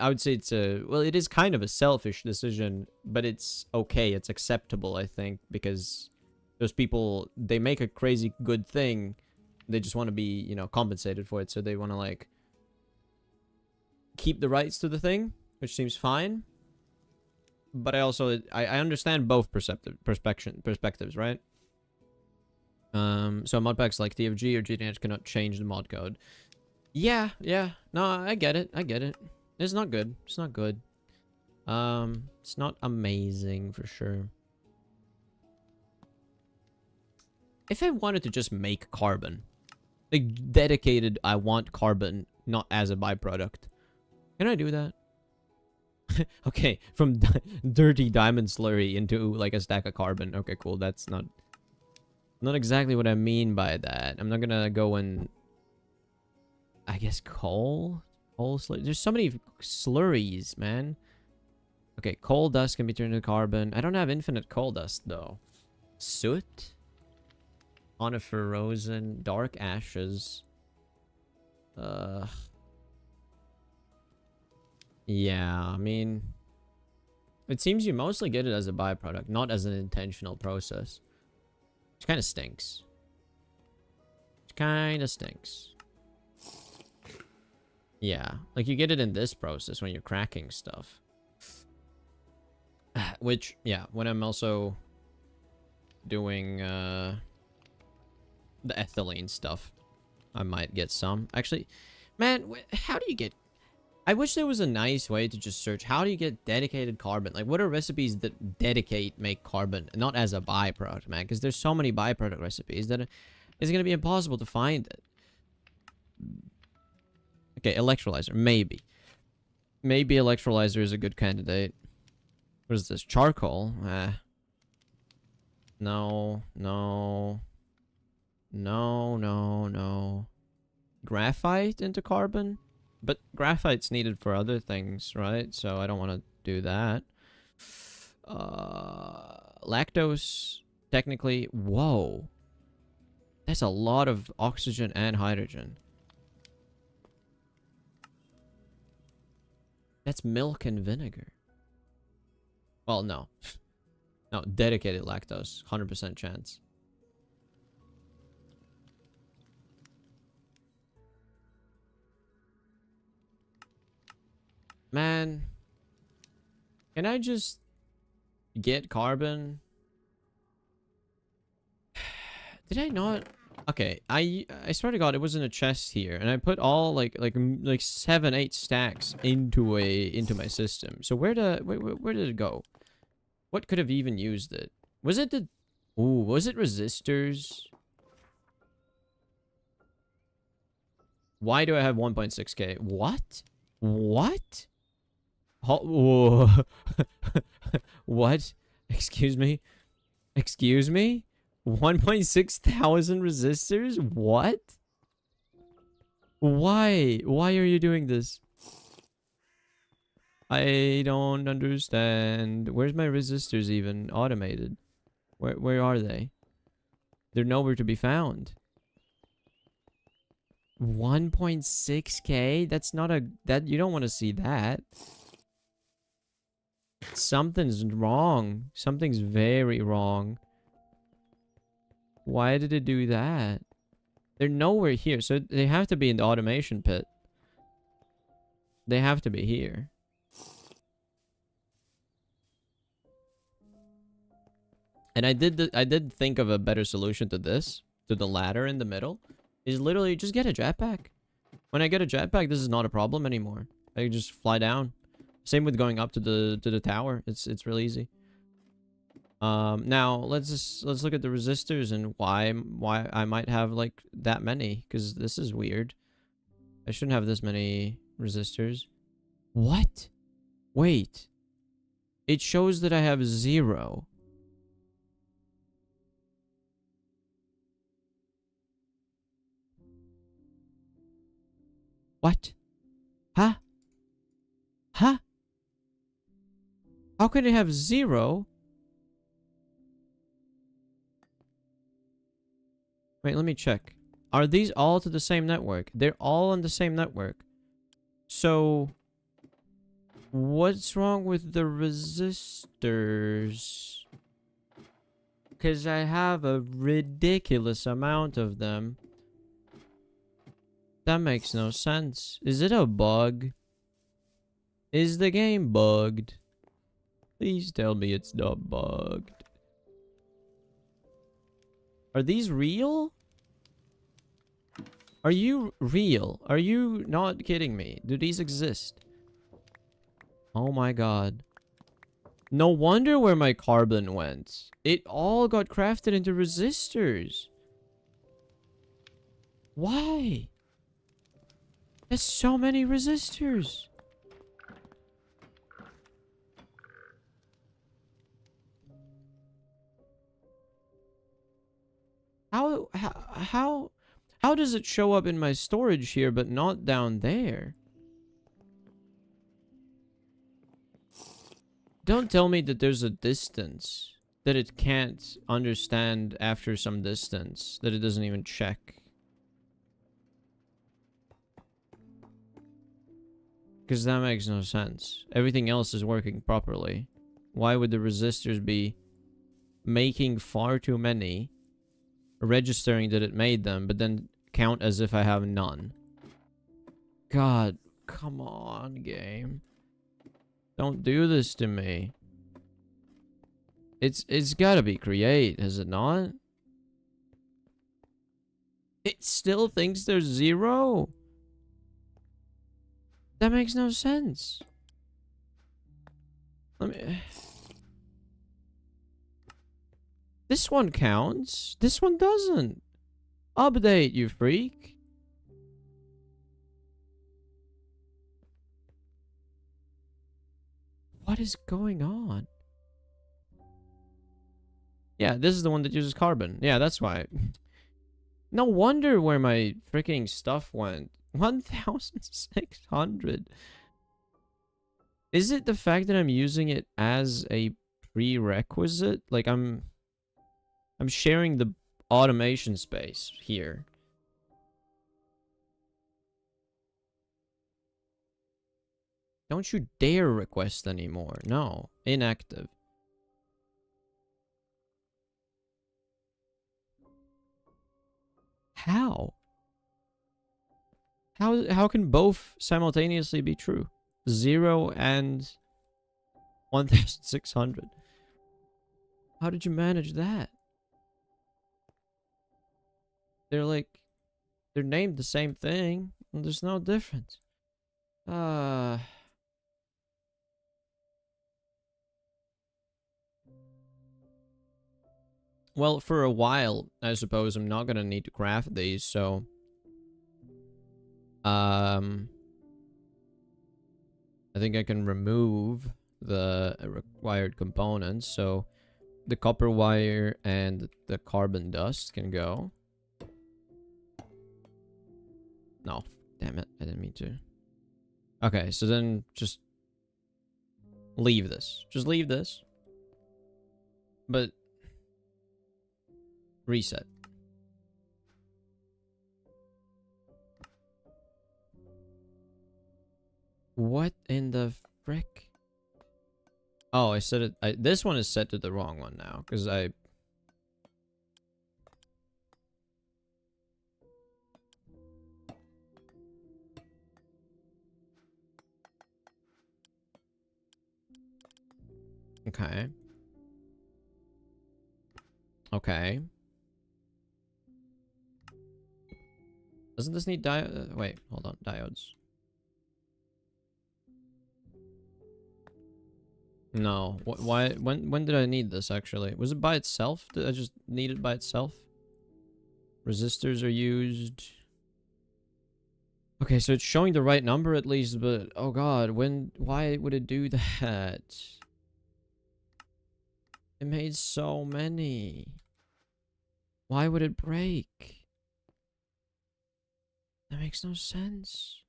would say it's a, well, it is kind of a selfish decision, but it's okay, it's acceptable, I think, because those people, they make a crazy good thing, they just want to be, you know, compensated for it, so they want to, like, keep the rights to the thing, which seems fine, but I also, I understand both perspectives, right? So modpacks like TFG or GTH cannot change the mod code. Yeah. No, I get it. It's not good. It's not good. It's not amazing for sure. If I wanted to just make carbon, like dedicated, I want carbon, not as a byproduct. Can I do that? Okay, from dirty diamond slurry into like a stack of carbon. Okay, cool. That's not exactly what I mean by that. I'm not gonna go and, I guess, coal slurry. There's so many slurries, man. Okay, coal dust can be turned into carbon. I don't have infinite coal dust though. Soot, conifer rosin, dark ashes. Yeah, I mean, it seems you mostly get it as a byproduct, not as an intentional process. Which kind of stinks. Yeah, like you get it in this process when you're cracking stuff. Which, yeah, when I'm also doing the ethylene stuff, I might get some. Actually, man, how do you get... I wish there was a nice way to just search, how do you get dedicated carbon? Like, what are recipes that make carbon, not as a byproduct, man? Because there's so many byproduct recipes that it's going to be impossible to find it. Okay, electrolyzer, maybe. Maybe electrolyzer is a good candidate. What is this? Charcoal? No. Graphite into carbon? But graphite's needed for other things, right? So I don't want to do that. Lactose, technically... Whoa. That's a lot of oxygen and hydrogen. That's milk and vinegar. Well, no. No, dedicated lactose. 100% chance. Man. Can I just get carbon? Did I not? Okay, I swear to God, it was in a chest here, and I put all like 7-8 stacks into my system. So where did it go? What could have even used it? Was it the... Ooh, was it resistors? Why do I have 1.6k? What? What? What? Excuse me? Excuse me? 1.6 thousand resistors? What? Why? Why are you doing this? I don't understand. Where's my resistors even automated? Where are they? They're nowhere to be found. 1.6k? That's not a... That you don't want to see that. Something's wrong. Something's very wrong. Why did it do that? They're nowhere here, so they have to be in the automation pit. They have to be here. And I did think of a better solution to this, to the ladder in the middle, is literally just get a jetpack. When I get a jetpack, this is not a problem anymore. I can just fly down. Same with going up to the tower. It's real easy. Now let's look at the resistors and why I might have like that many, because this is weird. I shouldn't have this many resistors. What? Wait. It shows that I have 0. What? Huh? Huh? How could it have 0? Wait, let me check. Are these all to the same network? They're all on the same network. So, what's wrong with the resistors? Because I have a ridiculous amount of them. That makes no sense. Is it a bug? Is the game bugged? Please tell me it's not bugged. Are these real? Are you real? Are you not kidding me? Do these exist? Oh my god. No wonder where my carbon went. It all got crafted into resistors. Why? There's so many resistors. How does it show up in my storage here but not down there? Don't tell me that there's a distance that it can't understand after some distance, that it doesn't even check. Because that makes no sense. Everything else is working properly. Why would the resistors be making far too many, registering that it made them, but then count as if I have none? God, come on, game. Don't do this to me. It's gotta be create, has it not? It still thinks there's 0? That makes no sense. Let me... This one counts. This one doesn't. Update, you freak. What is going on? Yeah, this is the one that uses carbon. Yeah, that's why. No wonder where my freaking stuff went. 1,600. Is it the fact that I'm using it as a prerequisite? Like I'm sharing the automation space here. Don't you dare request anymore. No, inactive. How? How can both simultaneously be true? 0 and 1,600. How did you manage that? They're named the same thing, and there's no difference. Well, for a while, I suppose I'm not gonna need to craft these, so I think I can remove the required components, so the copper wire and the carbon dust can go. No, damn it, I didn't mean to. Okay, so then just leave this. Just leave this. But reset. What in the frick? Oh, I set it. This one is set to the wrong one now, because I... Okay. Okay. Doesn't this need wait, hold on. Diodes. No. Why? When did I need this, actually? Was it by itself? Did I just need it by itself? Resistors are used. Okay, so it's showing the right number at least, but... Oh god, why would it do that? It made so many. Why would it break? That makes no sense.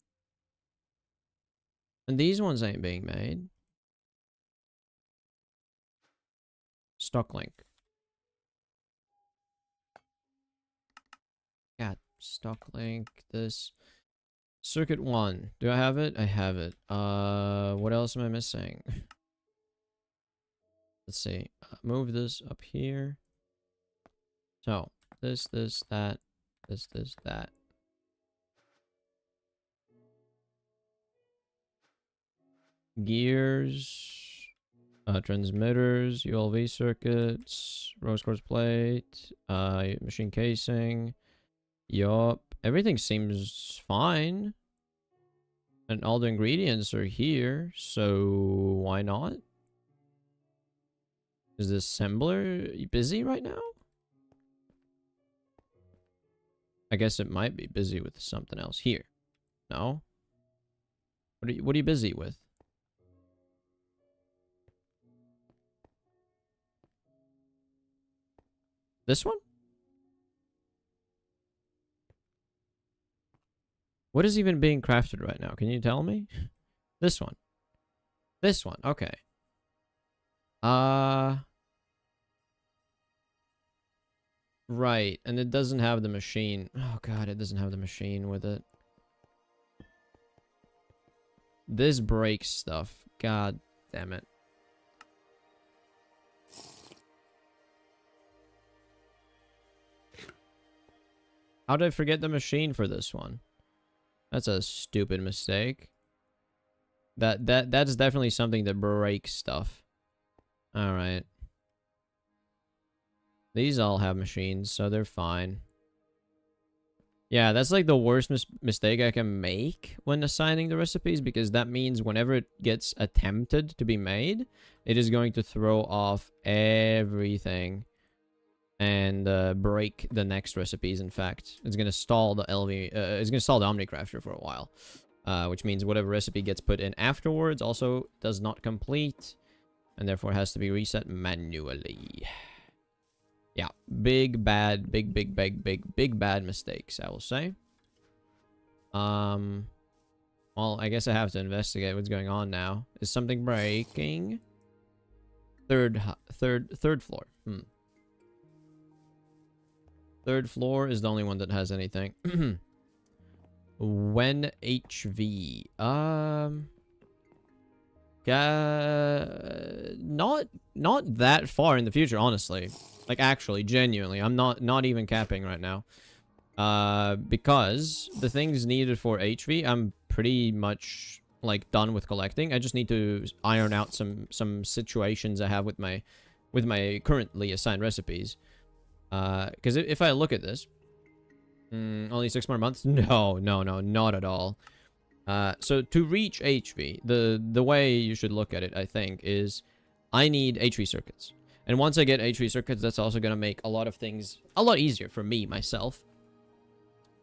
And these ones ain't being made. Stock link. God, stock link. This. Circuit 1. Do I have it? I have it. What else am I missing? Let's see. Move this up here. So, this, that, this, that. Gears, transmitters, ULV circuits, rose quartz plate, machine casing. Yup. Everything seems fine. And all the ingredients are here, so why not? Is the assembler busy right now? I guess it might be busy with something else here. No? What are you busy with? This one? What is even being crafted right now? Can you tell me? This one. This one. Okay. Right. And it doesn't have the machine. Oh, God. It doesn't have the machine with it. This breaks stuff. God damn it. How did I forget the machine for this one? That's a stupid mistake. That's definitely something that breaks stuff. Alright. These all have machines, so they're fine. Yeah, that's like the worst mistake I can make when assigning the recipes, because that means whenever it gets attempted to be made, it is going to throw off everything and break the next recipes. In fact, it's going to stall the it's going to stall the Omnicrafter for a while, which means whatever recipe gets put in afterwards also does not complete, and therefore has to be reset manually. Yeah, big bad mistakes, I will say. Well, I guess I have to investigate what's going on now. Is something breaking? Third floor. Third floor is the only one that has anything. When HV. Not that far in the future, honestly. Like, actually, genuinely, I'm not even capping right now. Because the things needed for HV, I'm pretty much like done with collecting. I just need to iron out some situations I have with my currently assigned recipes. Because if I look at this, only 6 more months? No, not at all. So to reach HV, the way you should look at it, I think, is I need HV circuits. And once I get HV circuits, that's also going to make a lot of things a lot easier for me, myself.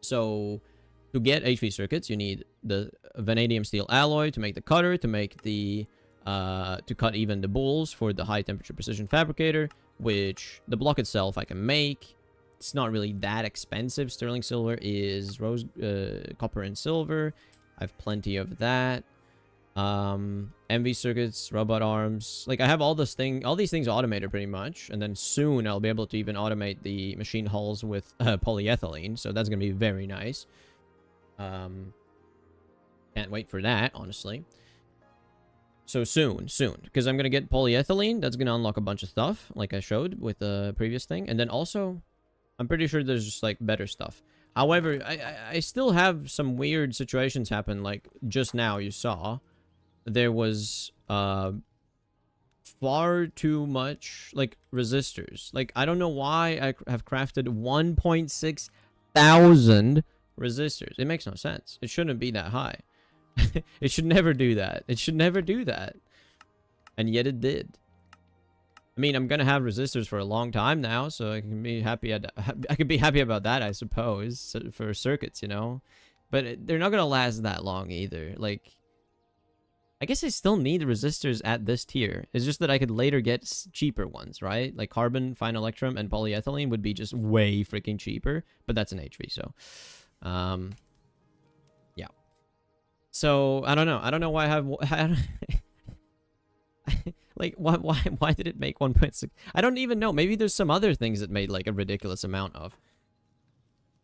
So to get HV circuits, you need the vanadium steel alloy to make the cutter, to make the, to cut even the bowls for the high temperature precision fabricator, which the block itself I can make. It's not really that expensive. Sterling silver is copper and silver. I have plenty of that. MV circuits, robot arms. Like, I have all these things automated pretty much. And then soon I'll be able to even automate the machine hulls with polyethylene. So that's going to be very nice. Can't wait for that, honestly. So soon. Because I'm going to get polyethylene. That's going to unlock a bunch of stuff, like I showed with the previous thing. And then also, I'm pretty sure there's just, like, better stuff. However, I still have some weird situations happen, like just now you saw. There was far too much, like, resistors. Like, I don't know why I have crafted 1.6 thousand resistors. It makes no sense. It shouldn't be that high. It should never do that. It should never do that. And yet it did. I mean, I'm gonna have resistors for a long time now, so I can be happy. I could be happy about that, I suppose, for circuits, you know. But they're not gonna last that long either. Like, I guess I still need resistors at this tier. It's just that I could later get cheaper ones, right? Like carbon, fine electrum, and polyethylene would be just way freaking cheaper. But that's an HV, so... yeah. So, I don't know. I don't know why I have... like, why did it make 1.6? I don't even know. Maybe there's some other things that made, like, a ridiculous amount of.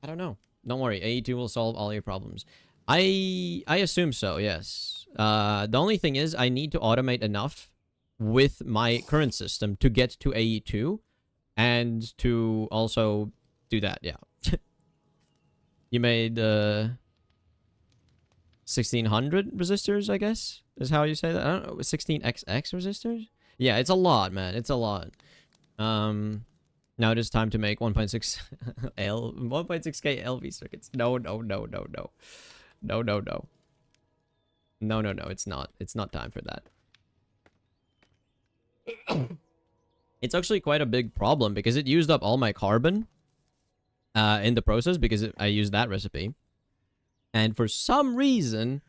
I don't know. Don't worry. AE2 will solve all your problems. I assume so, yes. The only thing is I need to automate enough with my current system to get to AE2 and to also do that, yeah. You made 1600 resistors, I guess, is how you say that. I don't know, 16xx resistors? Yeah, it's a lot, man. It's a lot. Now it is time to make 1.6 1.6k LV circuits. No. No, it's not. It's not time for that. It's actually quite a big problem because it used up all my carbon in the process because I used that recipe. And for some reason,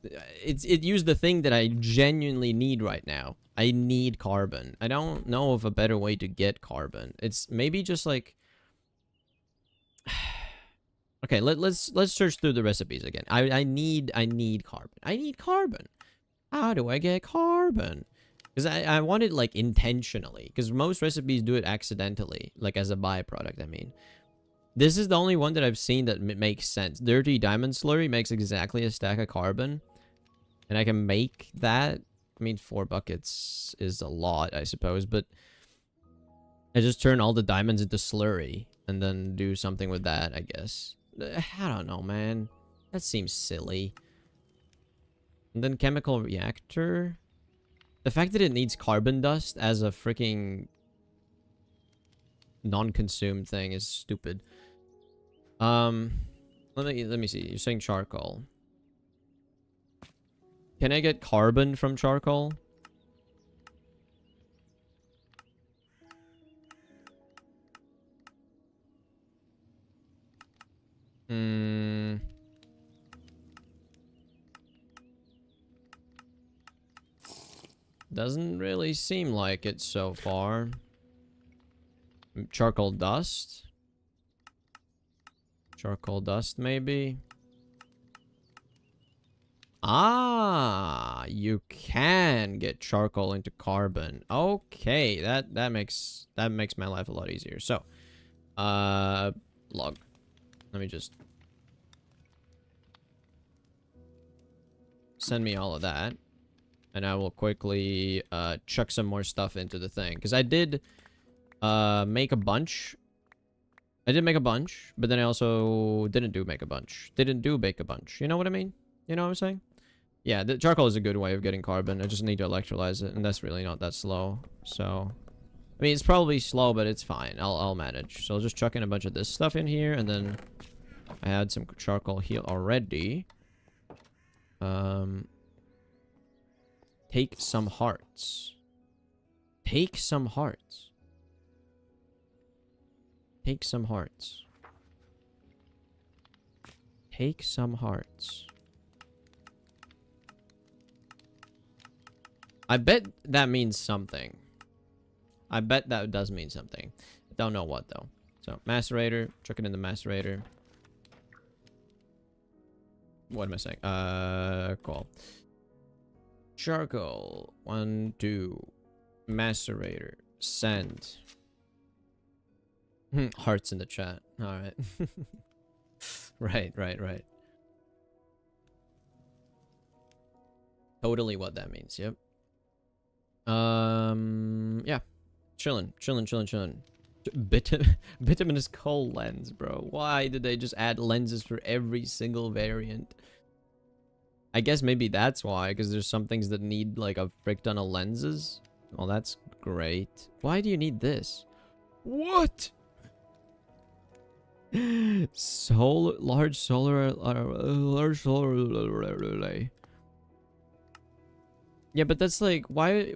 it used the thing that I genuinely need right now. I need carbon. I don't know of a better way to get carbon. It's maybe just like... Okay, let's search through the recipes again. I need carbon. I need carbon. How do I get carbon? Because I want it like intentionally. Because most recipes do it accidentally, like as a byproduct. I mean, this is the only one that I've seen that makes sense. Dirty diamond slurry makes exactly a stack of carbon, and I can make that. I mean, 4 buckets is a lot, I suppose, but I just turn all the diamonds into slurry and then do something with that, I guess. I don't know, man. That seems silly. And then chemical reactor. The fact that it needs carbon dust as a freaking non-consumed thing is stupid. Let me see. You're saying charcoal. Can I get carbon from charcoal? Doesn't really seem like it so far. Charcoal dust? Charcoal dust, maybe? Ah, you can get charcoal into carbon. Okay, that makes my life a lot easier. So, log. Let me just send me all of that, and I will quickly chuck some more stuff into the thing because I did make a bunch. I did make a bunch, but then I also didn't do make a bunch. Didn't do bake a bunch. You know what I mean? You know what I'm saying? Yeah, the charcoal is a good way of getting carbon. I just need to electrolyze it, and that's really not that slow. So, I mean, it's probably slow, but it's fine. I'll manage. So I'll just chuck in a bunch of this stuff in here, and then I had some charcoal here already. Take some hearts. Take some hearts. Take some hearts. Take some hearts. I bet that means something. I bet that does mean something. I don't know what, though. So, macerator. Chuck it in the macerator. What am I saying? Cool. Charcoal. 1, 2. Macerator. Send. Hearts in the chat. Alright. Right. Totally what that means, yep. Yeah. Chillin'. Bituminous coal lens, bro. Why did they just add lenses for every single variant? I guess maybe that's why, because there's some things that need like a frick ton of lenses. Well, that's great. Why do you need this? What? Large solar relay. Yeah, but that's like, why?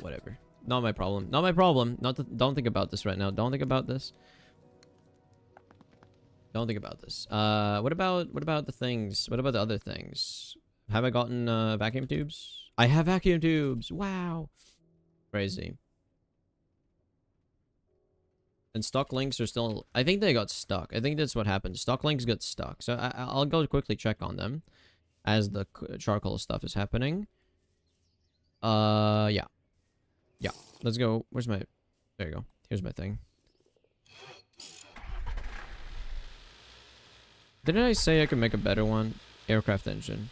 Whatever. Not my problem. Not my problem. Don't think about this right now. Don't think about this. Don't think about this. What about the things? What about the other things? Have I gotten vacuum tubes? I have vacuum tubes. Wow. Crazy. And stock links are still... I think they got stuck. I think that's what happened. Stock links got stuck. So I'll go quickly check on them as the charcoal stuff is happening. Yeah. Yeah. Let's go. Where's my... There you go. Here's my thing. Didn't I say I could make a better one? Aircraft engine.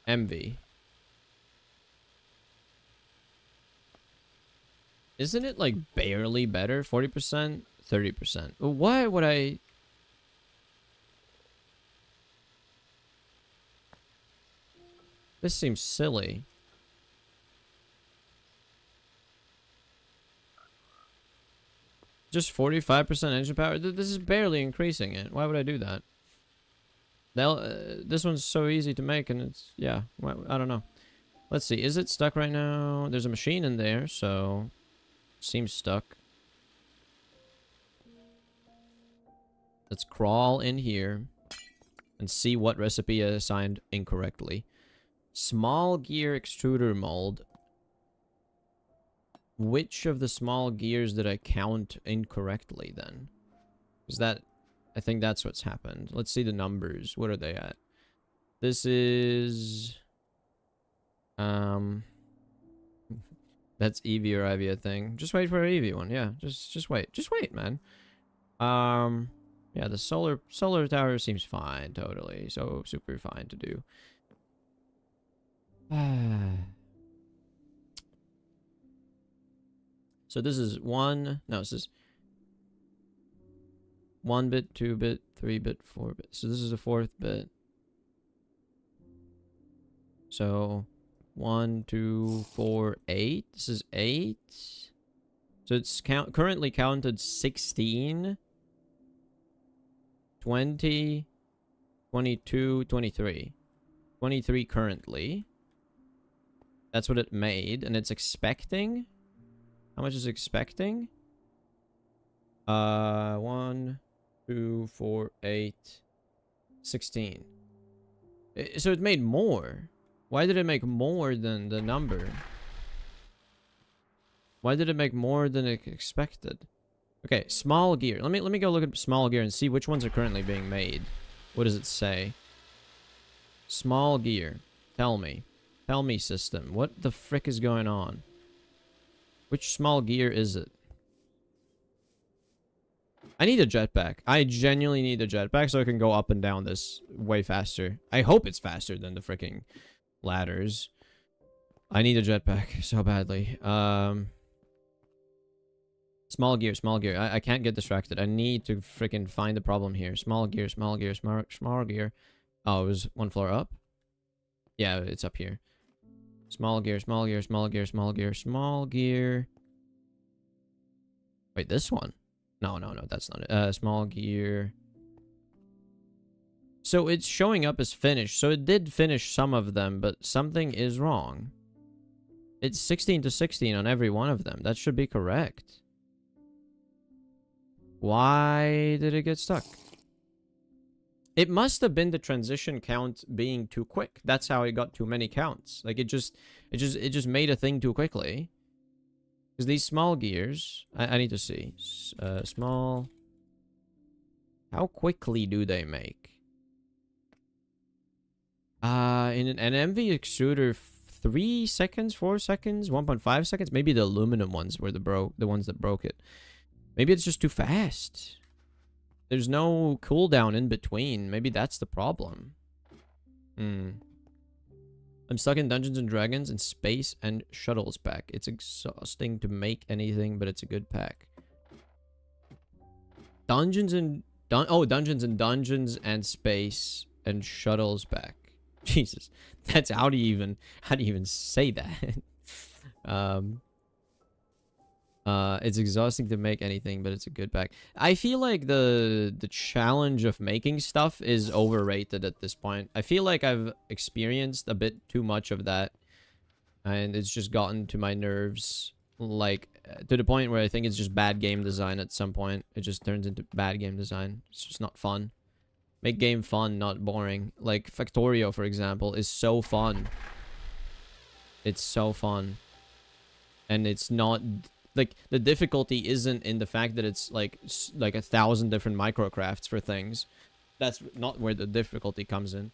MV. Isn't it like barely better? 40%? 30%. Why would I... This seems silly. Just 45% engine power? This is barely increasing it. Why would I do that? This one's so easy to make and it's... Yeah, I don't know. Let's see. Is it stuck right now? There's a machine in there, so... Seems stuck. Let's crawl in here and see what recipe I assigned incorrectly. Small gear extruder mold. Which of the small gears did I count incorrectly then? Is that... I think that's what's happened. Let's see the numbers. What are they at? This is... That's EV or IV, I think. Just wait for an EV one. Yeah, just wait. Just wait, man. Yeah, the solar tower seems fine, totally. So super fine to do. So this is one. No, this is 1 bit, 2 bit, 3 bit, 4 bit. So this is a 4th bit. So 1, 2, 4, 8. This is 8. So it's currently counted 16, 20, 22, 23. 23 currently. That's what it made, and it's expecting. How much is it expecting? 1, 2, 4, 8, 16. So it made more. Why did it make more than the number? Why did it make more than it expected? Okay, small gear. Let me go look at small gear and see which ones are currently being made. What does it say? Small gear. Tell me. Tell me, system. What the frick is going on? Which small gear is it? I need a jetpack. I genuinely need a jetpack so I can go up and down this way faster. I hope it's faster than the freaking ladders. I need a jetpack so badly. Small gear, small gear. I can't get distracted. I need to freaking find the problem here. Small gear, small gear, small gear. Oh, it was one floor up? Yeah, it's up here. Small gear, small gear, small gear, small gear, small gear. Wait, this one? No, that's not it. Small gear. So it's showing up as finished. So it did finish some of them, but something is wrong. It's 16 to 16 on every one of them. That should be correct. Why did it get stuck? It must have been the transition count being too quick. That's how it got too many counts. Like it just made a thing too quickly. Because these small gears, I need to see. Small. How quickly do they make? In an MV extruder, 3 seconds, 4 seconds, 1.5 seconds. Maybe the aluminum ones were the ones that broke it. Maybe it's just too fast. There's no cooldown in between. Maybe that's the problem. I'm stuck in Dungeons and Dragons and Space and Shuttles pack. It's exhausting to make anything, but it's a good pack. Dungeons and Dungeons and Space and Shuttles pack. Jesus, that's how do you even say that? It's exhausting to make anything, but it's a good pack. I feel like the challenge of making stuff is overrated at this point. I feel like I've experienced a bit too much of that, and it's just gotten to my nerves. Like, to the point where I think it's just bad game design at some point. It just turns into bad game design. It's just not fun. Make game fun, not boring. Like Factorio, for example, is so fun. It's so fun. And it's not... Like, the difficulty isn't in the fact that it's like 1,000 different microcrafts for things. That's not where the difficulty comes in.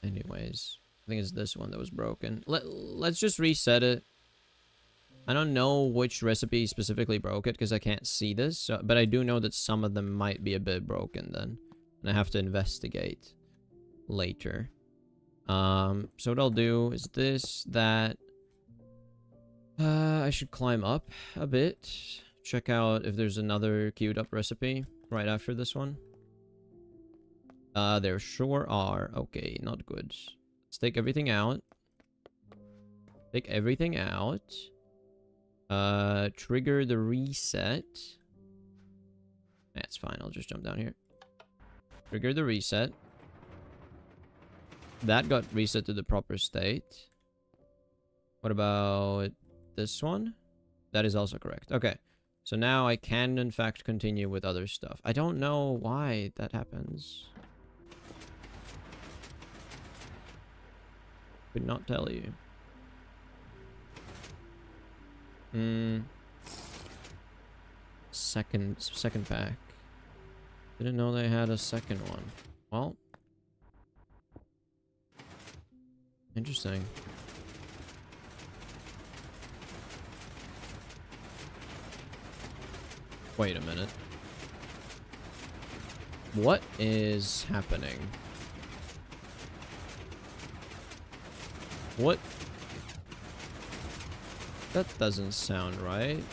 Anyways, I think it's this one that was broken. Let's just reset it. I don't know which recipe specifically broke it because I can't see this, so, but I do know that some of them might be a bit broken then. And I have to investigate later. So what I'll do is this, that. I should climb up a bit. Check out if there's another queued up recipe right after this one. There sure are. Okay, not good. Let's take everything out. Take everything out. Trigger the reset. That's fine. I'll just jump down here. Trigger the reset. That got reset to the proper state. What about this one? That is also correct. Okay. So now I can, in fact, continue with other stuff. I don't know why that happens. Could not tell you. Second pack. Didn't know they had a second one. Well. Interesting. Wait a minute. What is happening? What? That doesn't sound right.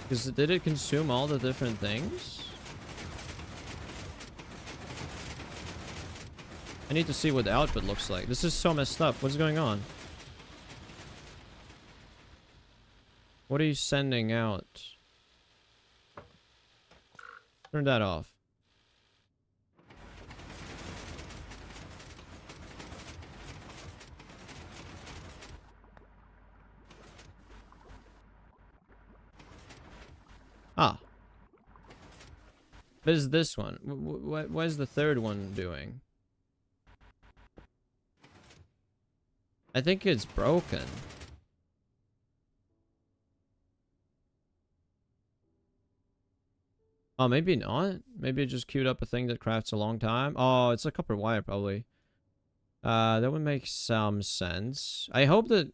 Because did it consume all the different things? I need to see what the output looks like. This is so messed up. What's going on? What are you sending out? Turn that off. Ah. What is this one? What is the third one doing? I think it's broken. Oh, maybe not. Maybe it just queued up a thing that crafts a long time. Oh, it's a copper wire, probably. That would make some sense. I hope that...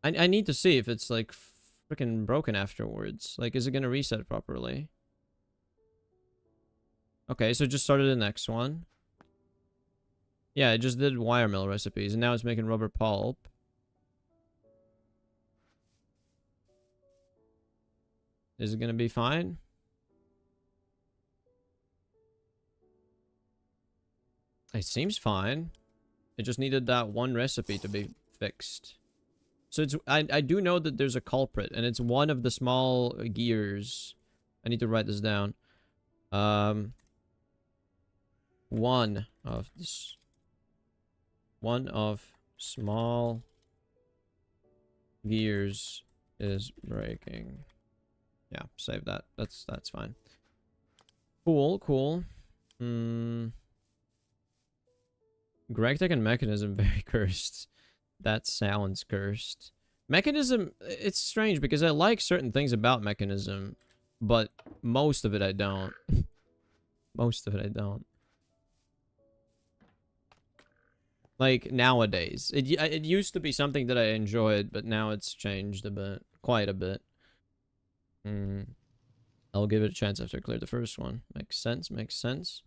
I need to see if it's, like, freaking broken afterwards. Like, is it gonna reset properly? Okay, so just started the next one. Yeah, it just did wire mill recipes, and now it's making rubber pulp. Is it gonna be fine? It seems fine. It just needed that one recipe to be fixed. So it's I do know that there's a culprit, and it's one of the small gears. I need to write this down. One of small gears is breaking. Yeah, save that. That's fine. Cool, cool. Gregtech and Mechanism very cursed. That sounds cursed. Mechanism, it's strange because I like certain things about Mechanism, but most of it I don't. Most of it I don't. Like, nowadays. It used to be something that I enjoyed, but now it's changed a bit. Quite a bit. I'll give it a chance after I clear the first one. Makes sense, makes sense.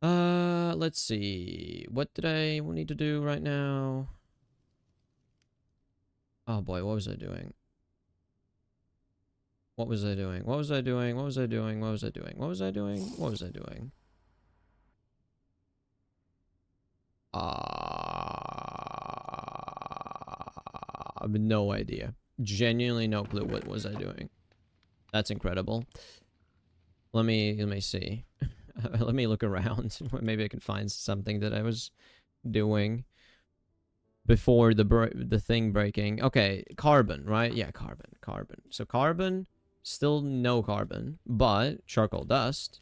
Let's see. What did I need to do right now? Oh boy, what was I doing? What was I doing? What was I doing? What was I doing? What was I doing? What was I doing? What was I doing? I have no idea. Genuinely no clue what was I doing. That's incredible. Let me see. Let me look around. Maybe I can find something that I was doing before the thing breaking. Okay, carbon, right? Yeah, carbon. So carbon, still no carbon, but charcoal dust,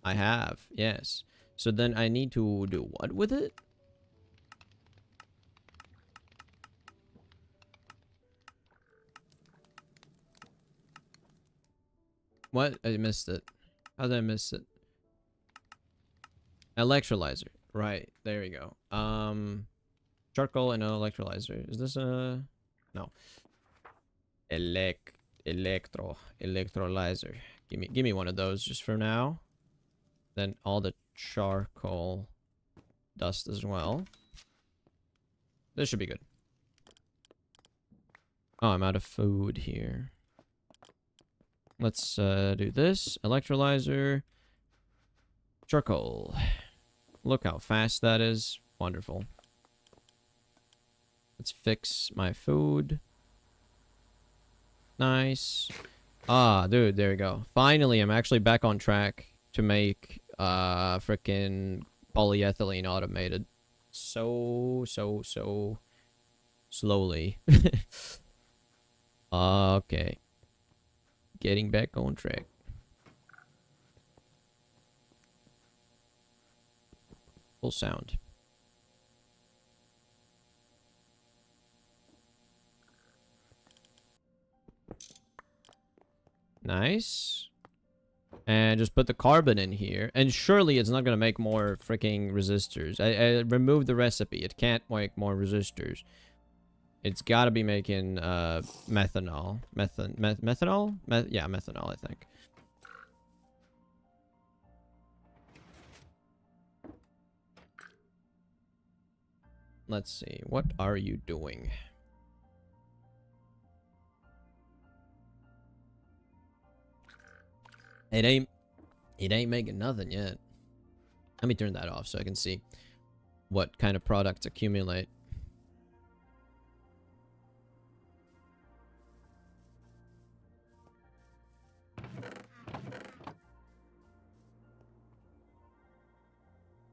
I have, yes. So then I need to do what with it? What? I missed it. How did I miss it? Electrolyzer. Right, there we go. Charcoal and an electrolyzer. Is this a... No. Electrolyzer. Give me one of those just for now. Then all the charcoal dust as well. This should be good. Oh, I'm out of food here. Let's do this. Electrolyzer. Charcoal. Look how fast that is. Wonderful. Let's fix my food. Nice. Ah, dude, there we go. Finally, I'm actually back on track to make frickin' polyethylene automated. So slowly. Okay. Getting back on track. Full sound. Nice. And just put the carbon in here. And surely it's not going to make more freaking resistors. I removed the recipe. It can't make more resistors. It's got to be making methanol. Methanol? Yeah, methanol, I think. Let's see. What are you doing? It ain't making nothing yet. Let me turn that off so I can see what kind of products accumulate.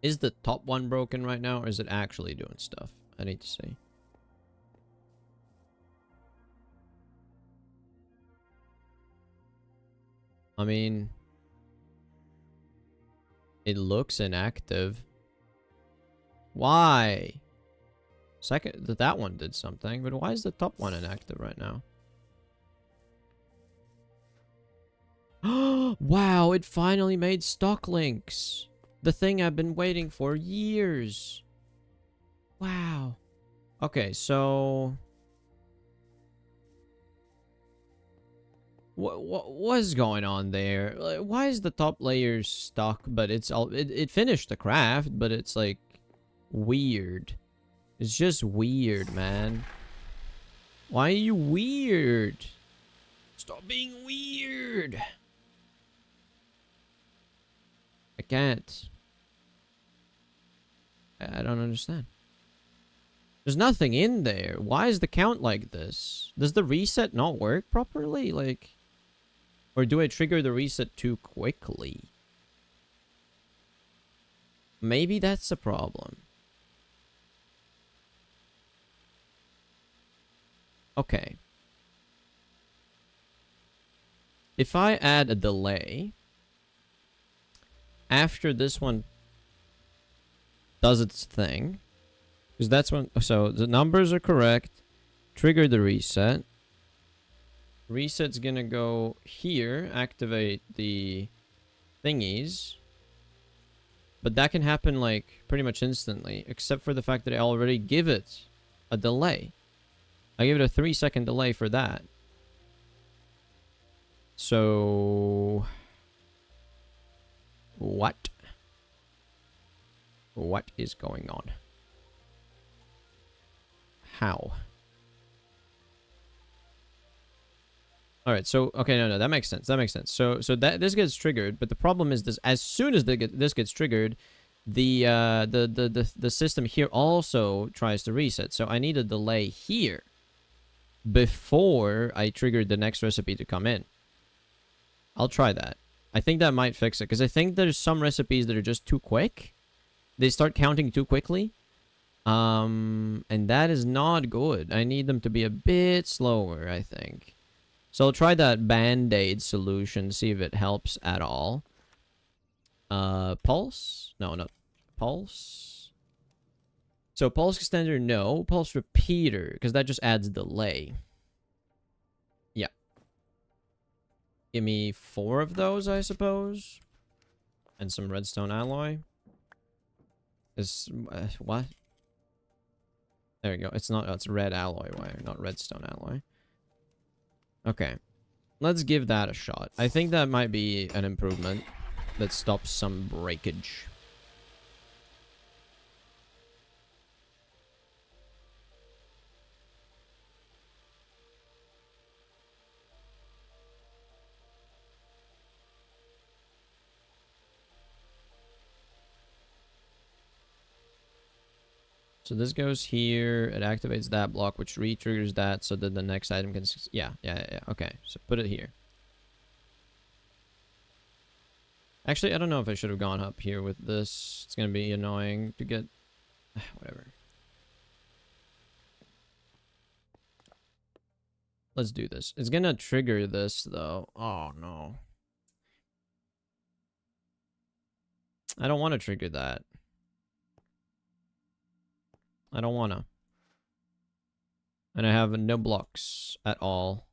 Is the top one broken right now, or is it actually doing stuff? I need to see. I mean, it looks inactive. Why? Second, that one did something, but why is the top one inactive right now? Wow, it finally made stock links. The thing I've been waiting for years. Wow. Okay, so... What is going on there? Like, why is the top layer stuck, but it's all... It finished the craft, but it's like... weird. It's just weird, man. Why are you weird? Stop being weird. I can't. I don't understand. There's nothing in there. Why is the count like this? Does the reset not work properly? Like, or do I trigger the reset too quickly? Maybe that's a problem. Okay. If I add a delay after this one does its thing, because that's when... So the numbers are correct. Trigger the reset. Reset's gonna go here, activate the thingies. But that can happen like pretty much instantly, except for the fact that I already give it a delay. I give it a 3-second delay for that. So... what? What is going on? How? All right, so okay, no, that makes sense. That makes sense. So that this gets triggered, but the problem is this: as soon as this gets triggered, the system here also tries to reset. So I need a delay here before I trigger the next recipe to come in. I'll try that. I think that might fix it, because I think there's some recipes that are just too quick. They start counting too quickly. And that is not good. I need them to be a bit slower, I think. So I'll try that Band-Aid solution, see if it helps at all. Pulse? No, no. Pulse? So pulse extender, no. Pulse repeater, because that just adds delay. Yeah. Give me 4 of those, I suppose. And some redstone alloy. What? There you go. It's not, it's red alloy wire, not redstone alloy. Okay. Let's give that a shot. I think that might be an improvement that stops some breakage. So this goes here, it activates that block, which re-triggers that, so that the next item can... Yeah, okay. So put it here. Actually, I don't know if I should have gone up here with this. It's gonna be annoying to get... Whatever. Let's do this. It's gonna trigger this, though. Oh, no. I don't want to trigger that. I don't wanna. And I have no blocks at all.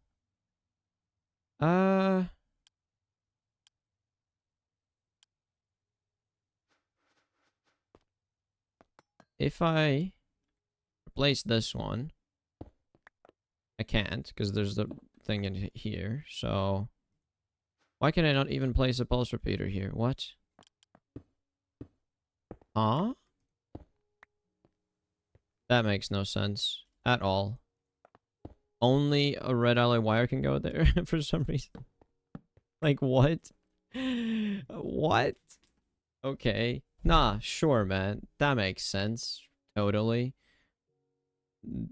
If I replace this one, I can't, because there's the thing in here, so... Why can I not even place a pulse repeater here? What? Huh? That makes no sense at all. Only a red alloy wire can go there for some reason. Like, what? What? Okay. Nah, sure, man. That makes sense. Totally.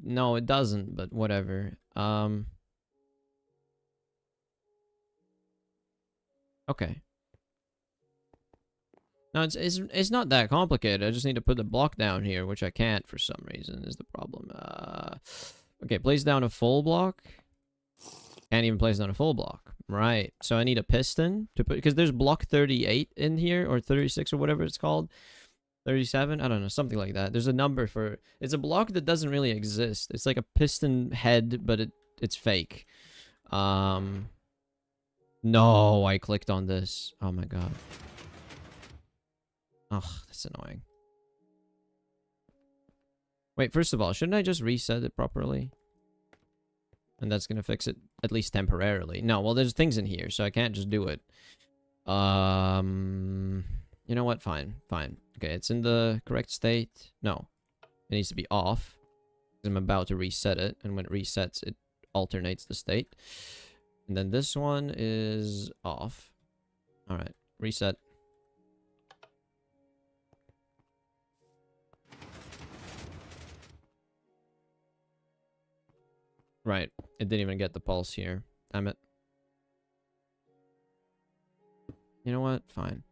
No, it doesn't, but whatever. Okay. No, it's not that complicated. I just need to put the block down here, which I can't for some reason is the problem. Okay, place down a full block. Can't even place down a full block. Right. So I need a piston to put, because there's block 38 in here, or 36 or whatever it's called. 37? I don't know, something like that. There's a number for... It's a block that doesn't really exist. It's like a piston head, but it's fake. No, I clicked on this. Oh my god. Ugh, that's annoying. Wait, first of all, shouldn't I just reset it properly? And that's gonna fix it, at least temporarily. No, well, there's things in here, so I can't just do it. You know what? Fine, fine. Okay, it's in the correct state. No, it needs to be off. I'm about to reset it, and when it resets, it alternates the state. And then this one is off. Alright, reset. Right, it didn't even get the pulse here. Damn it. You know what? Fine.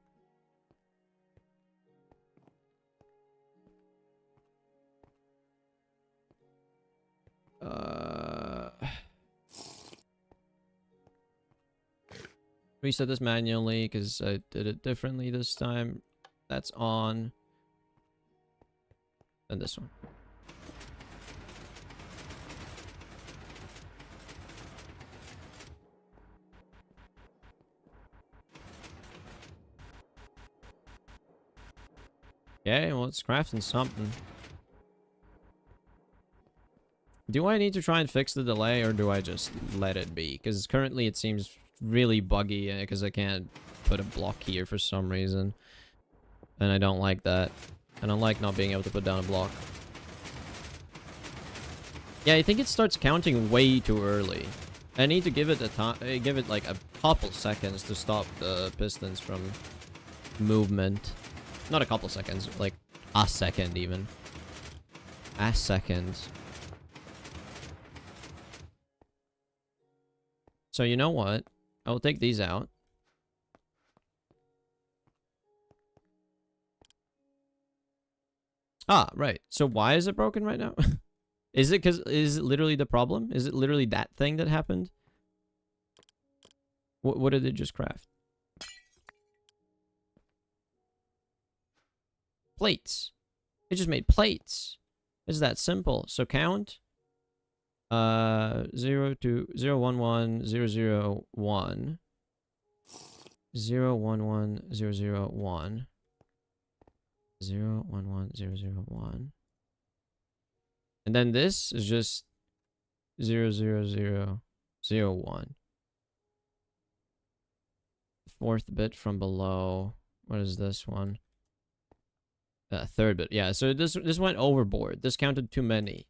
Reset this manually because I did it differently this time. That's on. And this one. Okay, well, it's crafting something. Do I need to try and fix the delay, or do I just let it be? Because currently it seems really buggy, because I can't put a block here for some reason. And I don't like that. I don't like not being able to put down a block. Yeah, I think it starts counting way too early. I need to give it a time, give it like a couple seconds to stop the pistons from movement. Not a couple seconds, like a second even. A second. So you know what? I will take these out. Ah, right. So why is it broken right now? Is it is it literally the problem? Is it literally that thing that happened? What did it just craft? Plates. It just made plates. It's that simple. So count 0 to 0 1 1 0 0 1 0 1 1 0 0 1 0 1 1 0 0 1, and then this is just 0 0 0 0 1. Fourth bit from below. What is this one? Third bit. Yeah, so this went overboard. This counted too many.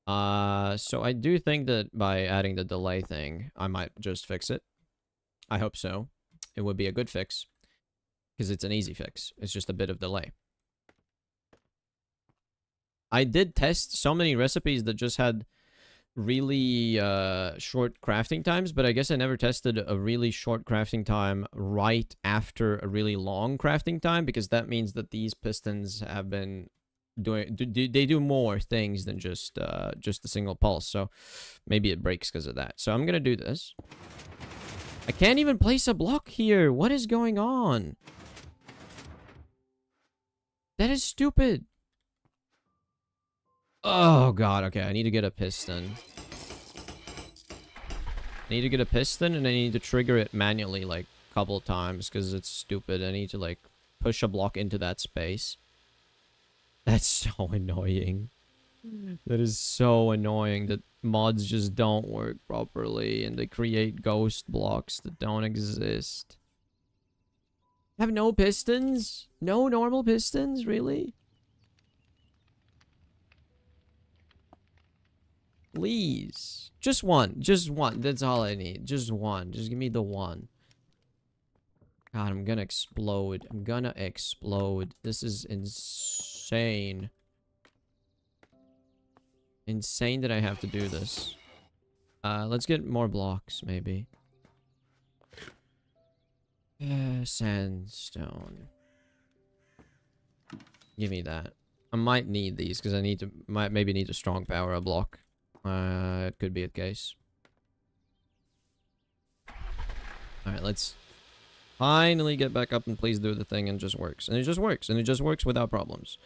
So I do think that by adding the delay thing, I might just fix it. I hope so. It would be a good fix, because it's an easy fix. It's just a bit of delay. I did test so many recipes that just had really short crafting times, but I guess I never tested a really short crafting time right after a really long crafting time, because that means that these pistons have been doing they do more things than just a single pulse. So maybe it breaks because of that. So I'm gonna do this. I can't even place a block here. What is going on? That is stupid. Oh god. Okay, I need to get a piston. I need to get a piston, and I need to trigger it manually like a couple times because it's stupid. I need to like push a block into that space. That's so annoying. That is so annoying that mods just don't work properly and they create ghost blocks that don't exist. Have no pistons? No normal pistons? Really? Please. Just one. Just one. That's all I need. Just one. Just give me the one. God, I'm gonna explode. I'm gonna explode. This is insane. Insane that I have to do this. Let's get more blocks, maybe. Sandstone. Give me that. I might need these because I need to maybe need to strong power a block. It could be the case. Alright, let's finally get back up and please do the thing, and it just works. And it just works. And it just works without problems.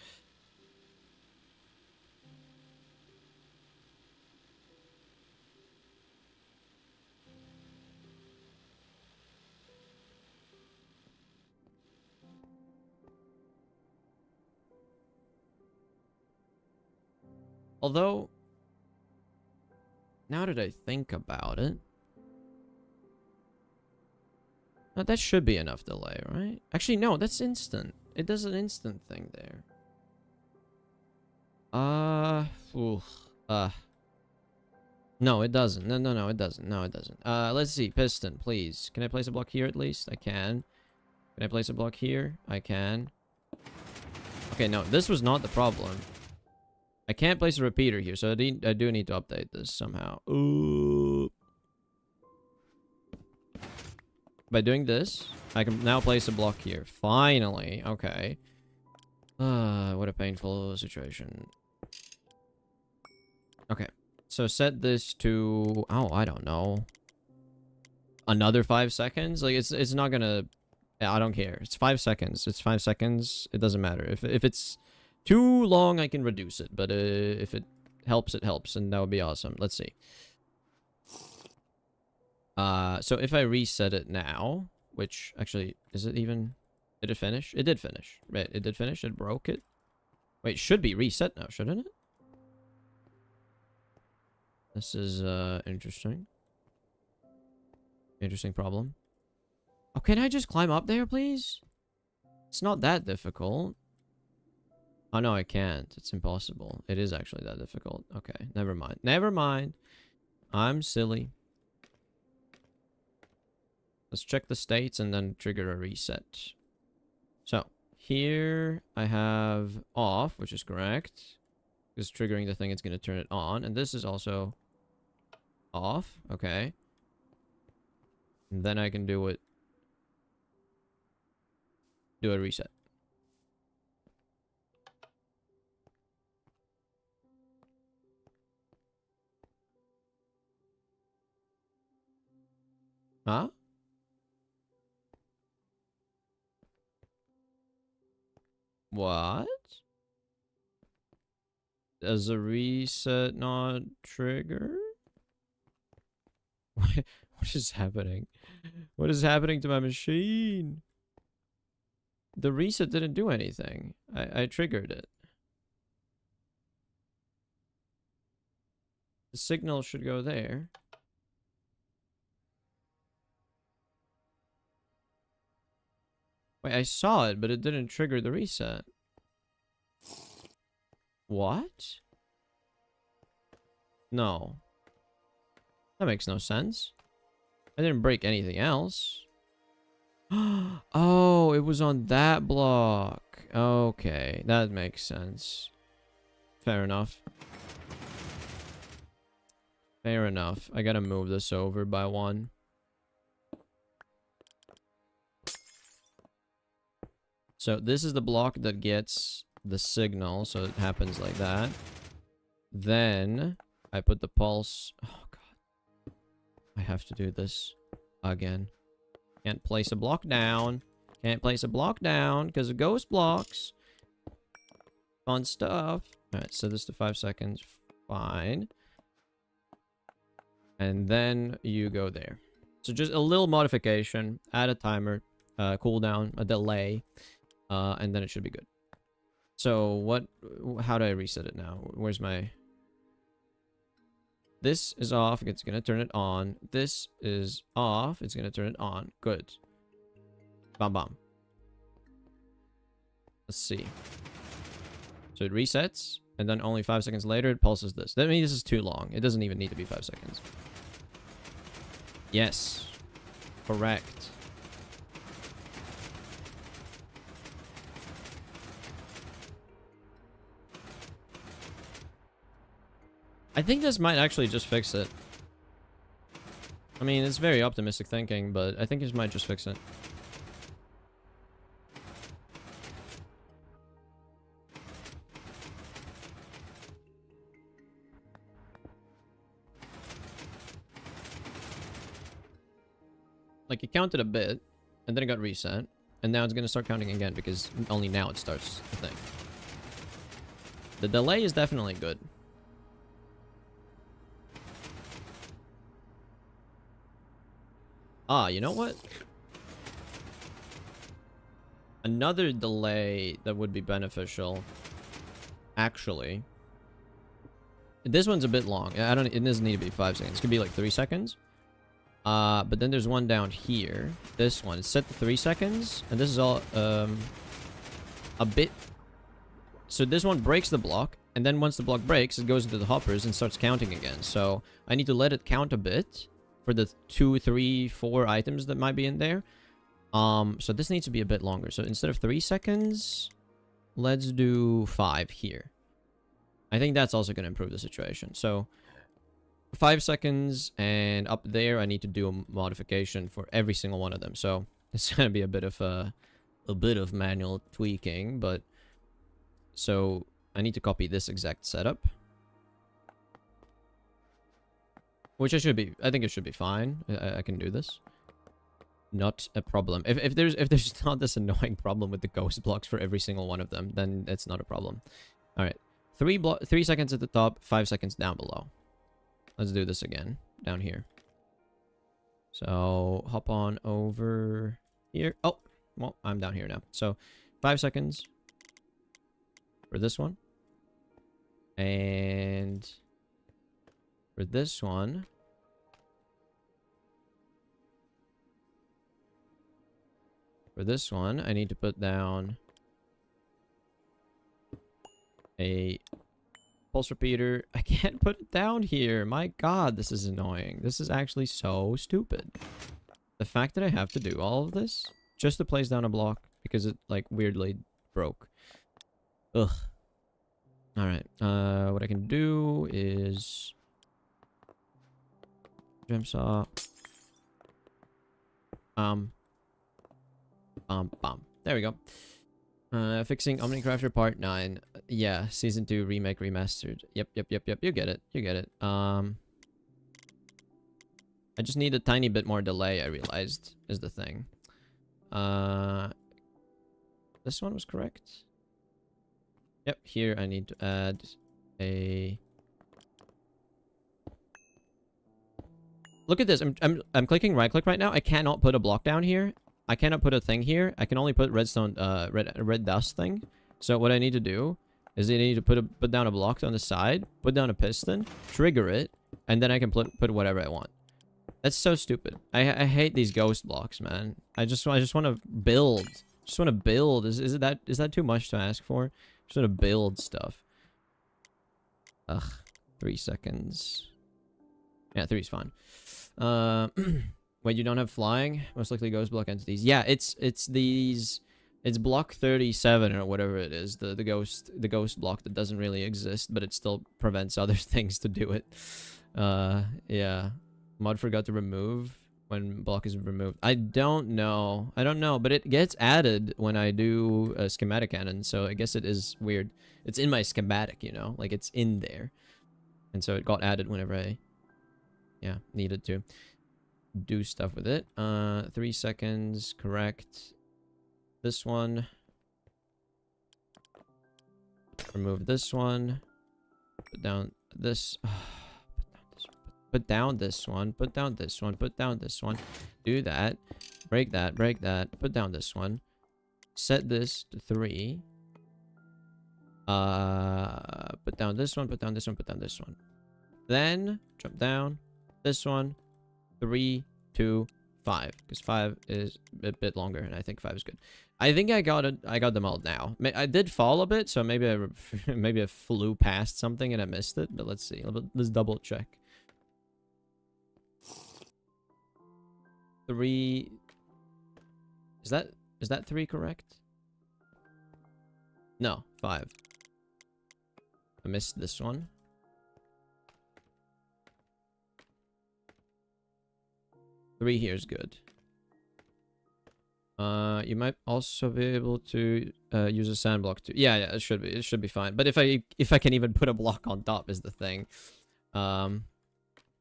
Although, now that I think about it, that should be enough delay, right? Actually, no, that's instant. It does an instant thing there. No, it doesn't. No, it doesn't. No, it doesn't. Let's see. Piston, please. Can I place a block here at least? I can. Can I place a block here? I can. Okay, no, this was not the problem. I can't place a repeater here, so I do need to update this somehow. Ooh. By doing this, I can now place a block here. Finally. Okay. What a painful situation. Okay. So set this to... Oh, I don't know. Another 5 seconds? Like, it's not gonna... I don't care. It's 5 seconds. It's 5 seconds. It doesn't matter. If it's too long, I can reduce it. But if it helps, it helps. And that would be awesome. Let's see. So if I reset it now, which actually, is it even... Did it finish? It did finish. Right, it did finish. It broke it. Wait, should be reset now, shouldn't it? This is, interesting. Interesting problem. Oh, can I just climb up there, please? It's not that difficult. Oh, no, I can't. It's impossible. It is actually that difficult. Okay, never mind. Never mind. I'm silly. Let's check the states and then trigger a reset. So, here I have off, which is correct. Because triggering the thing, it's going to turn it on. And this is also off. Okay. And then I can do it. Do a reset. Huh? What? Does a reset not trigger? What is happening? What is happening to my machine? The reset didn't do anything. I triggered it. The signal should go there. Wait, I saw it, but it didn't trigger the reset. What? No. That makes no sense. I didn't break anything else. Oh, it was on that block. Okay, that makes sense. Fair enough. Fair enough. I gotta move this over by 1. So this is the block that gets the signal, so it happens like that. Then I put the pulse. Oh god. I have to do this again. Can't place a block down. Can't place a block down because of ghost blocks. Fun stuff. Alright, set this to 5 seconds. Fine. And then you go there. So just a little modification. Add a timer, cooldown, a delay, and then it should be good. So how do I reset it now? Where's my... This is off, it's gonna turn it on. This is off, it's gonna turn it on. Good. Bam bam. Let's see. So it resets, and then only 5 seconds later it pulses this. That means this is too long. It doesn't even need to be 5 seconds. Yes. Correct. I think this might actually just fix it. I mean, it's very optimistic thinking, but I think this might just fix it. Like, it counted a bit, and then it got reset, and now it's gonna start counting again, because only now it starts the thing. The delay is definitely good. Ah, you know what? Another delay that would be beneficial. Actually. This one's a bit long. It doesn't need to be 5 seconds. It could be like 3 seconds. But then there's one down here. This one. It's set to 3 seconds. And this is all, a bit... So this one breaks the block. And then once the block breaks, it goes into the hoppers and starts counting again. So I need to let it count a bit for the 2, 3, 4 items that might be in there. So this needs to be a bit longer. So instead of 3 seconds, let's do 5 here. I think that's also going to improve the situation. So 5 seconds, and up there I need to do a modification for every single one of them. So it's going to be a bit of manual tweaking, but so I need to copy this exact setup. Which I think it should be fine. I can do this. Not a problem. If there's not this annoying problem with the ghost blocks for every single one of them, then it's not a problem. Alright. 3 seconds at the top, 5 seconds down below. Let's do this again. Down here. So hop on over here. Oh, well, I'm down here now. So 5 seconds for this one. And for this one, I need to put down a pulse repeater. I can't put it down here. My god, this is annoying. This is actually so stupid. The fact that I have to do all of this just to place down a block because it, like, weirdly broke. Ugh. Alright, what I can do is... Gem saw. There we go. Fixing Omnicrafter Part 9. Yeah, Season 2 Remake Remastered. Yep. You get it. I I just need a tiny bit more delay, I realized, is the thing. This one was correct. Yep, here I need to add a... Look at this. I'm clicking right click right now. I cannot put a block down here. I cannot put a thing here. I can only put redstone red dust thing. So what I need to do is I need to put down a block on the side, put down a piston, trigger it, and then I can put whatever I want. That's so stupid. I hate these ghost blocks, man. I just want to build. Just want to build. Is that too much to ask for? Just want to build stuff. Ugh. 3 seconds. Yeah, 3 is fine. Wait, you don't have flying? Most likely ghost block entities. Yeah, it's these. It's block 37 or whatever it is. The ghost block that doesn't really exist, but it still prevents other things to do it. Yeah. Mod forgot to remove when block is removed. I don't know, but it gets added when I do a schematic cannon, so I guess it is weird. It's in my schematic, you know, like it's in there, and so it got added whenever I, yeah, needed to do stuff with it. 3 seconds, correct. This one. Remove this one. Put down this. Put down this one. Put down this one. Put down this one. Do that. Break that. Break that. Put down this one. Set this to 3. Put down this one. Put down this one. Put down this one. Then jump down. This one. 3, 2, 5. Because 5 is a bit longer, and I think 5 is good. I think I got it. I got them all now. I did fall a bit, so maybe I flew past something and I missed it. But let's see. Let's double check. 3. Is that 3 correct? No, 5. I missed this one. Three here is good. You might also be able to use a sand block too. Yeah, it should be. It should be fine. But if I can even put a block on top is the thing.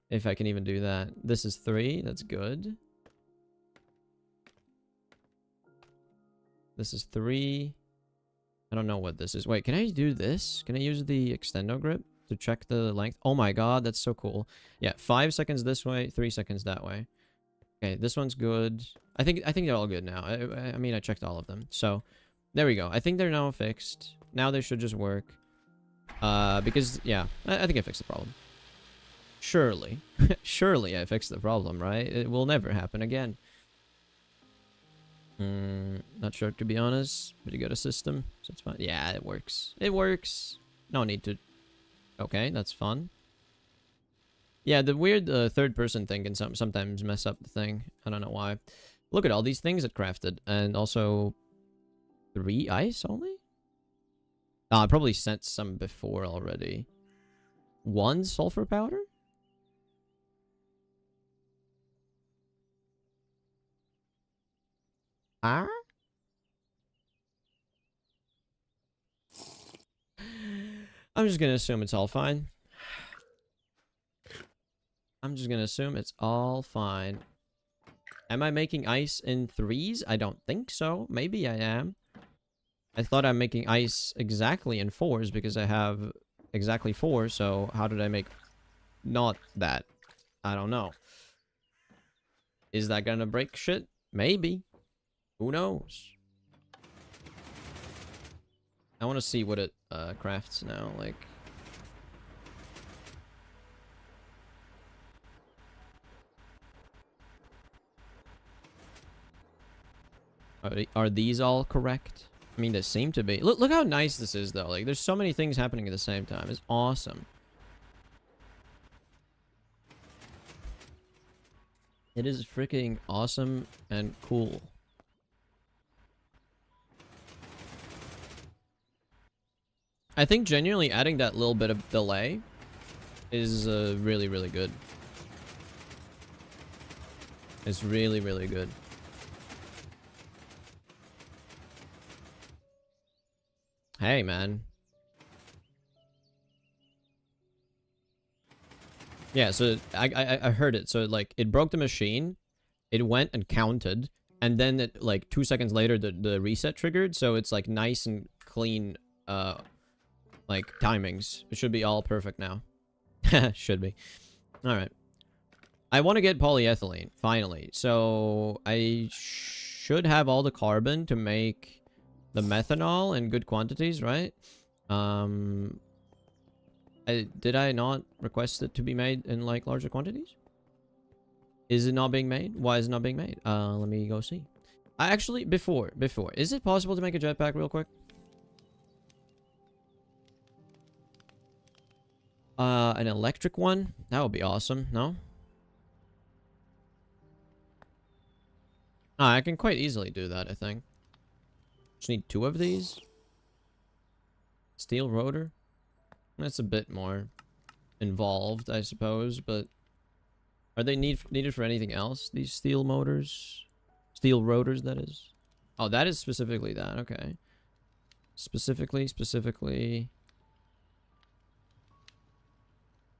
If I can even do that. This is 3. That's good. This is 3. I don't know what this is. Wait, can I do this? Can I use the extendo grip to check the length? Oh my god, that's so cool. Yeah, 5 seconds this way, 3 seconds that way. Okay, this one's good. I think they're all good now. I mean, I checked all of them. So, there we go. I think they're now fixed. Now they should just work. Because, yeah, I think I fixed the problem. Surely. Surely I fixed the problem, right? It will never happen again. Not sure, to be honest. But you got a system, so it's fine. Yeah, it works. It works. No need to... Okay, that's fun. Yeah, the weird third-person thing can sometimes mess up the thing. I don't know why. Look at all these things it crafted. And also... 3 ice only? I probably sent some before already. 1 sulfur powder? Ah? I'm just gonna assume it's all fine. I'm just gonna assume it's all fine. Am I making ice in 3s? I don't think so. Maybe I am. I thought I'm making ice exactly in 4s because I have exactly 4. So how did I make not that? I don't know. Is that gonna break shit? Maybe. Who knows? I want to see what it crafts now. Like... Are these all correct? I mean, they seem to be. Look how nice this is, though. Like, there's so many things happening at the same time. It's awesome. It is freaking awesome and cool. I think genuinely adding that little bit of delay is really, really good. It's really, really good. Hey, man. Yeah, so I heard it. So like it broke the machine. It went and counted, and then it like 2 seconds later the reset triggered. So it's like nice and clean like timings. It should be all perfect now. Should be. All right. I want to get polyethylene finally. So I should have all the carbon to make the methanol in good quantities, right? Did I not request it to be made in like larger quantities? Is it not being made? Why is it not being made? Let me go see. I actually, before, is it possible to make a jetpack real quick? An electric one? That would be awesome, no? I can quite easily do that, I think. Just need 2 of these. Steel rotor? That's a bit more involved, I suppose, but... Are they needed for anything else? These steel motors? Steel rotors, that is. Oh, that is specifically that. Okay. Specifically.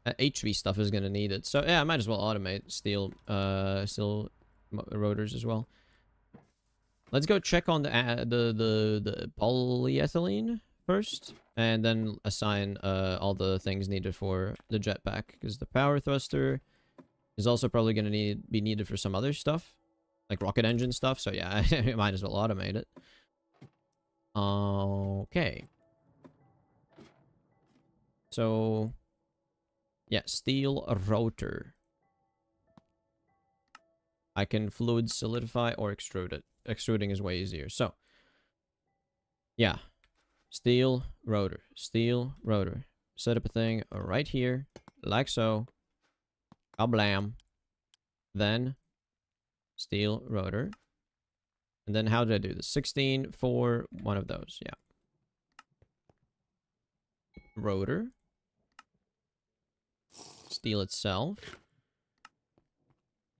HV stuff is gonna need it. So yeah, I might as well automate steel rotors as well. Let's go check on the polyethylene first, and then assign all the things needed for the jetpack, because the power thruster is also probably going to be needed for some other stuff, like rocket engine stuff. So yeah, I might as well automate it. Okay. So yeah, steel rotor. I can fluid solidify or extrude it. Extruding is way easier. So yeah, steel rotor. Set up a thing right here, like so. Kablam. Then steel rotor. And then how did I do this? 16 for one of those. Yeah. Rotor. Steel itself.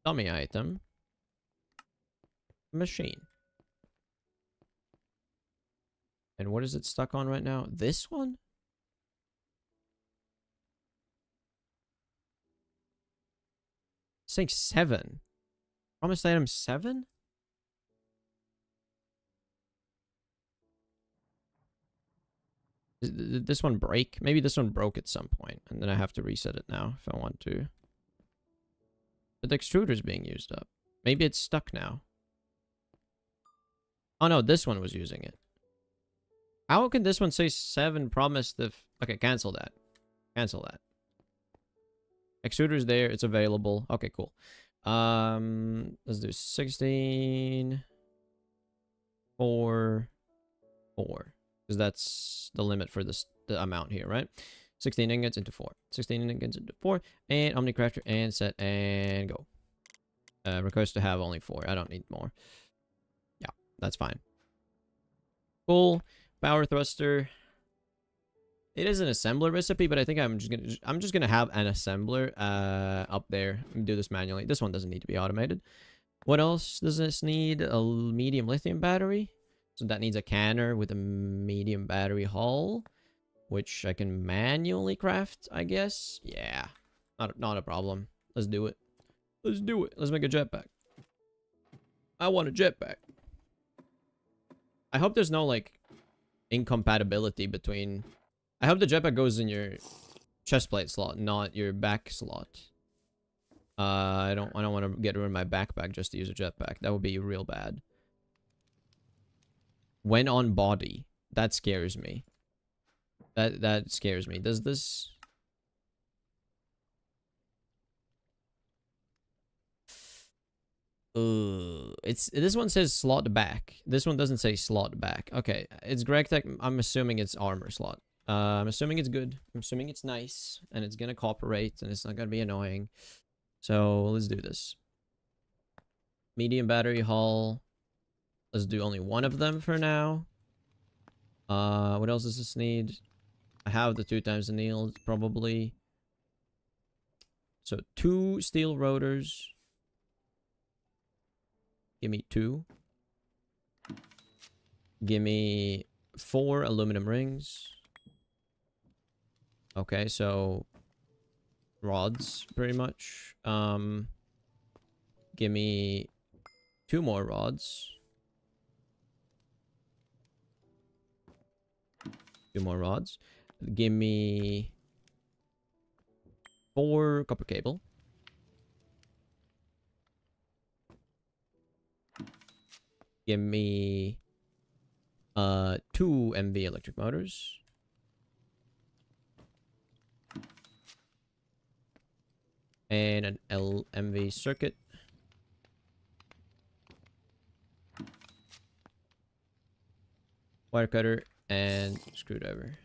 Dummy item. Machine. And what is it stuck on right now? This one? It's saying 7. Promised item 7? Did this one break? Maybe this one broke at some point, and then I have to reset it now if I want to. But the extruder's being used up. Maybe it's stuck now. Oh no, this one was using it. How can this one say 7 promised the... Okay, cancel that. Cancel that. Extruder's there. It's available. Okay, cool. Let's do 16... 4... 4. Because that's the limit for this the amount here, right? 16 ingots into 4. 16 ingots into 4. And Omnicrafter and set and go. Request to have only 4. I don't need more. Yeah, that's fine. Cool. Power thruster. It is an assembler recipe, but I think I'm just gonna have an assembler up there and do this manually. This one doesn't need to be automated. What else does this need? A medium lithium battery. So that needs a canner with a medium battery hull, which I can manually craft, I guess. Yeah, not a problem. Let's do it. Let's do it. Let's make a jetpack. I want a jetpack. I hope there's no like incompatibility between. I hope the jetpack goes in your chest plate slot, not your back slot. I don't want to get rid of my backpack just to use a jetpack. That would be real bad. When on body, that scares me. That scares me. Does this? This one says slot back. This one doesn't say slot back. Okay, it's GregTech. I'm assuming it's armor slot. I'm assuming it's good. I'm assuming it's nice, and it's gonna cooperate, and it's not gonna be annoying. So let's do this. Medium battery hull. Let's do only one of them for now. What else does this need? I have the 2 times annealed, probably. So 2 steel rotors. Give me 2. Give me 4 aluminum rings. Okay, so rods, pretty much. Give me 2 more rods. 2 more rods. Give me 4 copper cable. Give me 2 MV electric motors. And an LMV circuit. Wire cutter and screwdriver.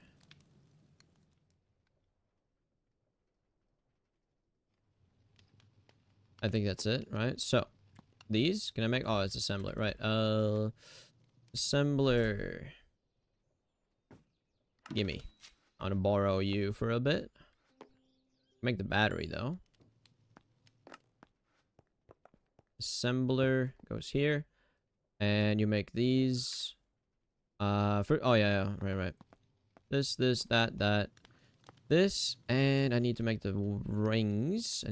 I think that's it, right? So, these, can I make, oh, it's assembler, right? Assembler. Gimme. I want to borrow you for a bit. Make the battery, though. Assembler goes here. And you make these. Oh, yeah, right. This, that. This, and I need to make the rings.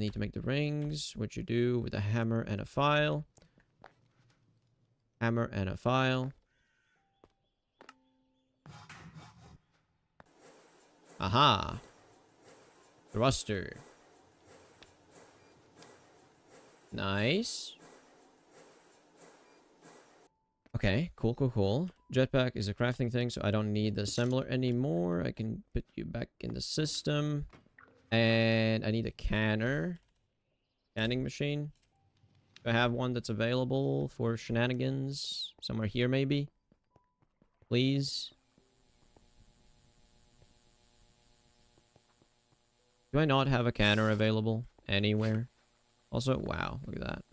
What you do with a hammer and a file. Hammer and a file. Aha. Thruster. Nice. Okay, cool. Jetpack is a crafting thing, so I don't need the assembler anymore. I can put you back in the system. And I need a canner. Canning machine. Do I have one that's available for shenanigans? Somewhere here, maybe? Please? Do I not have a canner available anywhere? Also, wow, look at that.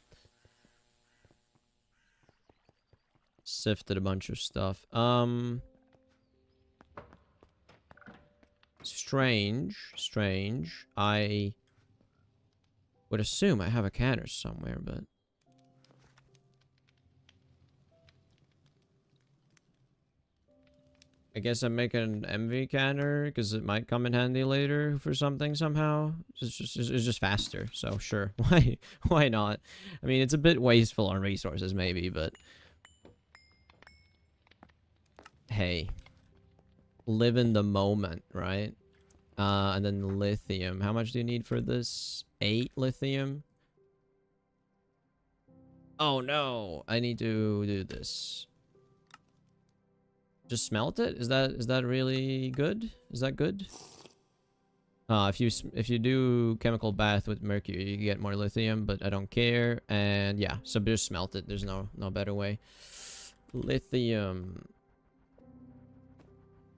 Sifted a bunch of stuff. Strange. I would assume I have a canner somewhere, but I guess I'm making an MV canner because it might come in handy later for something somehow. It's just faster, so sure. Why not? I mean, it's a bit wasteful on resources maybe, but hey, live in the moment, right? And then lithium. How much do you need for this? 8 lithium. Oh no, I need to do this. Just smelt it? Is that really good? Is that good? If you do chemical bath with mercury, you get more lithium, but I don't care. And yeah, so just smelt it. There's no better way. Lithium.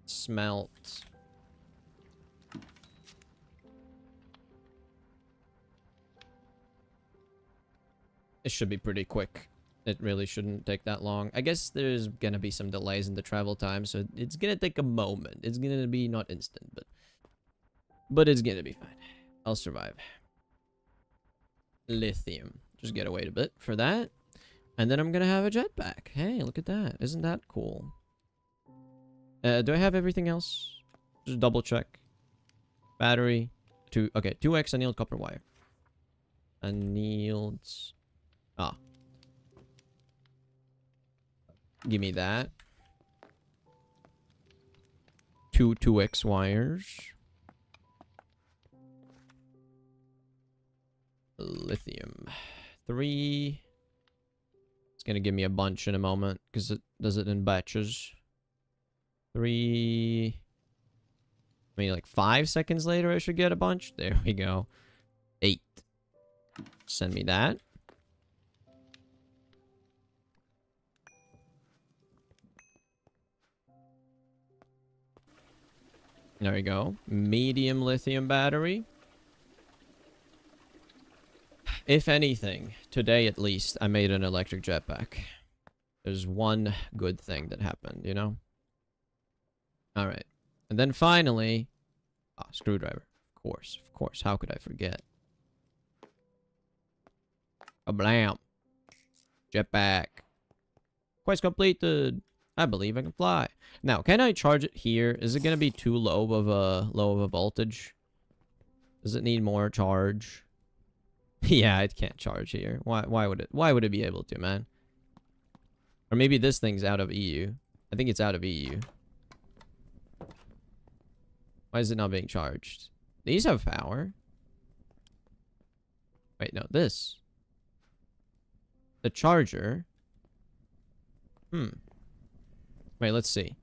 Smelt. It should be pretty quick. It really shouldn't take that long. I guess there's gonna be some delays in the travel time, so it's gonna take a moment. It's gonna be not instant, but it's gonna be fine. I'll survive. Lithium. Just gotta wait a bit for that. And then I'm gonna have a jetpack. Hey, look at that. Isn't that cool? Do I have everything else? Just double check. Battery. Okay, 2x annealed copper wire. Annealed. Ah. Give me that. 2x wires. Lithium. 3. It's gonna give me a bunch in a moment because it does it in batches. 3. I mean, like 5 seconds later, I should get a bunch. There we go. 8. Send me that. There we go. Medium lithium battery. If anything, today at least, I made an electric jetpack. There's one good thing that happened, you know? Alright. And then finally... Ah, screwdriver. Of course. How could I forget? A blam. Jetpack. Quest completed. I believe I can fly. Now, can I charge it here? Is it gonna be too low of a voltage? Does it need more charge? Yeah, it can't charge here. Why would it be able to, man? Or maybe this thing's out of EU. I think it's out of EU. Why is it not being charged? These have power. Wait, no, this. The charger. Wait, let's see.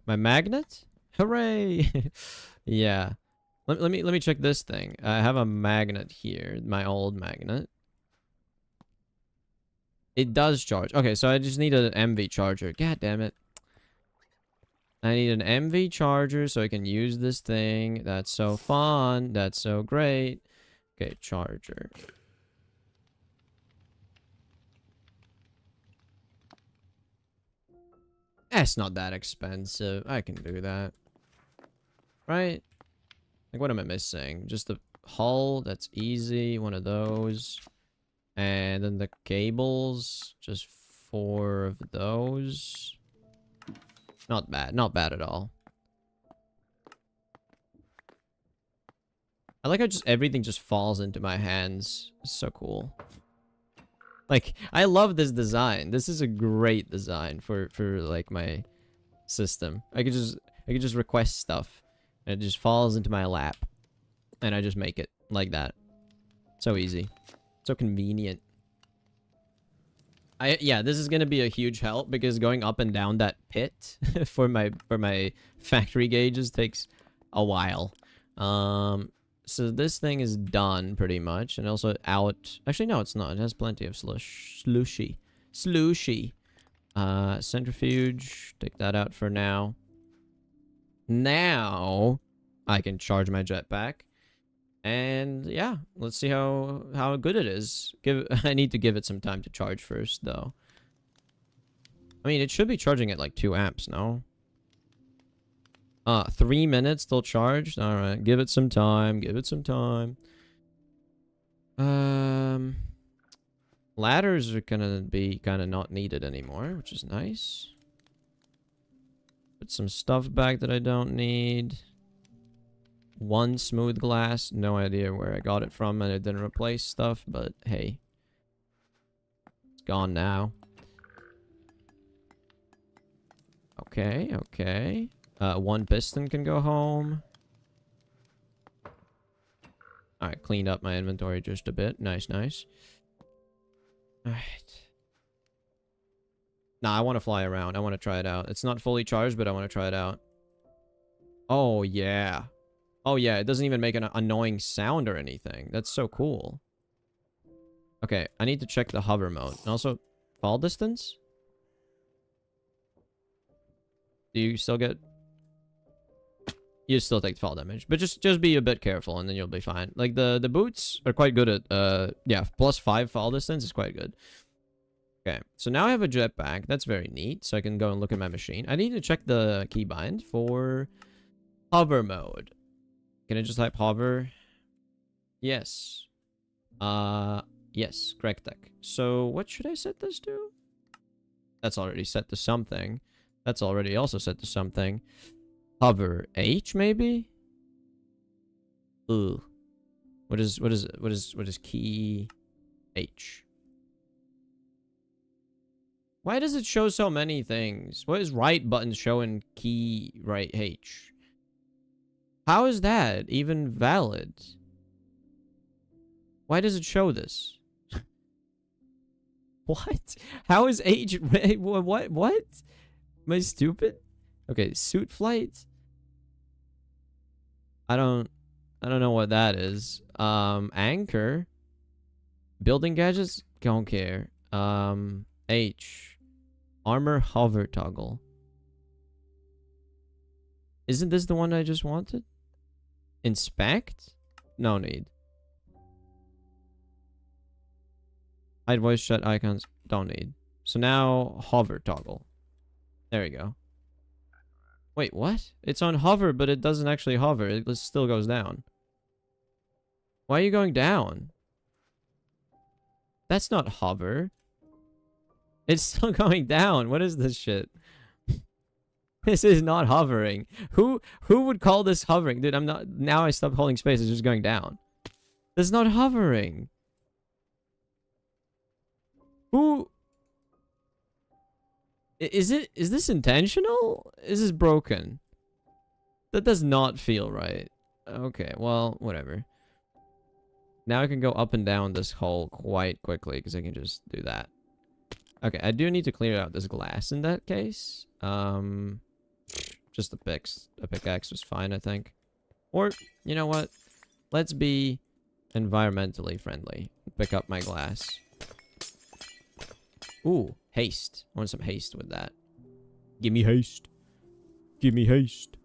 My magnet? Hooray! Yeah. Let me check this thing. I have a magnet here, my old magnet. It does charge. Okay, so I just need an MV charger. God damn it. I need an MV charger so I can use this thing. That's so fun. That's so great. Okay, charger. That's not that expensive. I can do that. Right? Like, what am I missing? Just the hull. That's easy. One of those. And then the cables. Just 4 of those. Not bad. Not bad at all. I like how just everything just falls into my hands. It's so cool. Like, I love this design. This is a great design for like my system. I could just request stuff and it just falls into my lap and I just make it like that. So easy. So convenient. Yeah, this is going to be a huge help because going up and down that pit for my factory gauges takes a while. So this thing is done pretty much, and also out. Actually, no, it's not. It has plenty of slushy. Centrifuge. Take that out for now. Now I can charge my jetpack, and yeah, let's see how good it is. I need to give it some time to charge first, though. I mean, it should be charging at like 2 amps, no? 3 minutes till charged. All right, give it some time. Give it some time. Ladders are gonna be kind of not needed anymore, which is nice. Put some stuff back that I don't need. 1 smooth glass. No idea where I got it from, and it didn't replace stuff, but hey, it's gone now. Okay, okay. 1 piston can go home. Alright, cleaned up my inventory just a bit. Nice, nice. Alright. Nah, I want to fly around. I want to try it out. It's not fully charged, but I want to try it out. Oh, yeah. Oh, yeah. It doesn't even make an annoying sound or anything. That's so cool. Okay, I need to check the hover mode. And also, fall distance? Do you still get... You still take fall damage, but just be a bit careful and then you'll be fine. Like the boots are quite good at yeah, +5 fall distance is quite good. Okay, so now I have a jetpack. That's very neat. So I can go and look at my machine. I need to check the keybind for hover mode. Can I just type hover? Yes. Yes, correct tech. So what should I set this to? That's already set to something. That's already also set to something. Hover H maybe? Ooh. What is key H? Why does it show so many things? What is right button showing key right H? How is that even valid? Why does it show this? What? How is H what? Am I stupid? Okay, suit flight. I don't know what that is. Anchor. Building gadgets? Don't care. H. Armor hover toggle. Isn't this the one I just wanted? Inspect? No need. Hide voice chat icons. Don't need. So now hover toggle. There we go. Wait, what? It's on hover, but it doesn't actually hover. It still goes down. Why are you going down? That's not hover. It's still going down. What is this shit? This is not hovering. Who would call this hovering? Dude, I'm not... Now I stopped holding space. It's just going down. This is not hovering. Who... Is this intentional? Is this broken? That does not feel right. Okay, well, whatever. Now I can go up and down this hole quite quickly because I can just do that. Okay, I do need to clear out this glass in that case. Just a pickaxe was fine, I think. Or, you know what? Let's be environmentally friendly. Pick up my glass. Ooh, haste. I want some haste with that. Give me haste. Give me haste.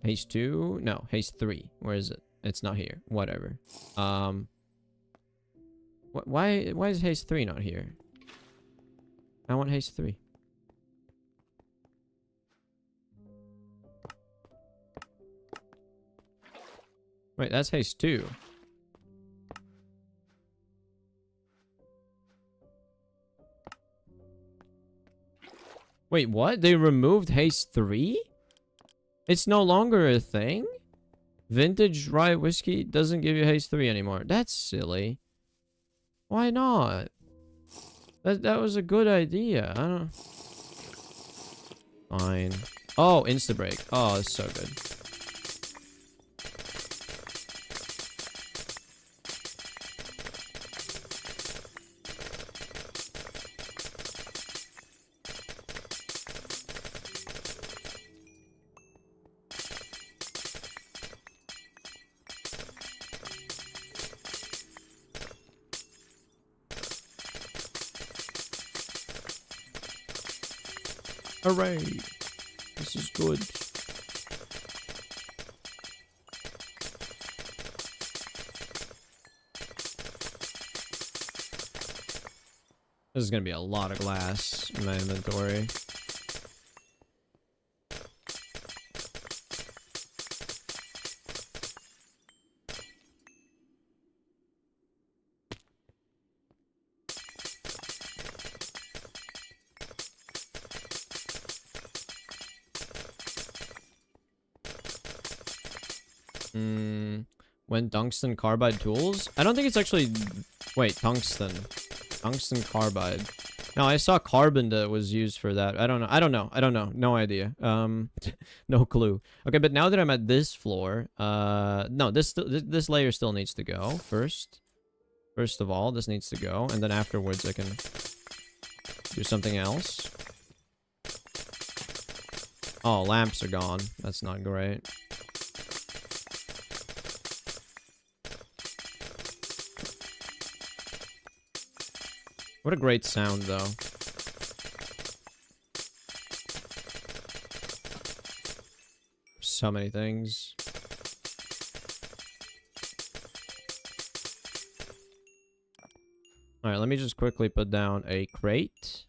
Haste 2? No, haste 3. Where is it? It's not here. Whatever. Why is haste 3 not here? I want haste 3. Wait, that's haste 2. Wait, what? They removed haste 3? It's no longer a thing? Vintage rye whiskey doesn't give you haste 3 anymore. That's silly. Why not? That was a good idea. I don't... Fine. Oh, insta-break. Oh, it's so good. Hooray! This is good. This is gonna be a lot of glass in my inventory. When tungsten carbide tools? I don't think it's actually... Wait, tungsten. Tungsten carbide. No, I saw carbon that was used for that. I don't know. No idea. No clue. Okay, but now that I'm at this floor, no, this layer still needs to go first. First of all, this needs to go, and then afterwards I can do something else. Oh, lamps are gone. That's not great. What a great sound, though. So many things. Alright, let me just quickly put down a crate.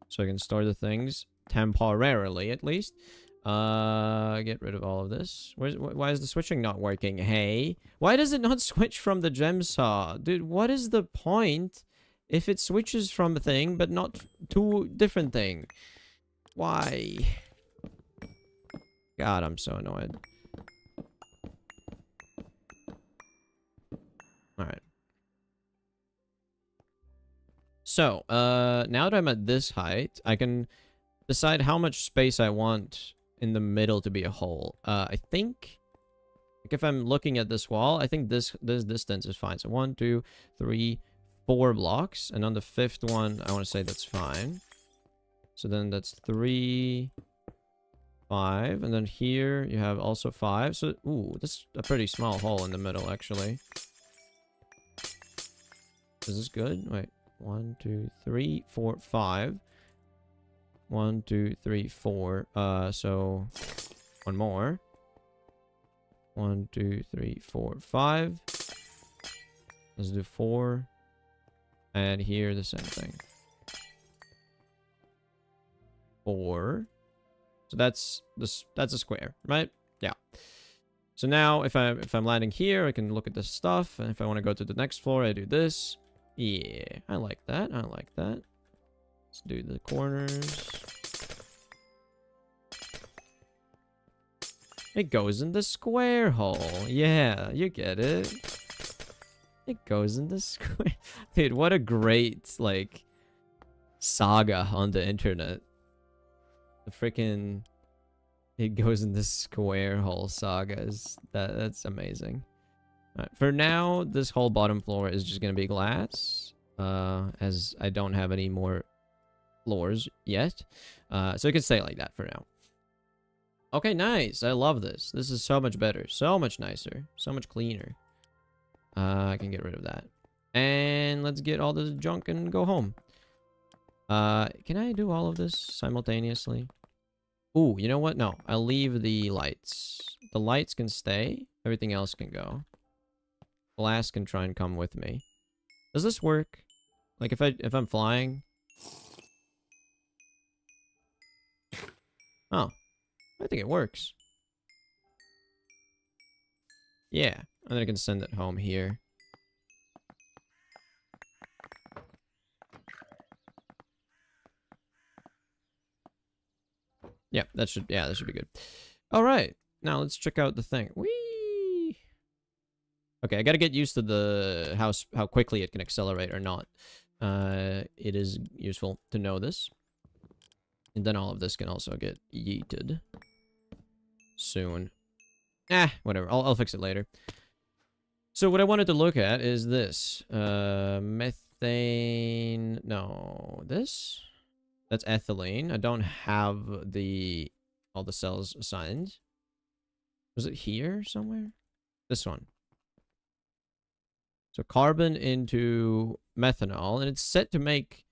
So I can store the things. Temporarily, at least. Get rid of all of this. Why is the switching not working? Hey, why does it not switch from the gem saw? Dude, what is the point if it switches from a thing but not to different thing? Why? God, I'm so annoyed. Alright. So, now that I'm at this height, I can decide how much space I want in the middle to be a hole. I think, like if I'm looking at this wall, I think this distance is fine. So 1, 2, 3, 4 blocks, and on the 5th one, I want to say that's fine. So then that's 3, 5, and then here you have also 5. So ooh, that's a pretty small hole in the middle, actually. Is this good? Wait, 1, 2, 3, 4, 5. 1, 2, 3, 4. So one more. 1, 2, 3, 4, 5. Let's do 4. And here the same thing. 4. So that's a square, right? Yeah. So now if I'm landing here, I can look at the stuff, and if I want to go to the next floor, I do this. Yeah, I like that. I like that. Let's do the corners. It goes in the square hole. Yeah, you get it. It goes in the square. Dude, what a great, like, saga on the internet. The freaking it goes in the square hole saga is that's amazing. Alright, for now, this whole bottom floor is just gonna be glass. As I don't have any more floors yet. So it can stay like that for now. Okay, nice. I love this. This is so much better. So much nicer. So much cleaner. I can get rid of that. And let's get all this junk and go home. Can I do all of this simultaneously? Ooh, you know what? No, I'll leave the lights. The lights can stay. Everything else can go. Glass can try and come with me. Does this work? Like if I'm flying? Oh, I think it works. Yeah, and then I can send it home here. Yeah, that should be good. All right, now let's check out the thing. Whee! Okay, I gotta get used to the how quickly it can accelerate or not. It is useful to know this. And then all of this can also get yeeted soon. Whatever. I'll fix it later. So what I wanted to look at is this. Methane. No, this. That's ethylene. I don't have all the cells assigned. Was it here somewhere? This one. So carbon into methanol, and it's set to make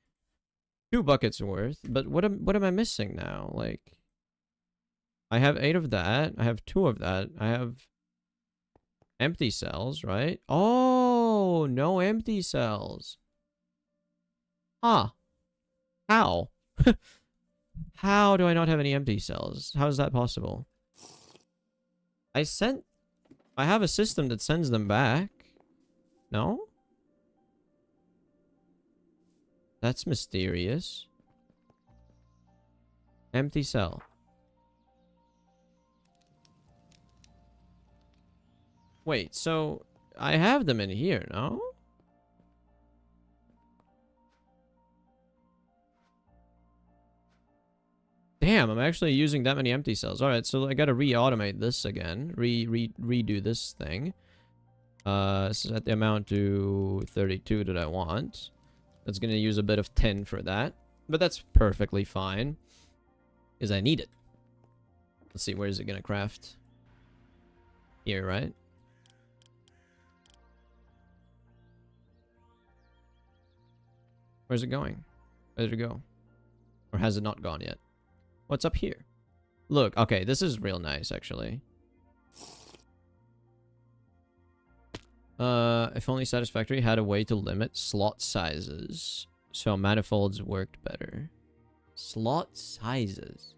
2 buckets worth. But what am I missing now? Like, I have 8 of that. I have 2 of that. I have empty cells, right? Oh, no empty cells. Huh. How? How do I not have any empty cells? How is that possible? I have a system that sends them back. No? That's mysterious. Empty cell. Wait, so I have them in here, no? Damn, I'm actually using that many empty cells. Alright, so I gotta re-automate this again. Redo this thing. Set the amount to 32 that I want. That's gonna use a bit of tin for that. But that's perfectly fine. Because I need it. Let's see, where is it gonna craft? Here, right? Where's it going? Where did it go? Or has it not gone yet? What's up here? Look, okay, this is real nice, actually. If only Satisfactory had a way to limit slot sizes, so manifolds worked better. Slot sizes.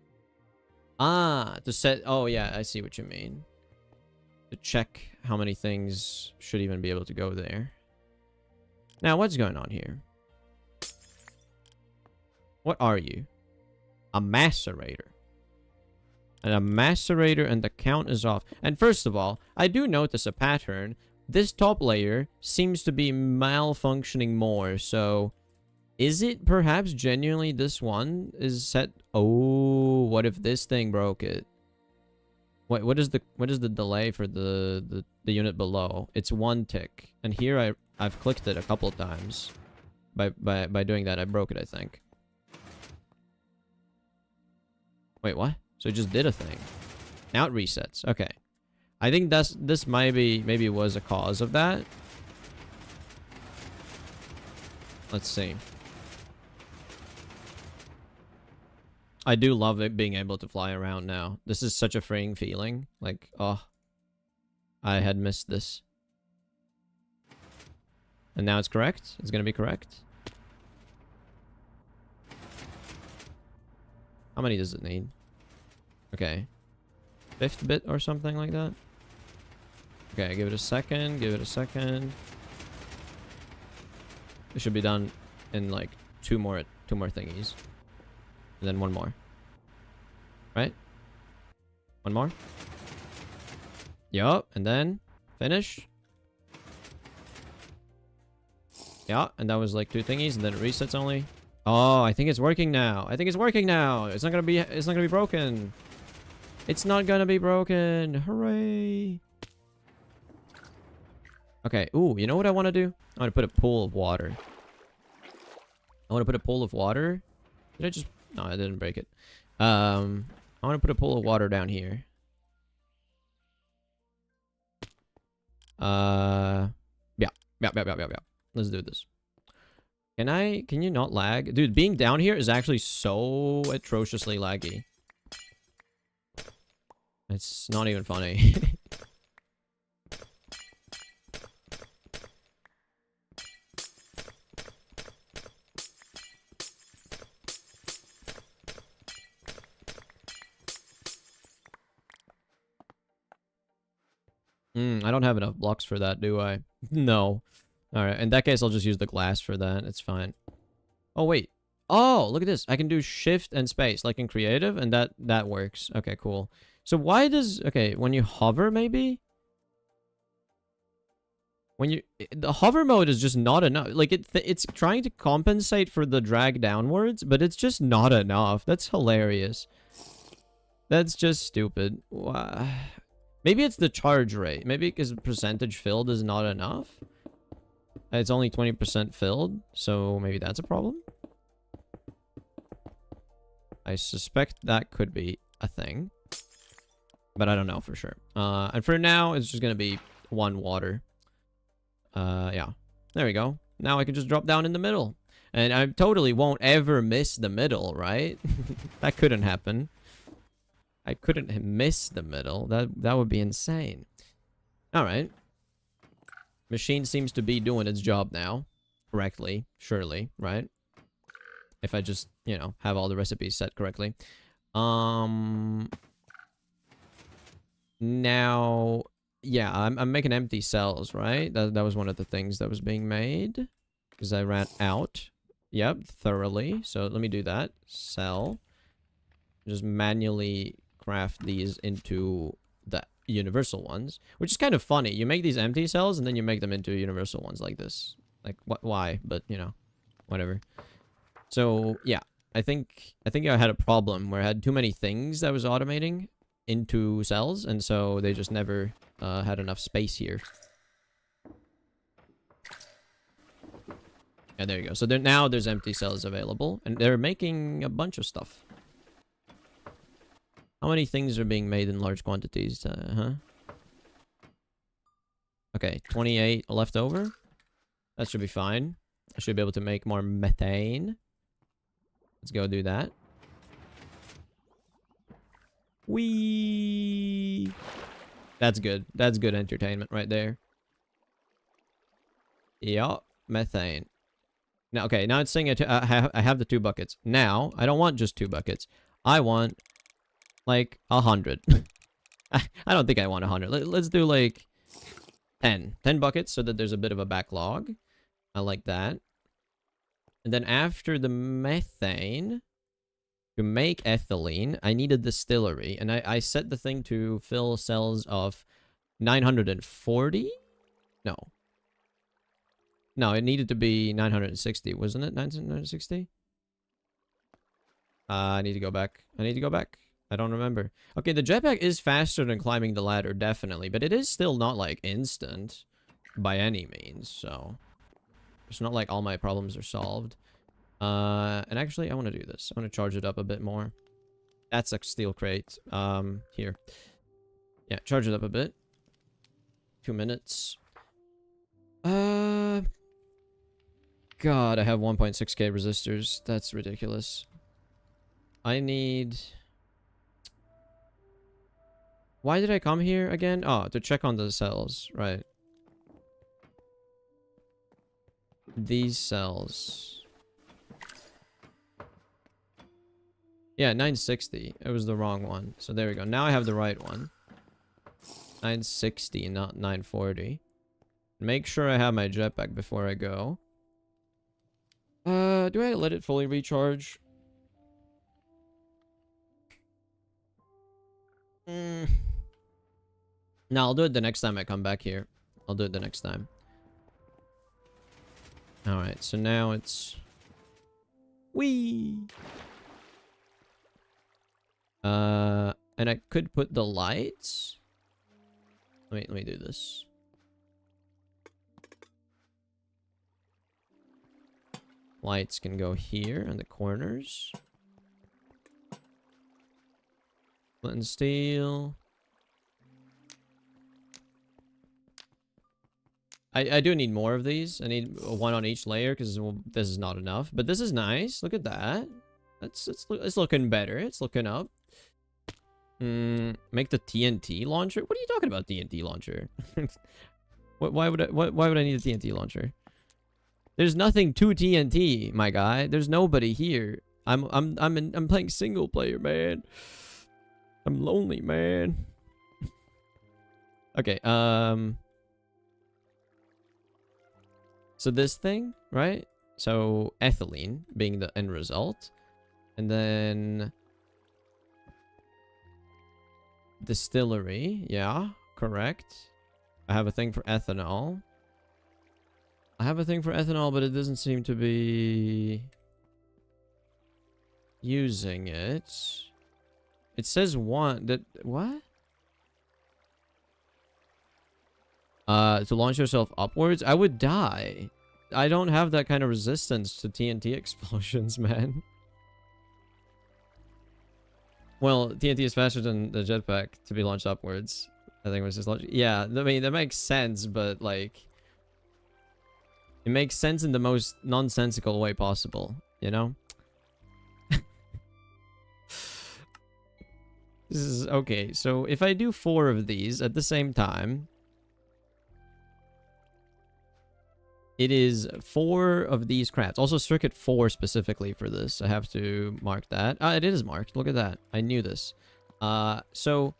Ah, to set... Oh, yeah, I see what you mean. To check how many things should even be able to go there. Now, what's going on here? What are you? A macerator. And a macerator, and the count is off. And first of all, I do notice a pattern. This top layer seems to be malfunctioning more, so... Is it perhaps genuinely this one is set... Oh, what if this thing broke it? What is the delay for the unit below? It's 1 tick. And here I've clicked it a couple times. By doing that, I broke it, I think. Wait, what? So it just did a thing. Now it resets. Okay. I think this maybe was a cause of that. Let's see. I do love it being able to fly around now. This is such a freeing feeling. Like, oh, I had missed this. And now it's correct? It's gonna be correct? How many does it need? Okay. 5th bit or something like that? Okay, give it a second. Give it a second. It should be done in like two more thingies. And then one more. Right? One more. Yup, and then finish. Yeah, and that was like two thingies, and then it resets only. Oh, I think it's working now. I think it's working now. It's not gonna be broken. It's not gonna be broken. Hooray. Okay, ooh, you know what I want to do? I want to put a pool of water. I want to put a pool of water. Did I just... No, I didn't break it. I want to put a pool of water down here. Yeah. Let's do this. Can you not lag? Dude, being down here is actually so atrociously laggy. It's not even funny. I don't have enough blocks for that, do I? No. Alright, in that case, I'll just use the glass for that. It's fine. Oh, wait. Oh, look at this. I can do shift and space, like in creative, and that works. Okay, cool. So why does... Okay, when you hover, maybe? When you... The hover mode is just not enough. Like, it's trying to compensate for the drag downwards, but it's just not enough. That's hilarious. That's just stupid. Maybe it's the charge rate. Maybe because percentage filled is not enough. It's only 20% filled, so maybe that's a problem. I suspect that could be a thing, but I don't know for sure. And for now, it's just gonna be one water. Yeah. There we go. Now I can just drop down in the middle. And I totally won't ever miss the middle, right? That couldn't happen. I couldn't miss the middle. That would be insane. Alright. Machine seems to be doing its job now. Correctly. Surely. Right? If I just, you know, have all the recipes set correctly. Now... Yeah, I'm making empty cells, right? That was one of the things that was being made. Because I ran out. Yep, thoroughly. So let me do that. Cell. Just manually craft these into the universal ones. Which is kind of funny. You make these empty cells and then you make them into universal ones like this. Like, why? But, you know, whatever. So, yeah. I think I had a problem where I had too many things that I was automating into cells. And so they just never... had enough space here. Yeah, there you go. So now there's empty cells available, and they're making a bunch of stuff. How many things are being made in large quantities? Okay, 28 left over. That should be fine. I should be able to make more methane. Let's go do that. Whee! That's good. That's good entertainment right there. Yup. Methane. Now, okay. Now it's saying I have the 2 buckets. Now, I don't want just 2 buckets. I want, like, 100. I don't think I want 100. Let's do, like, 10. 10 buckets so that there's a bit of a backlog. I like that. And then after the methane... To make ethylene, I need a distillery, and I set the thing to fill cells of 940? No. No, it needed to be 960, wasn't it? 960? I need to go back. I don't remember. Okay, the jetpack is faster than climbing the ladder, definitely, but it is still not, like, instant by any means, so... It's not like all my problems are solved. And actually, I want to do this. I want to charge it up a bit more. That's a steel crate. Here. Yeah, charge it up a bit. 2 minutes. God, I have 1.6k resistors. That's ridiculous. I need... Why did I come here again? Oh, to check on the cells. Right. These cells... Yeah, 960. It was the wrong one. So there we go. Now I have the right one. 960, not 940. Make sure I have my jetpack before I go. Do I let it fully recharge? No, I'll do it the next time I come back here. I'll do it the next time. Alright, so now it's... Whee! And I could put the lights. Let me do this. Lights can go here in the corners. Flint and steel. I do need more of these. I need one on each layer because this is not enough. But this is nice. Look at that. It's looking better. It's looking up. Make the TNT launcher. What are you talking about, TNT launcher? Why would I need a TNT launcher? There's nothing to TNT, my guy. There's nobody here. I'm playing single player, man. I'm lonely, man. Okay, so this thing, right? So ethylene being the end result. And then distillery, yeah, correct. I have a thing for ethanol. I have a thing for ethanol, but it doesn't seem to be using it. It says one that what? To launch yourself upwards? I would die. I don't have that kind of resistance to TNT explosions, man. Well, TNT is faster than the jetpack to be launched upwards. I think it was just launch. Yeah, I mean, that makes sense, but like... It makes sense in the most nonsensical way possible, you know? This is... Okay, so if I do 4 of these at the same time... It is 4 of these crafts. Also, circuit 4 specifically for this. I have to mark that. It is marked. Look at that. I knew this. So,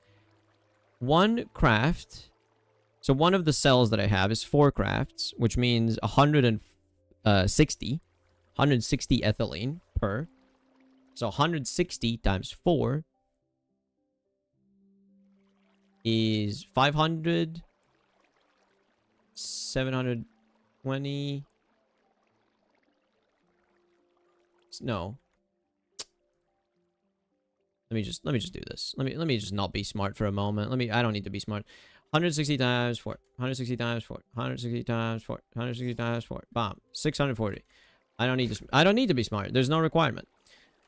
1 craft. So, one of the cells that I have is 4 crafts, which means 160 ethylene per. So, 160 times 4 is 500, 700... 20 no, let me just do this. Let me just not be smart for a moment. I don't need to be smart. 160 times 4, 160 times 4, 160 times 4, 160 times 4, bomb, 640. I don't need to be smart. There's no requirement.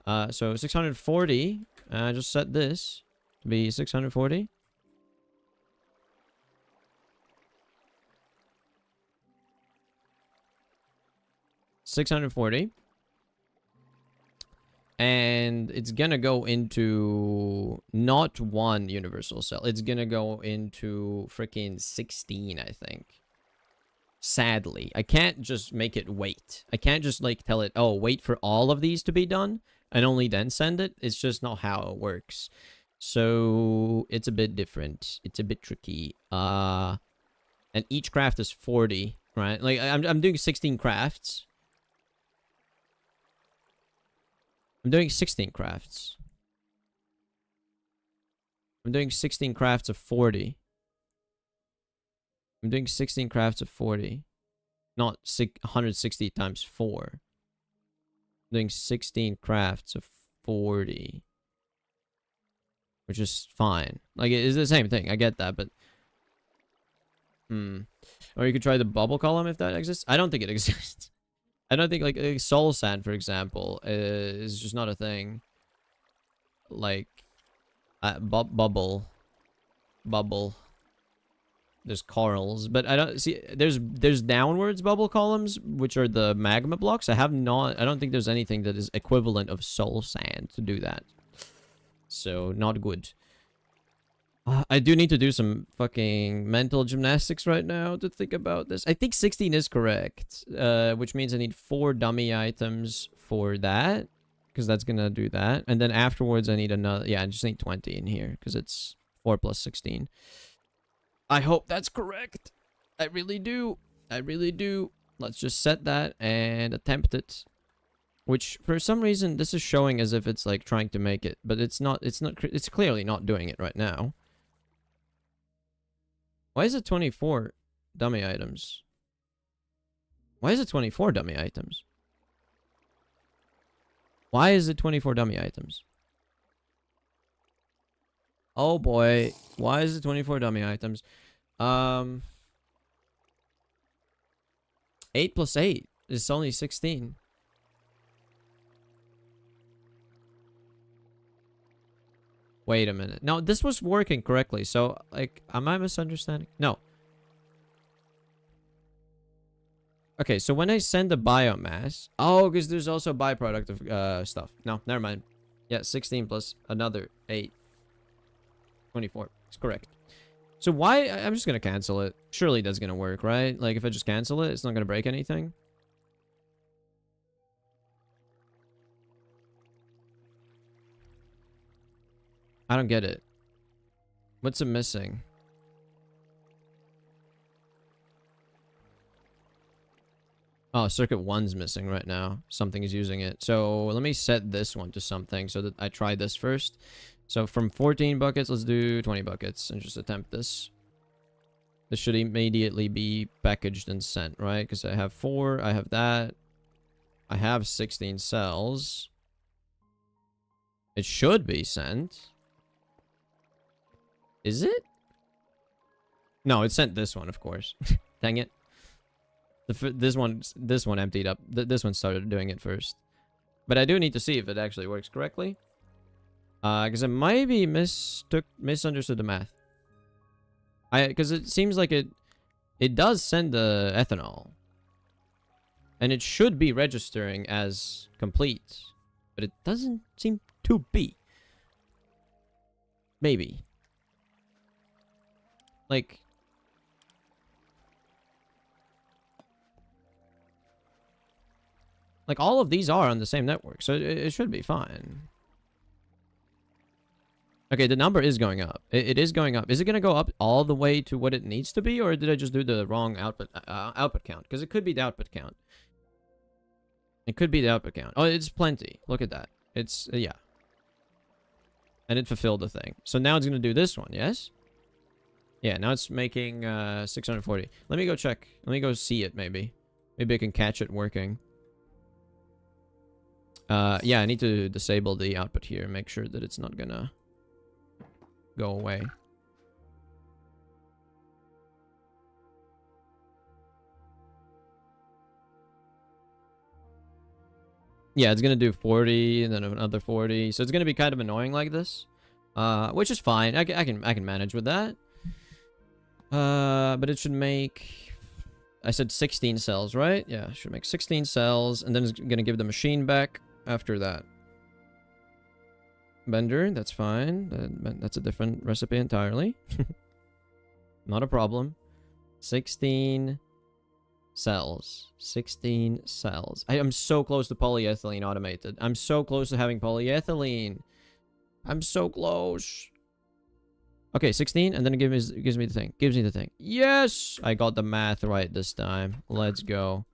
So 640, I just set this to be 640. 640, and it's gonna go into not 1 universal cell. It's gonna go into freaking 16, I think. Sadly, I can't just make it wait. I can't just like tell it, oh, wait for all of these to be done and only then send it. It's just not how it works. So it's a bit different. It's a bit tricky. And each craft is 40, right? Like I'm doing 16 crafts. I'm doing 16 crafts. I'm doing 16 crafts of 40. I'm doing 16 crafts of 40. Not 160 times 4. I'm doing 16 crafts of 40. Which is fine. Like, it's the same thing. I get that, but... Or you could try the bubble column if that exists. I don't think it exists. I don't think, like soul sand, for example, is just not a thing. Like, bubble. There's corals, but I don't see. There's downwards bubble columns, which are the magma blocks. I don't think there's anything that is equivalent of soul sand to do that. So not good. I do need to do some fucking mental gymnastics right now to think about this. I think 16 is correct, which means I need 4 dummy items for that, because that's gonna do that. And then afterwards I need another, yeah, I just need 20 in here, because it's 4 plus 16. I hope that's correct. I really do. I really do. Let's just set that and attempt it. Which, for some reason, this is showing as if it's like trying to make it. But it's not, it's clearly not doing it right now. Why is it 24 dummy items? Why is it 24 dummy items? Why is it 24 dummy items? Oh boy. Why is it 24 dummy items? 8 plus 8 is only 16. Wait a minute. No, this was working correctly. So, like, am I misunderstanding? No. Okay, so when I send the biomass... Oh, because there's also byproduct of stuff. No, never mind. Yeah, 16 plus another 8. 24. It's correct. So why... I'm just going to cancel it. Surely that's going to work, right? Like, if I just cancel it, it's not going to break anything. I don't get it. What's it missing? Oh, circuit 1's missing right now. Something is using it. So let me set this one to something so that I try this first. So from 14 buckets, let's do 20 buckets and just attempt this. This should immediately be packaged and sent, right? Because I have 4, I have that. I have 16 cells. It should be sent. Is it? No, it sent this one, of course. Dang it. This one emptied up. This one started doing it first. But I do need to see if it actually works correctly. Because I might be misunderstood the math. Because it seems like it does send the ethanol. And it should be registering as complete. But it doesn't seem to be. Maybe. Like... Like, all of these are on the same network, so it should be fine. Okay, the number is going up. It is going up. Is it going to go up all the way to what it needs to be, or did I just do the wrong output count? Because it could be the output count. It could be the output count. Oh, it's plenty. Look at that. It's, yeah. And it fulfilled the thing. So now it's going to do this one, yes? Yeah, now it's making 640. Let me go check. Let me go see it, maybe. Maybe I can catch it working. Yeah, I need to disable the output here and make sure that it's not gonna go away. Yeah, it's gonna do 40 and then another 40. So it's gonna be kind of annoying like this. Which is fine. I can manage with that. But it should make... I said 16 cells, right? Yeah, it should make 16 cells, and then it's gonna give the machine back after that. Bender, that's fine. That's a different recipe entirely. Not a problem. 16 cells. 16 cells. I am so close to polyethylene automated. I'm so close to having polyethylene. I'm so close. Okay, 16, and then it gives me the thing. Gives me the thing. Yes! I got the math right this time. Let's go.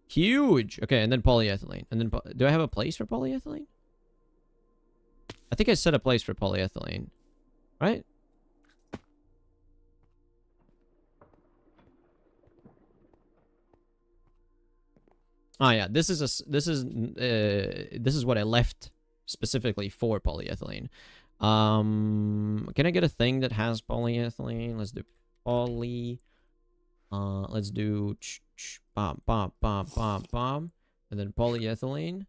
Huge! Okay, and then polyethylene. And then, do I have a place for polyethylene? I think I set a place for polyethylene. Right? Oh yeah, this is what I left specifically for polyethylene. Can I get a thing that has polyethylene? Let's do poly. Let's do bomb, and then polyethylene.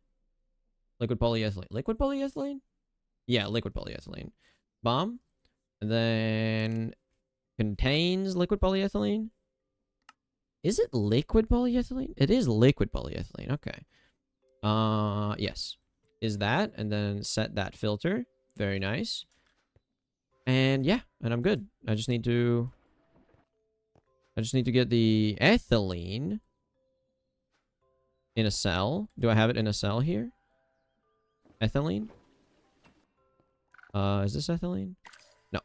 Liquid polyethylene. Liquid polyethylene? Yeah, liquid polyethylene. Bomb, and then contains liquid polyethylene. Is it liquid polyethylene? It is liquid polyethylene. Okay. Yes. Is that, and then set that filter. Very nice. And yeah, and I'm good. I just need to get the ethylene in a cell. Do I have it in a cell here? Ethylene? Is this ethylene? No.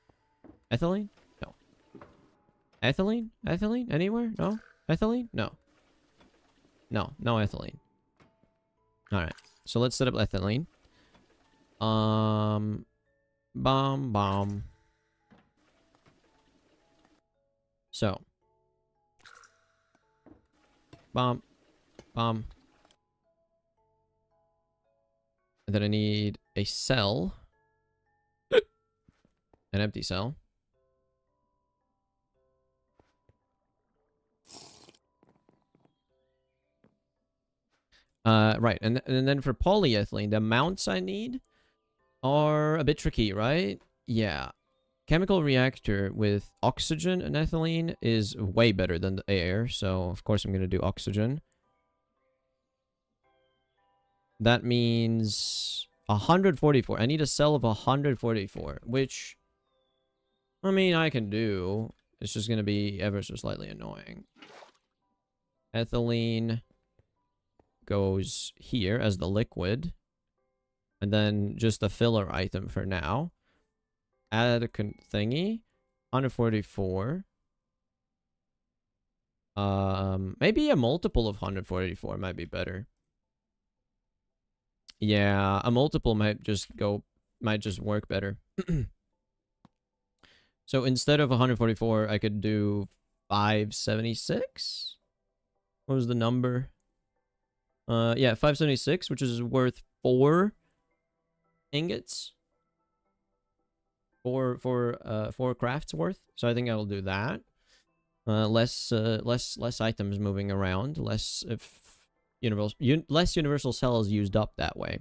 Ethylene? No. Ethylene? Ethylene? Anywhere? No? Ethylene? No. No. No ethylene. Alright. So let's set up ethylene. Bomb. So. Bomb. And then I need a cell. An empty cell. Right. And then for polyethylene, the amounts I need are a bit tricky, right? Yeah. Chemical reactor with oxygen and ethylene is way better than the air. So, of course, I'm going to do oxygen. That means 144. I need a cell of 144, which, I mean, I can do. It's just going to be ever so slightly annoying. Ethylene goes here as the liquid. And then just a filler item for now. Add a thingy. 144. Maybe a multiple of 144 might be better. Yeah, a multiple might just work better. So instead of 144, I could do 576. What was the number? Yeah, 576, which is worth 4 ingots. Four crafts worth. So I think I'll do that. Less items moving around. Less universal cells used up that way.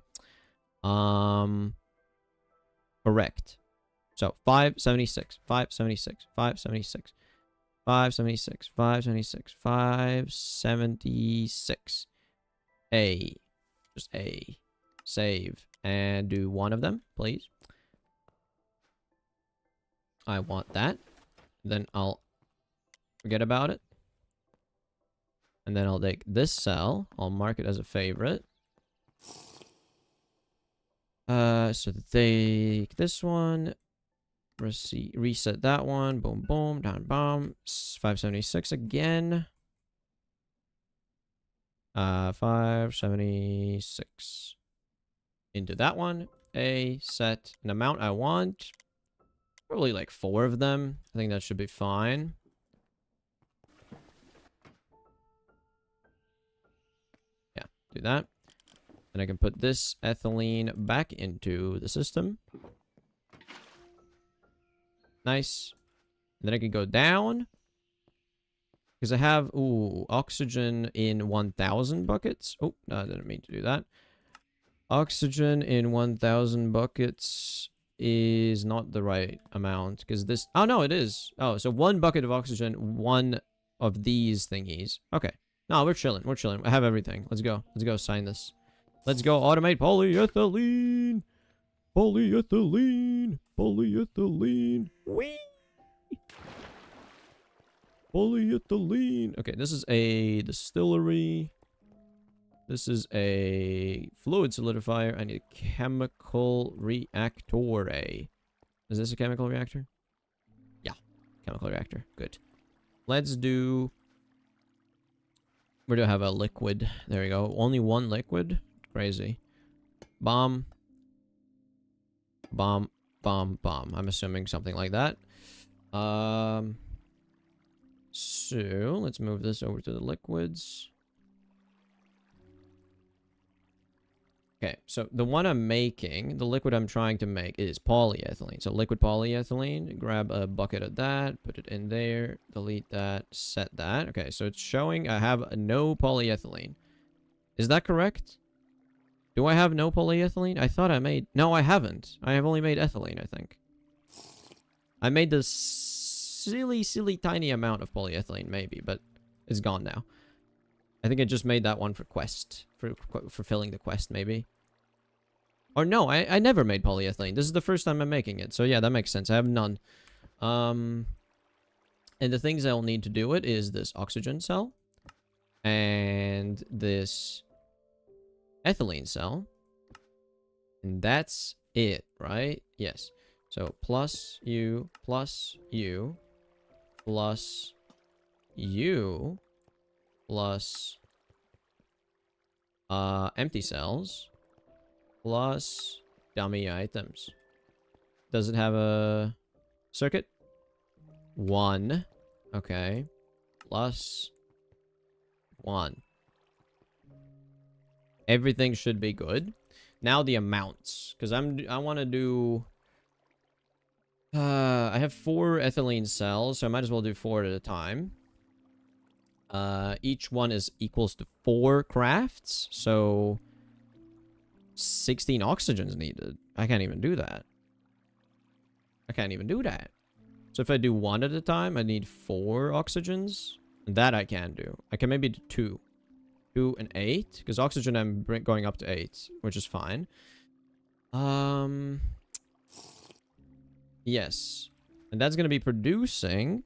Correct. So 576, 576, 576, 576, 576, 576. Just A. Save. And do one of them, please. I want that. Then I'll forget about it. And then I'll take this cell. I'll mark it as a favorite. So take this one. Reset that one. Boom, boom, down, bomb. 576 again. 576. Into that one. Set an amount I want. Probably like 4 of them. I think that should be fine. Yeah, do that. And I can put this ethylene back into the system. Nice. And then I can go down. Because I have, oxygen in 1,000 buckets. Oh, no, I didn't mean to do that. Oxygen in 1,000 buckets is not the right amount. Because this, oh no, it is. Oh, so 1 bucket of oxygen, 1 of these thingies. Okay. No, we're chilling. We're chilling. I have everything. Let's go. Let's go sign this. Let's go automate polyethylene. Polyethylene. Polyethylene. Whee! Polyethylene. Okay, this is a distillery. This is a fluid solidifier. I need a chemical reactor. Is this a chemical reactor? Yeah, chemical reactor. Good. Let's do... Where do I have a liquid? There we go. Only 1 liquid? Crazy. Bomb. Bomb. Bomb. Bomb. I'm assuming something like that. So, let's move this over to the liquids. Okay, so the one I'm making, the liquid I'm trying to make is polyethylene. So liquid polyethylene, grab a bucket of that, put it in there, delete that, set that. Okay, so it's showing I have no polyethylene. Is that correct? Do I have no polyethylene? I thought I made... No, I haven't. I have only made ethylene, I think. I made this silly tiny amount of polyethylene, maybe, but it's gone now. I think I just made that one for quest. For fulfilling the quest, maybe. Or no, I never made polyethylene. This is the first time I'm making it. So yeah, that makes sense. I have none. And the things I'll need to do it is this oxygen cell. And this ethylene cell. And that's it, right? Yes. So plus U, plus U plus empty cells plus dummy items. Does it have a circuit? 1. Okay. Plus 1. Everything should be good. Now the amounts, because I want to do. I have 4 ethylene cells, so I might as well do 4 at a time. Each one is equals to 4 crafts, so 16 oxygens needed. I can't even do that. I can't even do that. So if I do 1 at a time, I need 4 oxygens. That I can do. I can maybe do 2. 2 and 8, because oxygen I'm going up to 8, which is fine. Yes. And that's going to be producing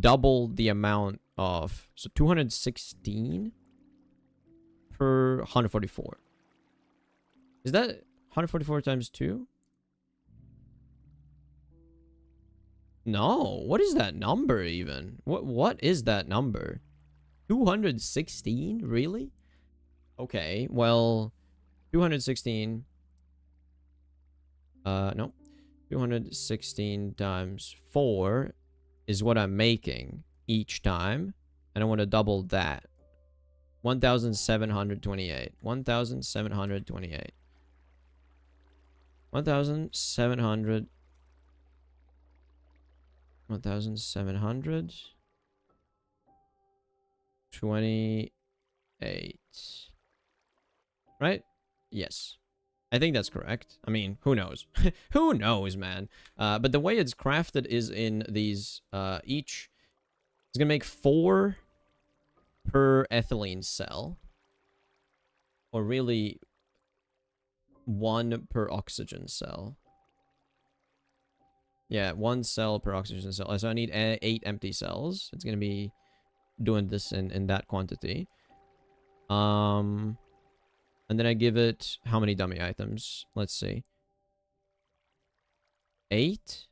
double the amount of... So 216 per 144. Is that 144 times 2? No. What is that number even? What is that number? 216? Really? Okay, well... 216... no. 216 times 4 is what I'm making each time. And I want to double that. 1,728. 1,728. 1,700. 1,728. Right? Yes. I think that's correct. I mean, who knows? Who knows, man? But the way it's crafted is in these, each... It's gonna make 4 per ethylene cell. Or really, 1 per oxygen cell. Yeah, 1 cell per oxygen cell. So I need 8 empty cells. It's gonna be doing this in that quantity. And then I give it how many dummy items? Let's see. 8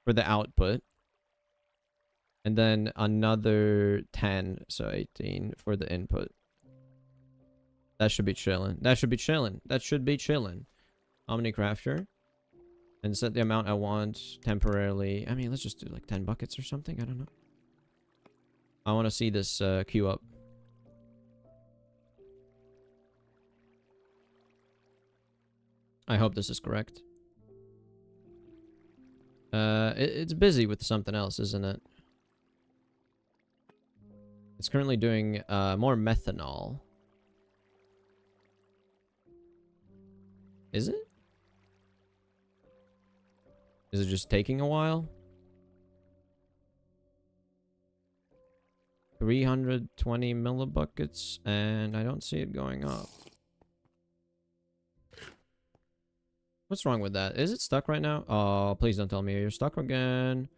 for the output. And then another 10, so 18 for the input. That should be chilling. That should be chilling. That should be chilling. Omni crafter. And set the amount I want temporarily. I mean, let's just do like 10 buckets or something. I don't know. I want to see this queue up. I hope this is correct. It's busy with something else, isn't it? It's currently doing more methanol. Is it? Is it just taking a while? 320 millibuckets, and I don't see it going up. What's wrong with that? Is it stuck right now? Oh, please don't tell me you're stuck again.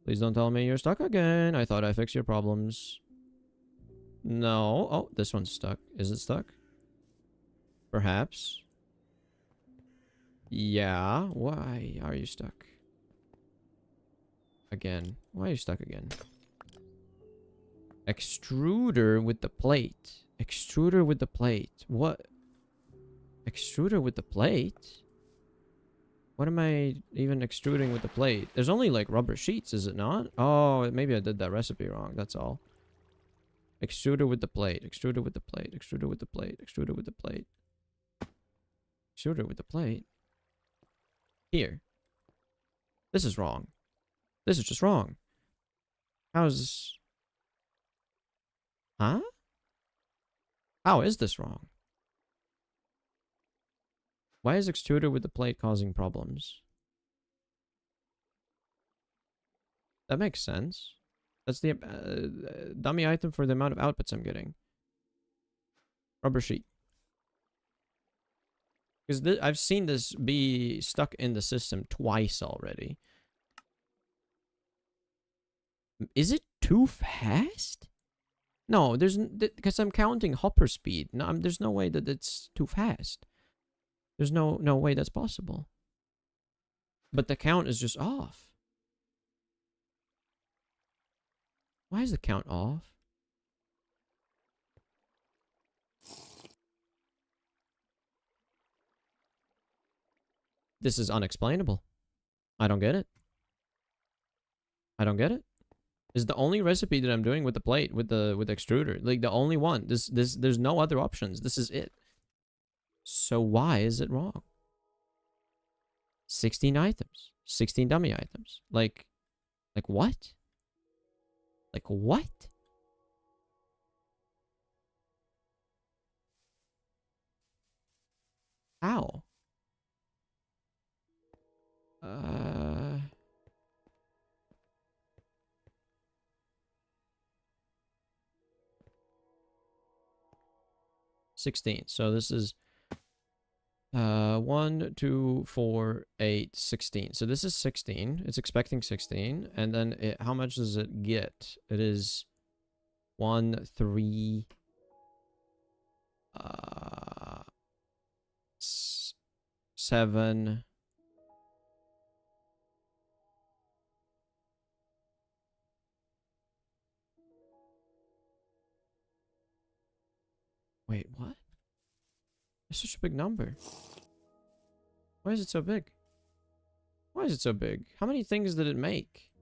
Please don't tell me you're stuck again. I thought I fixed your problems. No. Oh, this one's stuck. Is it stuck? Perhaps. Yeah. Why are you stuck? Again. Why are you stuck again? Extruder with the plate. Extruder with the plate. What? Extruder with the plate? What am I even extruding with the plate? There's only like rubber sheets, is it not? Oh, maybe I did that recipe wrong. That's all. Extruder with the plate. Extruder with the plate. Extruder with the plate. Extruder with the plate. Extruder with the plate. Here. This is wrong. This is just wrong. How's this? Huh? How is this wrong? Why is extruder with the plate causing problems? That makes sense. That's the dummy item for the amount of outputs I'm getting. Rubber sheet. Because I've seen this be stuck in the system twice already. Is it too fast? No, there's... Because I'm counting hopper speed. No, there's no way that it's too fast. There's no way that's possible. But the count is just off. Why is the count off? This is unexplainable. I don't get it. I don't get it. This is the only recipe that I'm doing with the plate, with the extruder. Like, the only one. There's no other options. This is it. So why is it wrong? 16 items. 16 dummy items. Like what? Like what? How? 16. So this is 1, 2, 4, 8, 16. So this is 16. It's expecting 16. And then how much does it get? It is 1, 3, 7. Wait, what? It's such a big number. Why is it so big? Why is it so big? How many things did it make?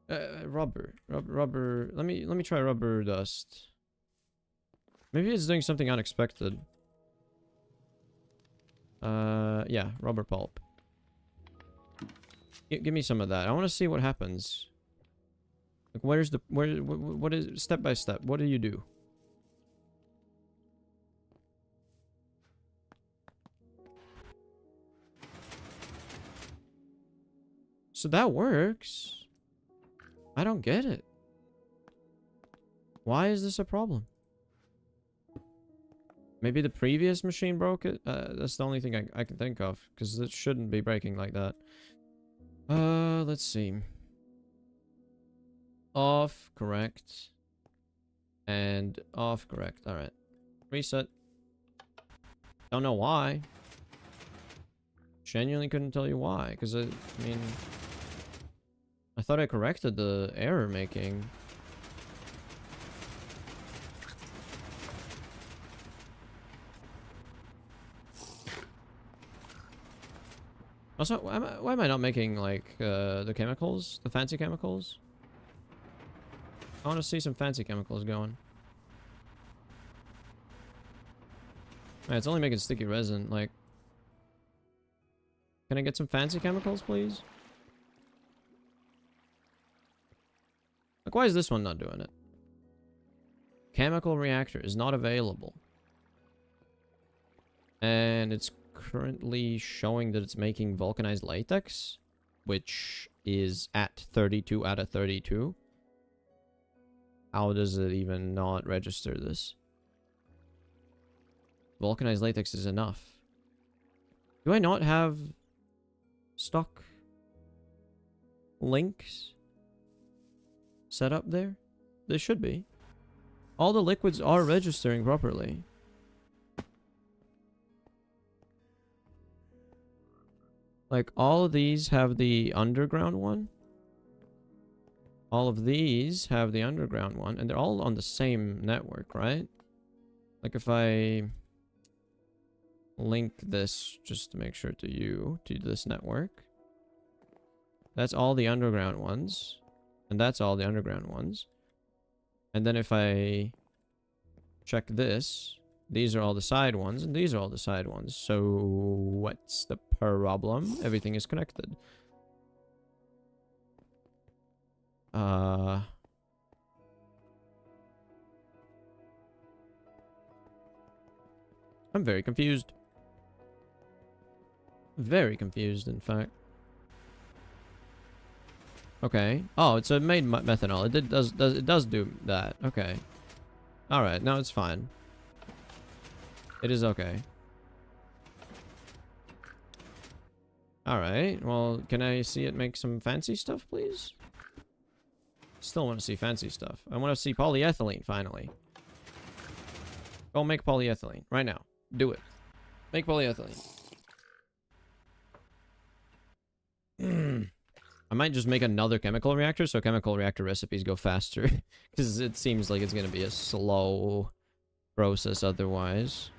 Rubber. Let me try rubber dust. Maybe it's doing something unexpected. Yeah, rubber pulp. Give me some of that. I want to see what happens. Like, what is step by step? What do you do? So that works. I don't get it. Why is this a problem? Maybe the previous machine broke it? That's the only thing I can think of. Because it shouldn't be breaking like that. Let's see. Off, correct. And off, correct. Alright. Reset. Don't know why. Genuinely couldn't tell you why. Because, I mean... I thought I corrected the error making. Also, why am I not making, like, the chemicals? The fancy chemicals? I want to see some fancy chemicals going. Alright, it's only making sticky resin, like... Can I get some fancy chemicals, please? Like, why is this one not doing it? Chemical reactor is not available. And it's currently showing that it's making vulcanized latex, which is at 32 out of 32. How does it even not register this? Vulcanized latex is enough. Do I not have stock links set up there? They should be. All the liquids are registering properly. Like, all of these have the underground one. All of these have the underground one. And they're all on the same network, right? Like, if I link this just to make sure to this network. That's all the underground ones. And that's all the underground ones. And then if I check this, these are all the side ones, and these are all the side ones. So what's the problem? Everything is connected. I'm very confused. Very confused, in fact. Okay. Oh, it's a made methanol. It does do that. Okay. All right. No, it's fine. It is okay. All right. Well, can I see it make some fancy stuff, please? Still want to see fancy stuff. I want to see polyethylene finally. Go make polyethylene right now. Do it. Make polyethylene. I might just make another chemical reactor so chemical reactor recipes go faster. Because it seems like it's going to be a slow process otherwise.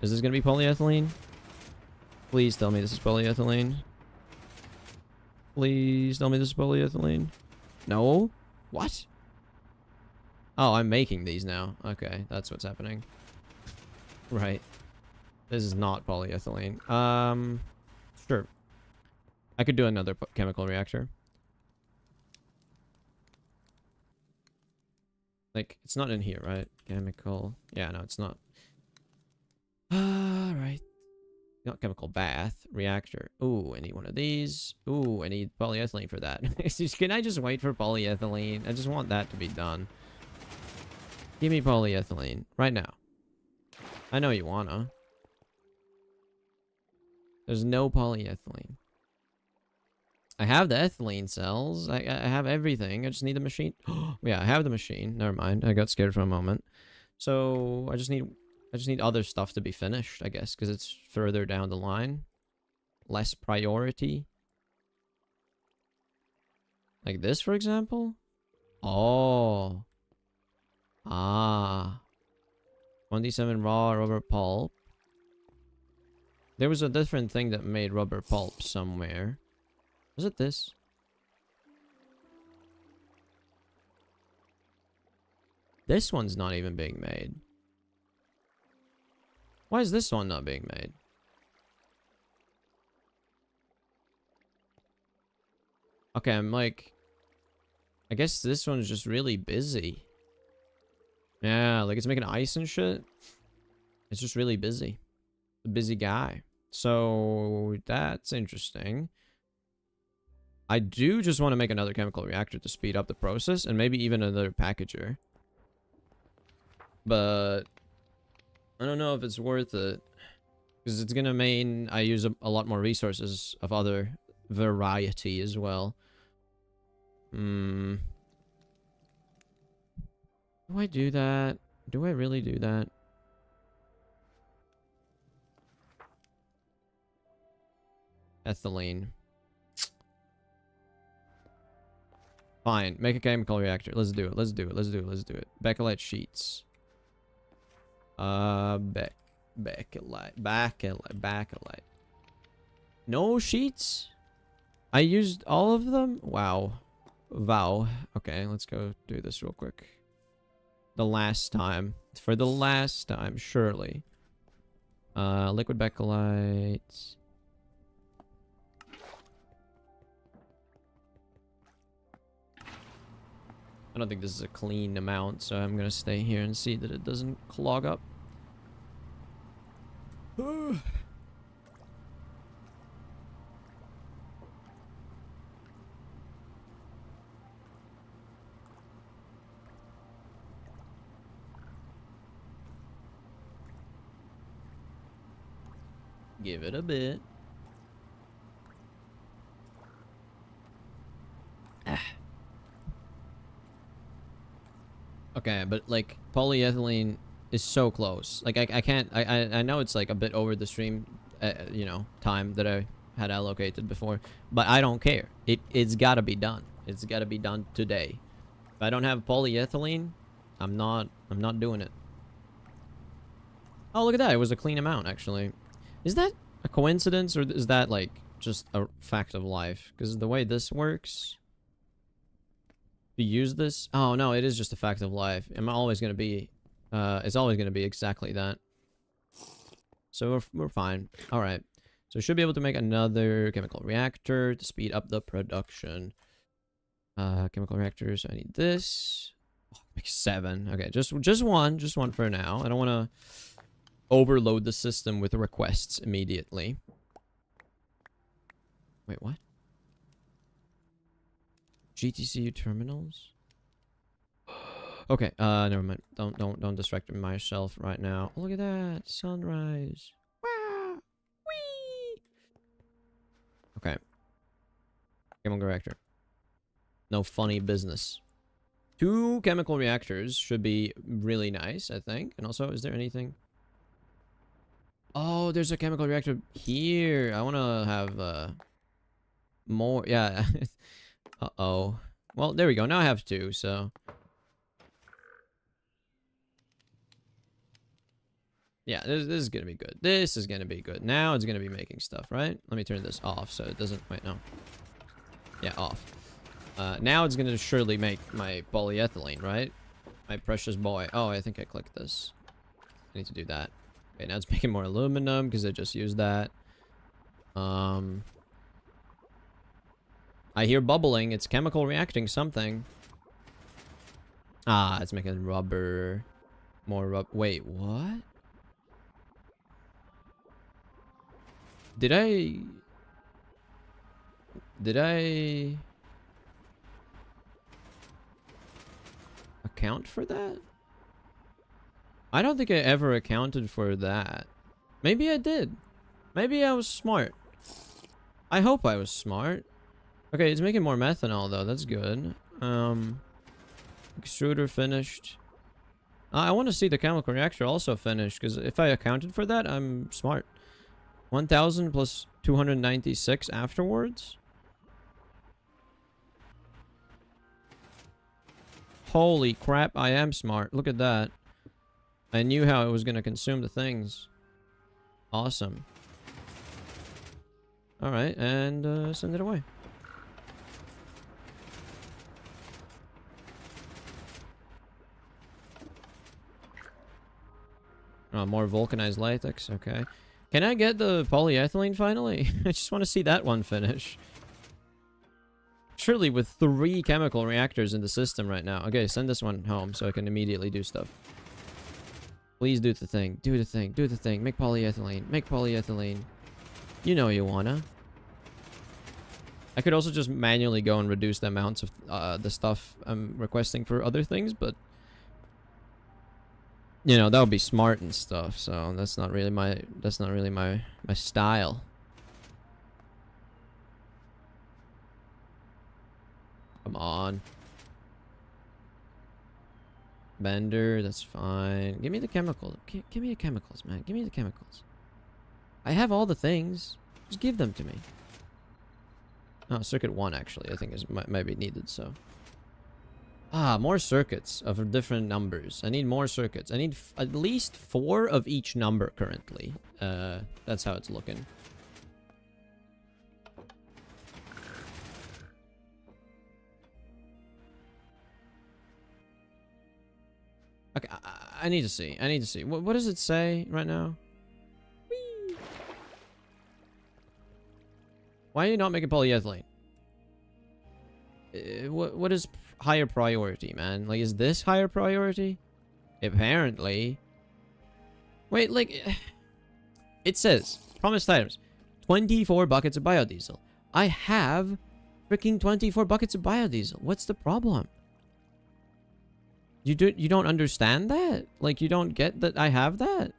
Is this going to be polyethylene? Please tell me this is polyethylene. Please tell me this is polyethylene. No? What? Oh, I'm making these now. Okay, that's what's happening. Right. This is not polyethylene. Sure. I could do another chemical reactor. Like, it's not in here, right? Chemical. Yeah, no, it's not. Right. Not chemical bath. Reactor. Ooh, I need one of these. Ooh, I need polyethylene for that. Can I just wait for polyethylene? I just want that to be done. Give me polyethylene. Right now. I know you wanna. There's no polyethylene. I have the ethylene cells. I have everything. I just need the machine. Yeah, I have the machine. Never mind. I got scared for a moment. So I just need other stuff to be finished, I guess, because it's further down the line. Less priority. Like this, for example? Oh. Ah. 27 raw rubber pulp. There was a different thing that made rubber pulp somewhere. Was it this? This one's not even being made. Why is this one not being made? Okay, I'm like... I guess this one's just really busy. Yeah, like it's making ice and shit. It's just really busy. A busy guy. So, that's interesting. I do just want to make another chemical reactor to speed up the process, and maybe even another packager. But I don't know if it's worth it, because it's gonna mean I use a lot more resources of other variety as well. Do I do that? Do I really do that? Ethylene. Fine, make a chemical reactor. Let's do it. Let's do it. Let's do it. Let's do it. Bakelite sheets. Bakelite. No sheets? I used all of them? Wow. Wow. Okay, let's go do this real quick. The last time. For the last time, surely. Liquid bakelite. I don't think this is a clean amount, so I'm gonna stay here and see that it doesn't clog up. Give it a bit. Okay, but like polyethylene is so close. Like I can't. I know it's like a bit over the stream, you know, time that I had allocated before, but I don't care. It's gotta be done. It's gotta be done today. If I don't have polyethylene, I'm not doing it. Oh, look at that! It was a clean amount actually. Is that a coincidence or is that like just a fact of life? Because the way this works. To use this? Oh no, it is just a fact of life. I'm always gonna be, it's always gonna be exactly that. So we're fine. All right. So we should be able to make another chemical reactor to speed up the production. Chemical reactors. I need this. Oh, make 7. Okay, just one for now. I don't want to overload the system with requests immediately. Wait, what? GTCU terminals? Okay, never mind. Don't distract myself right now. Oh, look at that. Sunrise. Wow. Whee! Okay. Chemical reactor. No funny business. 2 chemical reactors should be really nice, I think. And also, is there anything? Oh, there's a chemical reactor here. I want to have, more. Yeah. Uh-oh. Well, there we go. Now I have 2, so. Yeah, this is gonna be good. This is gonna be good. Now it's gonna be making stuff, right? Let me turn this off so it doesn't... Wait, no. Yeah, off. Now it's gonna surely make my polyethylene, right? My precious boy. Oh, I think I clicked this. I need to do that. Okay, now it's making more aluminum because I just used that. I hear bubbling. It's chemical reacting something. Ah, it's making rubber. More rubber. Wait, what? Did I account for that? I don't think I ever accounted for that. Maybe I did. Maybe I was smart. I hope I was smart. Okay, it's making more methanol though. That's good. Extruder finished. I want to see the chemical reactor also finished, because if I accounted for that, I'm smart. 1000 plus 296 afterwards? Holy crap, I am smart. Look at that. I knew how it was going to consume the things. Awesome. Alright, and send it away. Oh, more vulcanized latex. Okay. Can I get the polyethylene finally? I just want to see that one finish. Surely with 3 chemical reactors in the system right now. Okay, send this one home so I can immediately do stuff. Please do the thing. Do the thing. Do the thing. Make polyethylene. Make polyethylene. You know you wanna. I could also just manually go and reduce the amounts of the stuff I'm requesting for other things, but... You know, that would be smart and stuff, so that's not really my style. Come on. Bender, that's fine. Give me the chemicals. Give me the chemicals, man. Give me the chemicals. I have all the things. Just give them to me. Oh, circuit 1 actually, I think might be needed, so. Ah, more circuits of different numbers. I need more circuits. I need at least 4 of each number currently. That's how it's looking. Okay, I need to see. I need to see. What does it say right now? Whee! Why are you not making polyethylene? What is higher priority, man? Like, is this higher priority? Apparently. Wait, like... It says, promised items. 24 buckets of biodiesel. I have freaking 24 buckets of biodiesel. What's the problem? You don't understand that? Like, you don't get that I have that?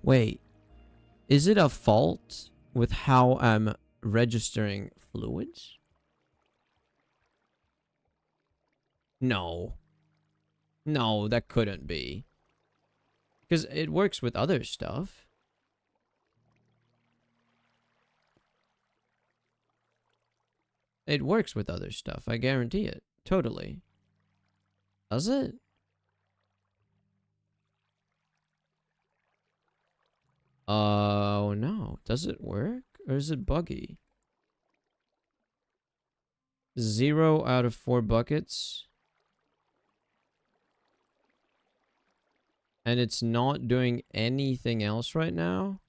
Wait. Is it a fault with how I'm registering fluids? No. No, that couldn't be. Because it works with other stuff. It works with other stuff, I guarantee it. Totally. Does it? Oh, no. Does it work? Or is it buggy? 0 out of 4 buckets. And it's not doing anything else right now?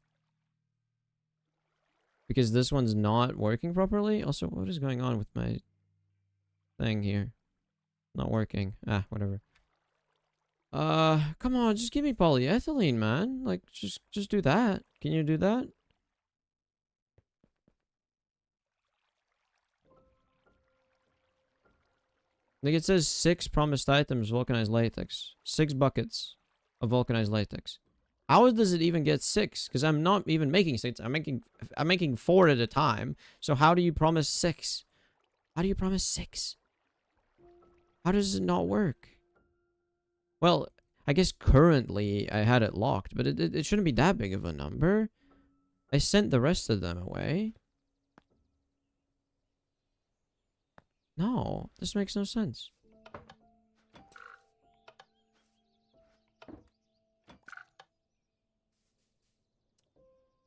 Because this one's not working properly? Also, what is going on with my thing here? Not working. Ah, whatever. Come on, just give me polyethylene, man. Like, just do that. Can you do that? Like, it says 6 promised items vulcanized latex. 6 buckets of vulcanized latex. How does it even get 6? Because I'm not even making 6. I'm making 4 at a time. So how do you promise 6? How do you promise 6? How does it not work? Well, I guess currently I had it locked, but it shouldn't be that big of a number. I sent the rest of them away. No, this makes no sense.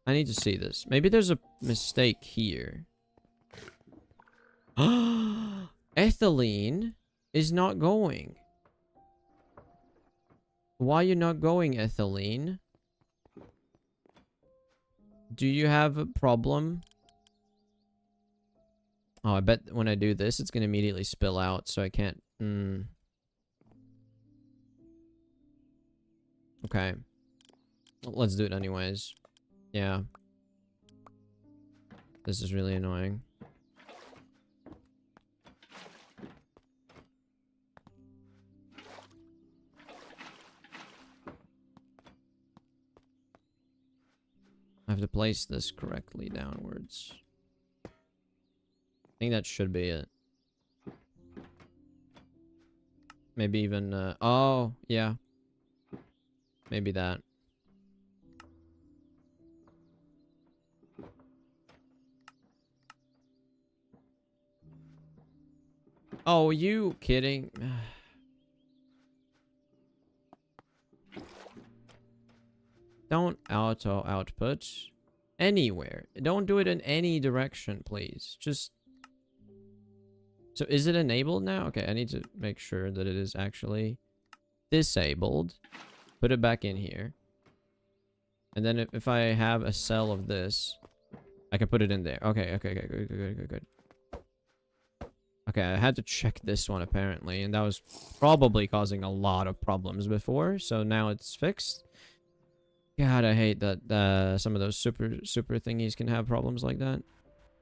I need to see this. Maybe there's a mistake here. Ethylene is not going. Why are you not going, ethylene? Do you have a problem? Oh, I bet when I do this, it's gonna immediately spill out, so I can't... Okay. Let's do it anyways. Yeah. This is really annoying. I have to place this correctly downwards. I think that should be it. Maybe even, oh, yeah. Maybe that. Oh, you kidding? Don't auto output anywhere. Don't do it in any direction, please. Just... So is it enabled now? Okay, I need to make sure that it is actually disabled. Put it back in here. And then if I have a cell of this, I can put it in there. Okay, good. Okay, I had to check this one apparently, and that was probably causing a lot of problems before, so now it's fixed. God, I hate that some of those super thingies can have problems like that.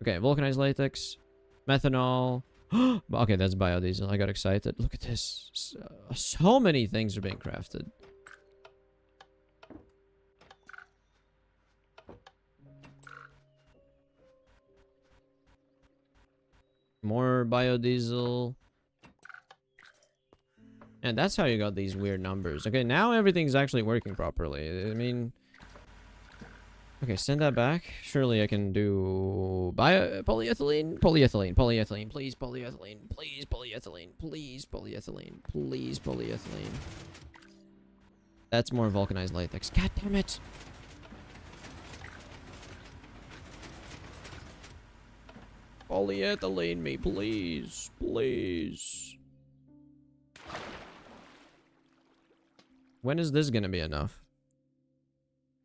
Okay, vulcanized latex, methanol. Okay, that's biodiesel. I got excited. Look at this. So many things are being crafted. More biodiesel. And that's how you got these weird numbers. Okay, now everything's actually working properly. I mean... Okay, send that back. Surely I can do... polyethylene? Polyethylene. Polyethylene. Please, polyethylene. Please, polyethylene. Please, polyethylene. Please, polyethylene. That's more vulcanized latex. God damn it! Polyethylene me, please. Please. When is this gonna be enough?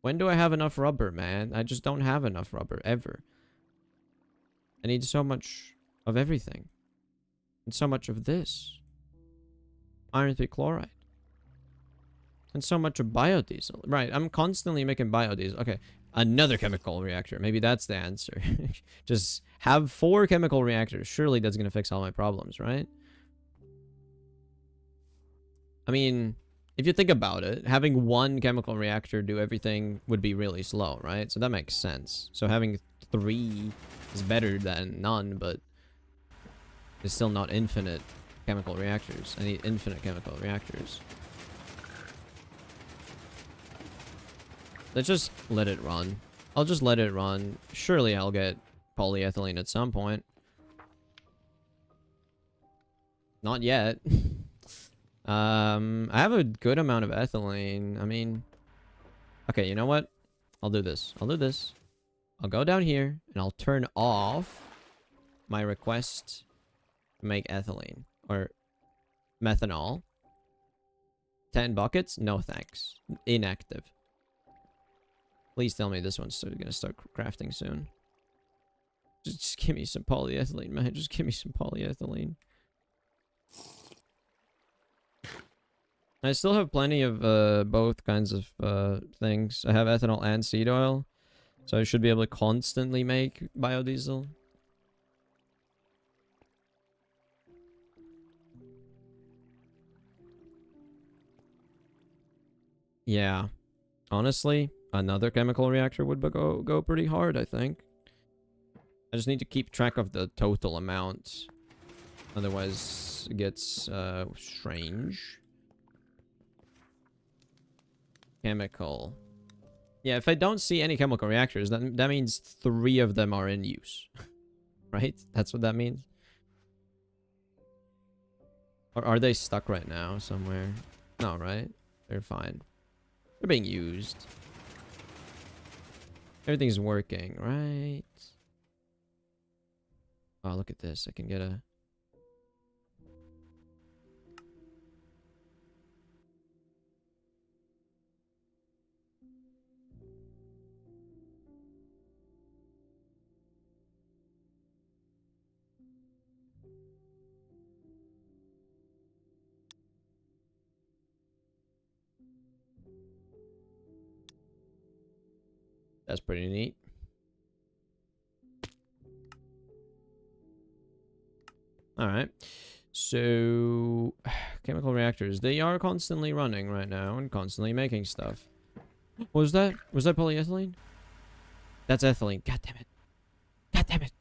When do I have enough rubber, man? I just don't have enough rubber, ever. I need so much of everything. And so much of this. Iron 3 chloride. And so much of biodiesel. Right, I'm constantly making biodiesel. Okay, another chemical reactor. Maybe that's the answer. Just have 4 chemical reactors. Surely that's gonna fix all my problems, right? I mean... If you think about it, having 1 chemical reactor do everything would be really slow, right? So that makes sense. So having 3 is better than none, but it's still not infinite chemical reactors. I need infinite chemical reactors. Let's just let it run. I'll just let it run. Surely I'll get polyethylene at some point. Not yet. I have a good amount of ethylene. I mean... Okay, you know what? I'll do this. I'll do this. I'll go down here, and I'll turn off my request to make ethylene. Or methanol. 10 buckets? No thanks. Inactive. Please tell me this one's gonna start crafting soon. Just give me some polyethylene, man. Just give me some polyethylene. I still have plenty of both kinds of things. I have ethanol and seed oil. So I should be able to constantly make biodiesel. Yeah. Honestly, another chemical reactor would go pretty hard, I think. I just need to keep track of the total amount. Otherwise, it gets strange. Chemical. Yeah, if I don't see any chemical reactors, that means 3 of them are in use. Right? That's what that means. Or are they stuck right now somewhere? No, right? They're fine. They're being used. Everything's working, right? Oh, look at this. I can get a... That's pretty neat. Alright. So, chemical reactors. They are constantly running right now and constantly making stuff. What was that? Was that polyethylene? That's ethylene. God damn it. God damn it.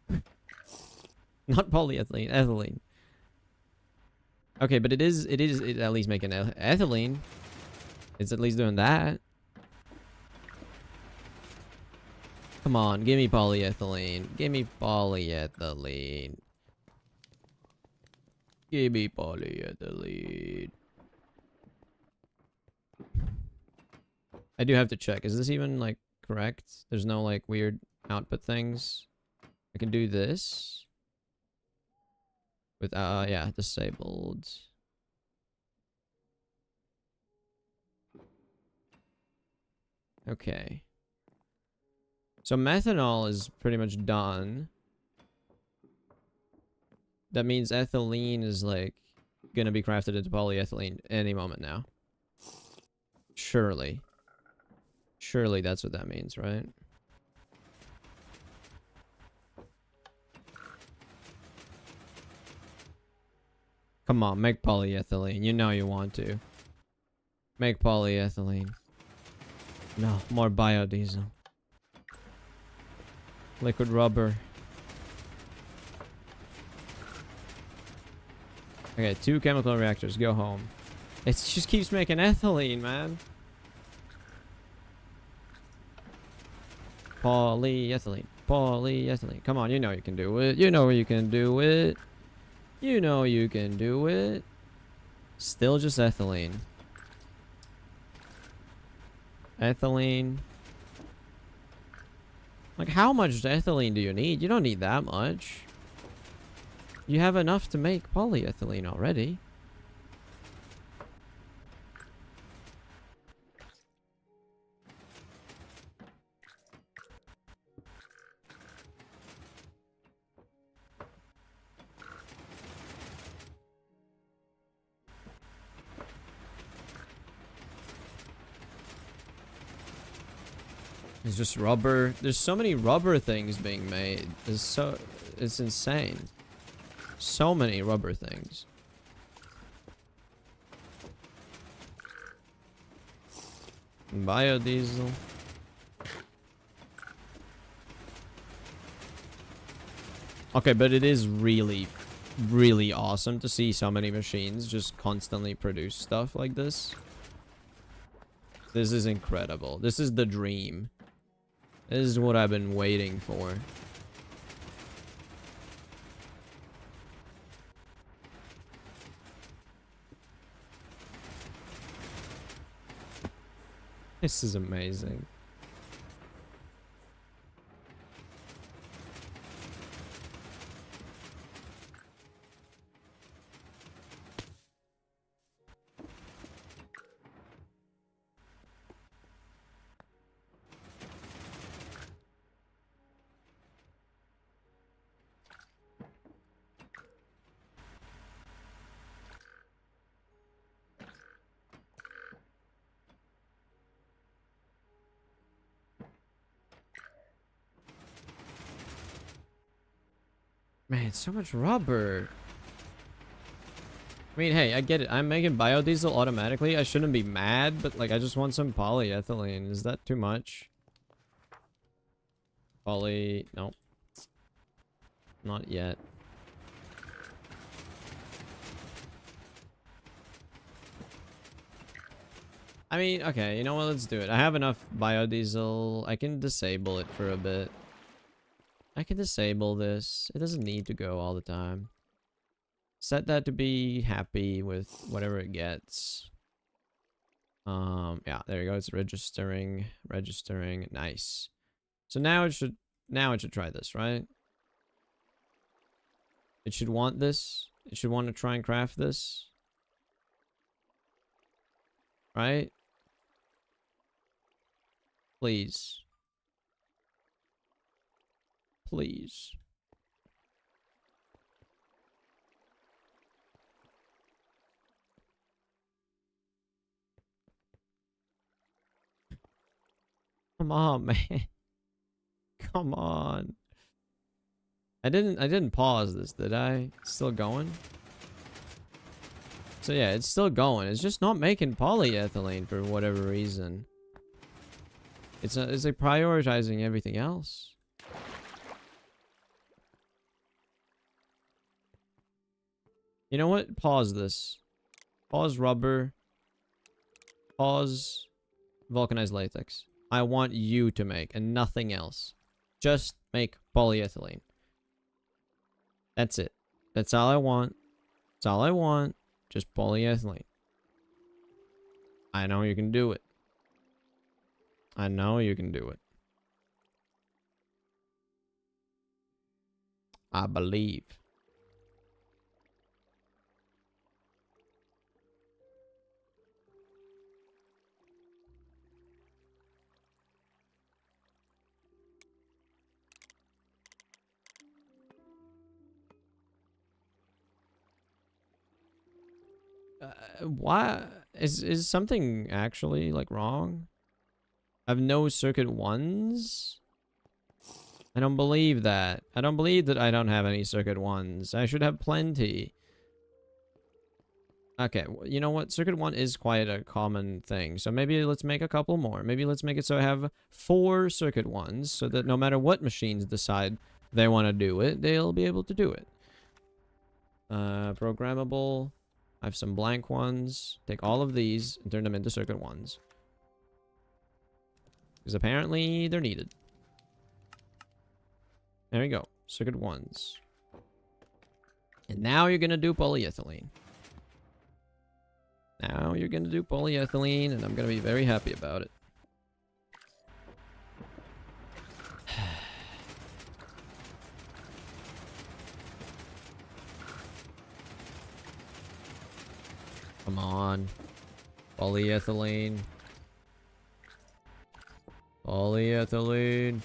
Not polyethylene, ethylene. Okay, but it at least making ethylene. It's at least doing that. Come on, give me polyethylene. Give me polyethylene. Give me polyethylene. I do have to check. Is this even, like, correct? There's no, like, weird output things. I can do this. With, yeah, disabled. Okay. So methanol is pretty much done. That means ethylene is, like, gonna be crafted into polyethylene any moment now. Surely. Surely that's what that means, right? Come on, make polyethylene. You know you want to. Make polyethylene. No, more biodiesel. Liquid rubber. Okay, 2 chemical reactors. Go home. It just keeps making ethylene, man. Polyethylene. Polyethylene. Come on, you know you can do it. You know you can do it. You know you can do it. Still just ethylene. Ethylene. Like, how much ethylene do you need? You don't need that much. You have enough to make polyethylene already. It's just rubber. There's so many rubber things being made. It's insane. So many rubber things. Biodiesel. Okay, but it is really, really awesome to see so many machines just constantly produce stuff like this. This is incredible. This is the dream. This is what I've been waiting for. This is amazing. Man, so much rubber. I mean, hey, I get it. I'm making biodiesel automatically. I shouldn't be mad, but, like, I just want some polyethylene. Is that too much? Nope. Not yet. I mean, okay, you know what? Let's do it. I have enough biodiesel. I can disable it for a bit. I can disable this. It doesn't need to go all the time. Set that to be happy with whatever it gets. Yeah, there you go. It's registering. Nice. So now it should try this, right? It should want this. It should want to try and craft this. Right? Please. Please. Come on, man. Come on. I didn't pause this, did I? It's still going? So yeah, it's still going. It's just not making polyethylene for whatever reason. It's like prioritizing everything else. You know what? Pause this. Pause rubber. Pause vulcanized latex. I want you to make and nothing else. Just make polyethylene. That's it. That's all I want. That's all I want. Just polyethylene. I know you can do it. I know you can do it. I believe. Why is something actually like wrong? I have no circuit ones. I don't believe that. I don't believe that I don't have any circuit ones. I should have plenty. Okay, you know what? Circuit 1 is quite a common thing. So maybe let's make a couple more. Maybe let's make it so I have 4 circuit 1s so that no matter what machines decide they want to do it, they'll be able to do it. Programmable. I have some blank ones. Take all of these and turn them into circuit 1s. Because apparently they're needed. There you go. Circuit 1s. And now you're going to do polyethylene. Now you're going to do polyethylene, and I'm going to be very happy about it. Come on. Polyethylene. Polyethylene.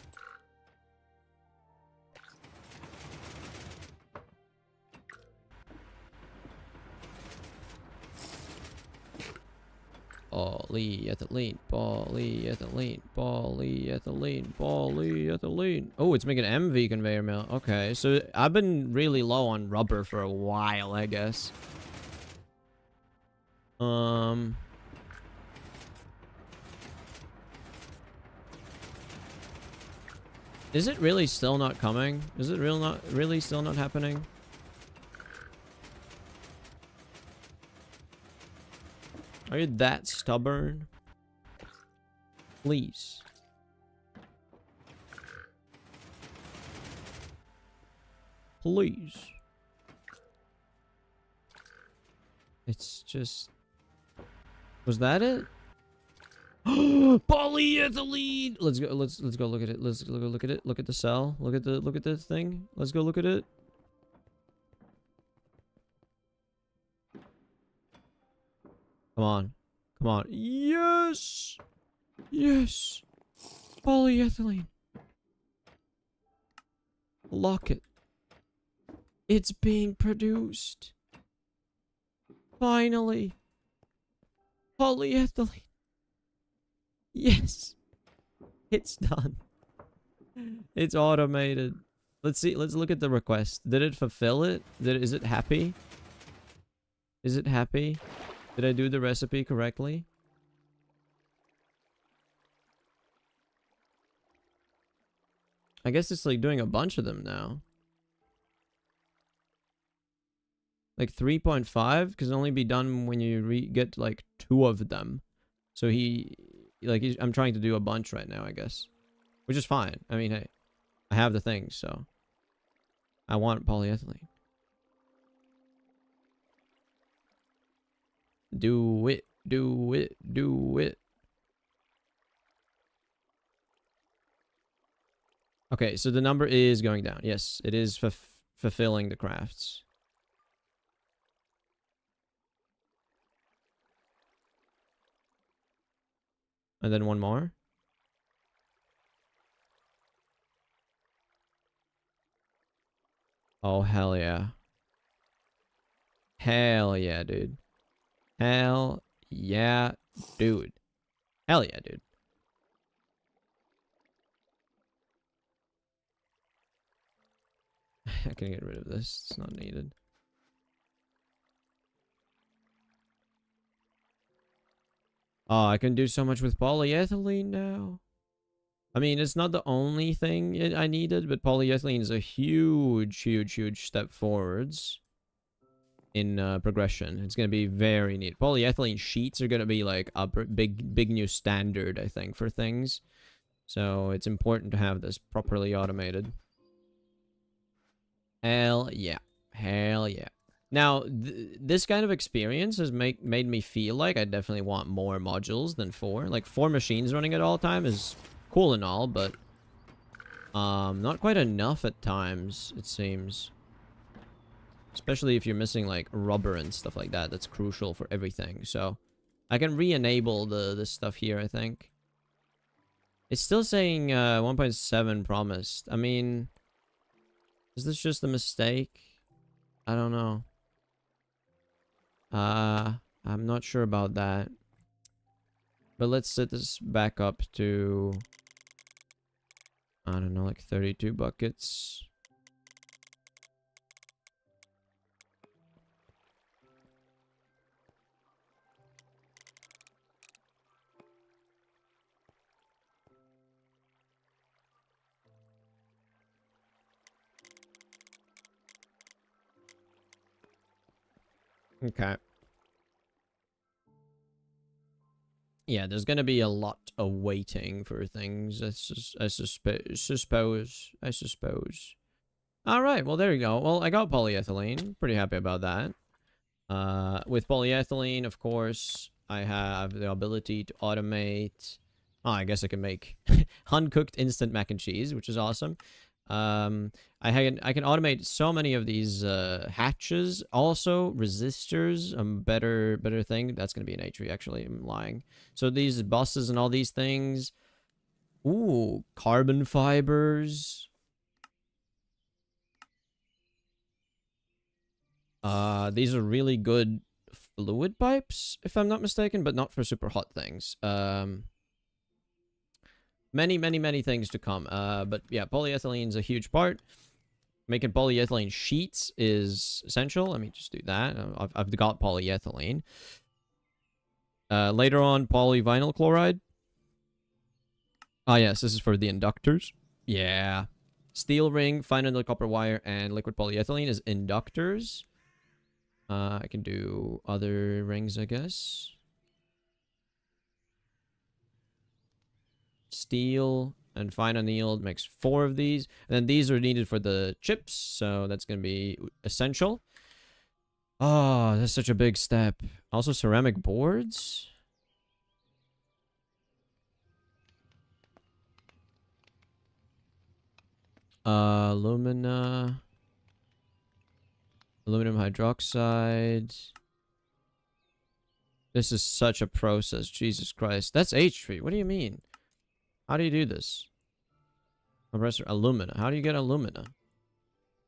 Polyethylene, polyethylene, polyethylene, polyethylene. Oh, it's making MV conveyor belt. Okay, so I've been really low on rubber for a while, I guess. Is it really still not coming? Is it really still not happening? Are you that stubborn? Please. Please. It's just... Was that it? Polyethylene! Let's go look at it. Let's go look at it. Look at the cell. Look at the thing. Let's go look at it. Come on. Come on. Yes! Yes! Polyethylene. Lock it. It's being produced. Finally. Polyethylene. Yes. It's done. It's automated. Let's see. Let's look at the request. Did it fulfill it? Is it happy? Is it happy? Did I do the recipe correctly? I guess it's like doing a bunch of them now. Like 3.5 can only be done when you get like 2 of them. So I'm trying to do a bunch right now, I guess. Which is fine. I mean, hey, I have the things, so I want polyethylene. Do it, do it, do it. Okay, so the number is going down. Yes, it is fulfilling the crafts. And then one more. Oh, hell yeah. Hell yeah, dude. Hell yeah, dude. Hell yeah, dude. I can get rid of this. It's not needed. Oh, I can do so much with polyethylene now. I mean, it's not the only thing I needed, but polyethylene is a huge, huge, huge step forwards in progression. It's going to be very neat. Polyethylene sheets are going to be like a big new standard, I think, for things. So it's important to have this properly automated. Hell yeah. Hell yeah. Now, this kind of experience has made me feel like I definitely want more modules than 4. Like, 4 machines running at all time is cool and all, but not quite enough at times, it seems. Especially if you're missing, like, rubber and stuff like that. That's crucial for everything. So, I can re-enable this stuff here, I think. It's still saying 1.7 promised. I mean, is this just a mistake? I don't know. I'm not sure about that. But let's set this back up to, I don't know, like 32 buckets. Okay. Yeah, there's gonna be a lot of waiting for things. I suppose. All right, well there you go. Well, I got polyethylene. Pretty happy about that. With polyethylene, of course, I have the ability to automate. Oh, I guess I can make uncooked instant mac and cheese, which is awesome. I can automate so many of these hatches. Also, resistors, better thing. That's gonna be an H3, actually. I'm lying. So these buses and all these things. Ooh, carbon fibers. These are really good fluid pipes, if I'm not mistaken, but not for super hot things. Many things to come. But yeah, polyethylene is a huge part. Making polyethylene sheets is essential. Let me just do that. I've got polyethylene. Later on, polyvinyl chloride. Ah, yes, this is for the inductors. Yeah. Steel ring, fine another copper wire, and liquid polyethylene is inductors. I can do other rings, I guess. Steel and fine annealed makes 4 of these. And then these are needed for the chips, so that's going to be essential. Oh, that's such a big step. Also, ceramic boards. Alumina. Aluminum hydroxide. This is such a process. Jesus Christ. That's H3. What do you mean? How do you do this? Compressor alumina. How do you get alumina?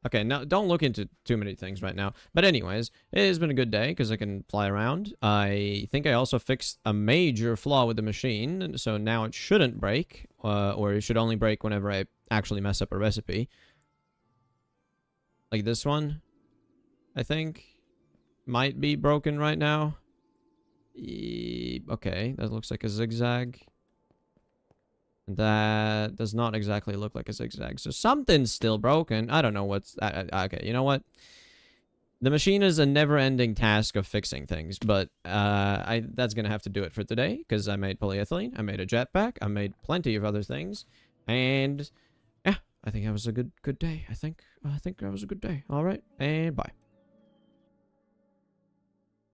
Okay, now don't look into too many things right now. But anyways, it has been a good day because I can fly around. I think I also fixed a major flaw with the machine. So now it shouldn't break. Or it should only break whenever I actually mess up a recipe. Like this one, I think, might be broken right now. Okay, that looks like a zigzag. That does not exactly look like a zigzag. So something's still broken. I don't know what's... okay, you know what? The machine is a never-ending task of fixing things, but that's gonna have to do it for today, because I made polyethylene, I made a jetpack, I made plenty of other things, and yeah, I think that was a good day. I think that was a good day. All right, and bye.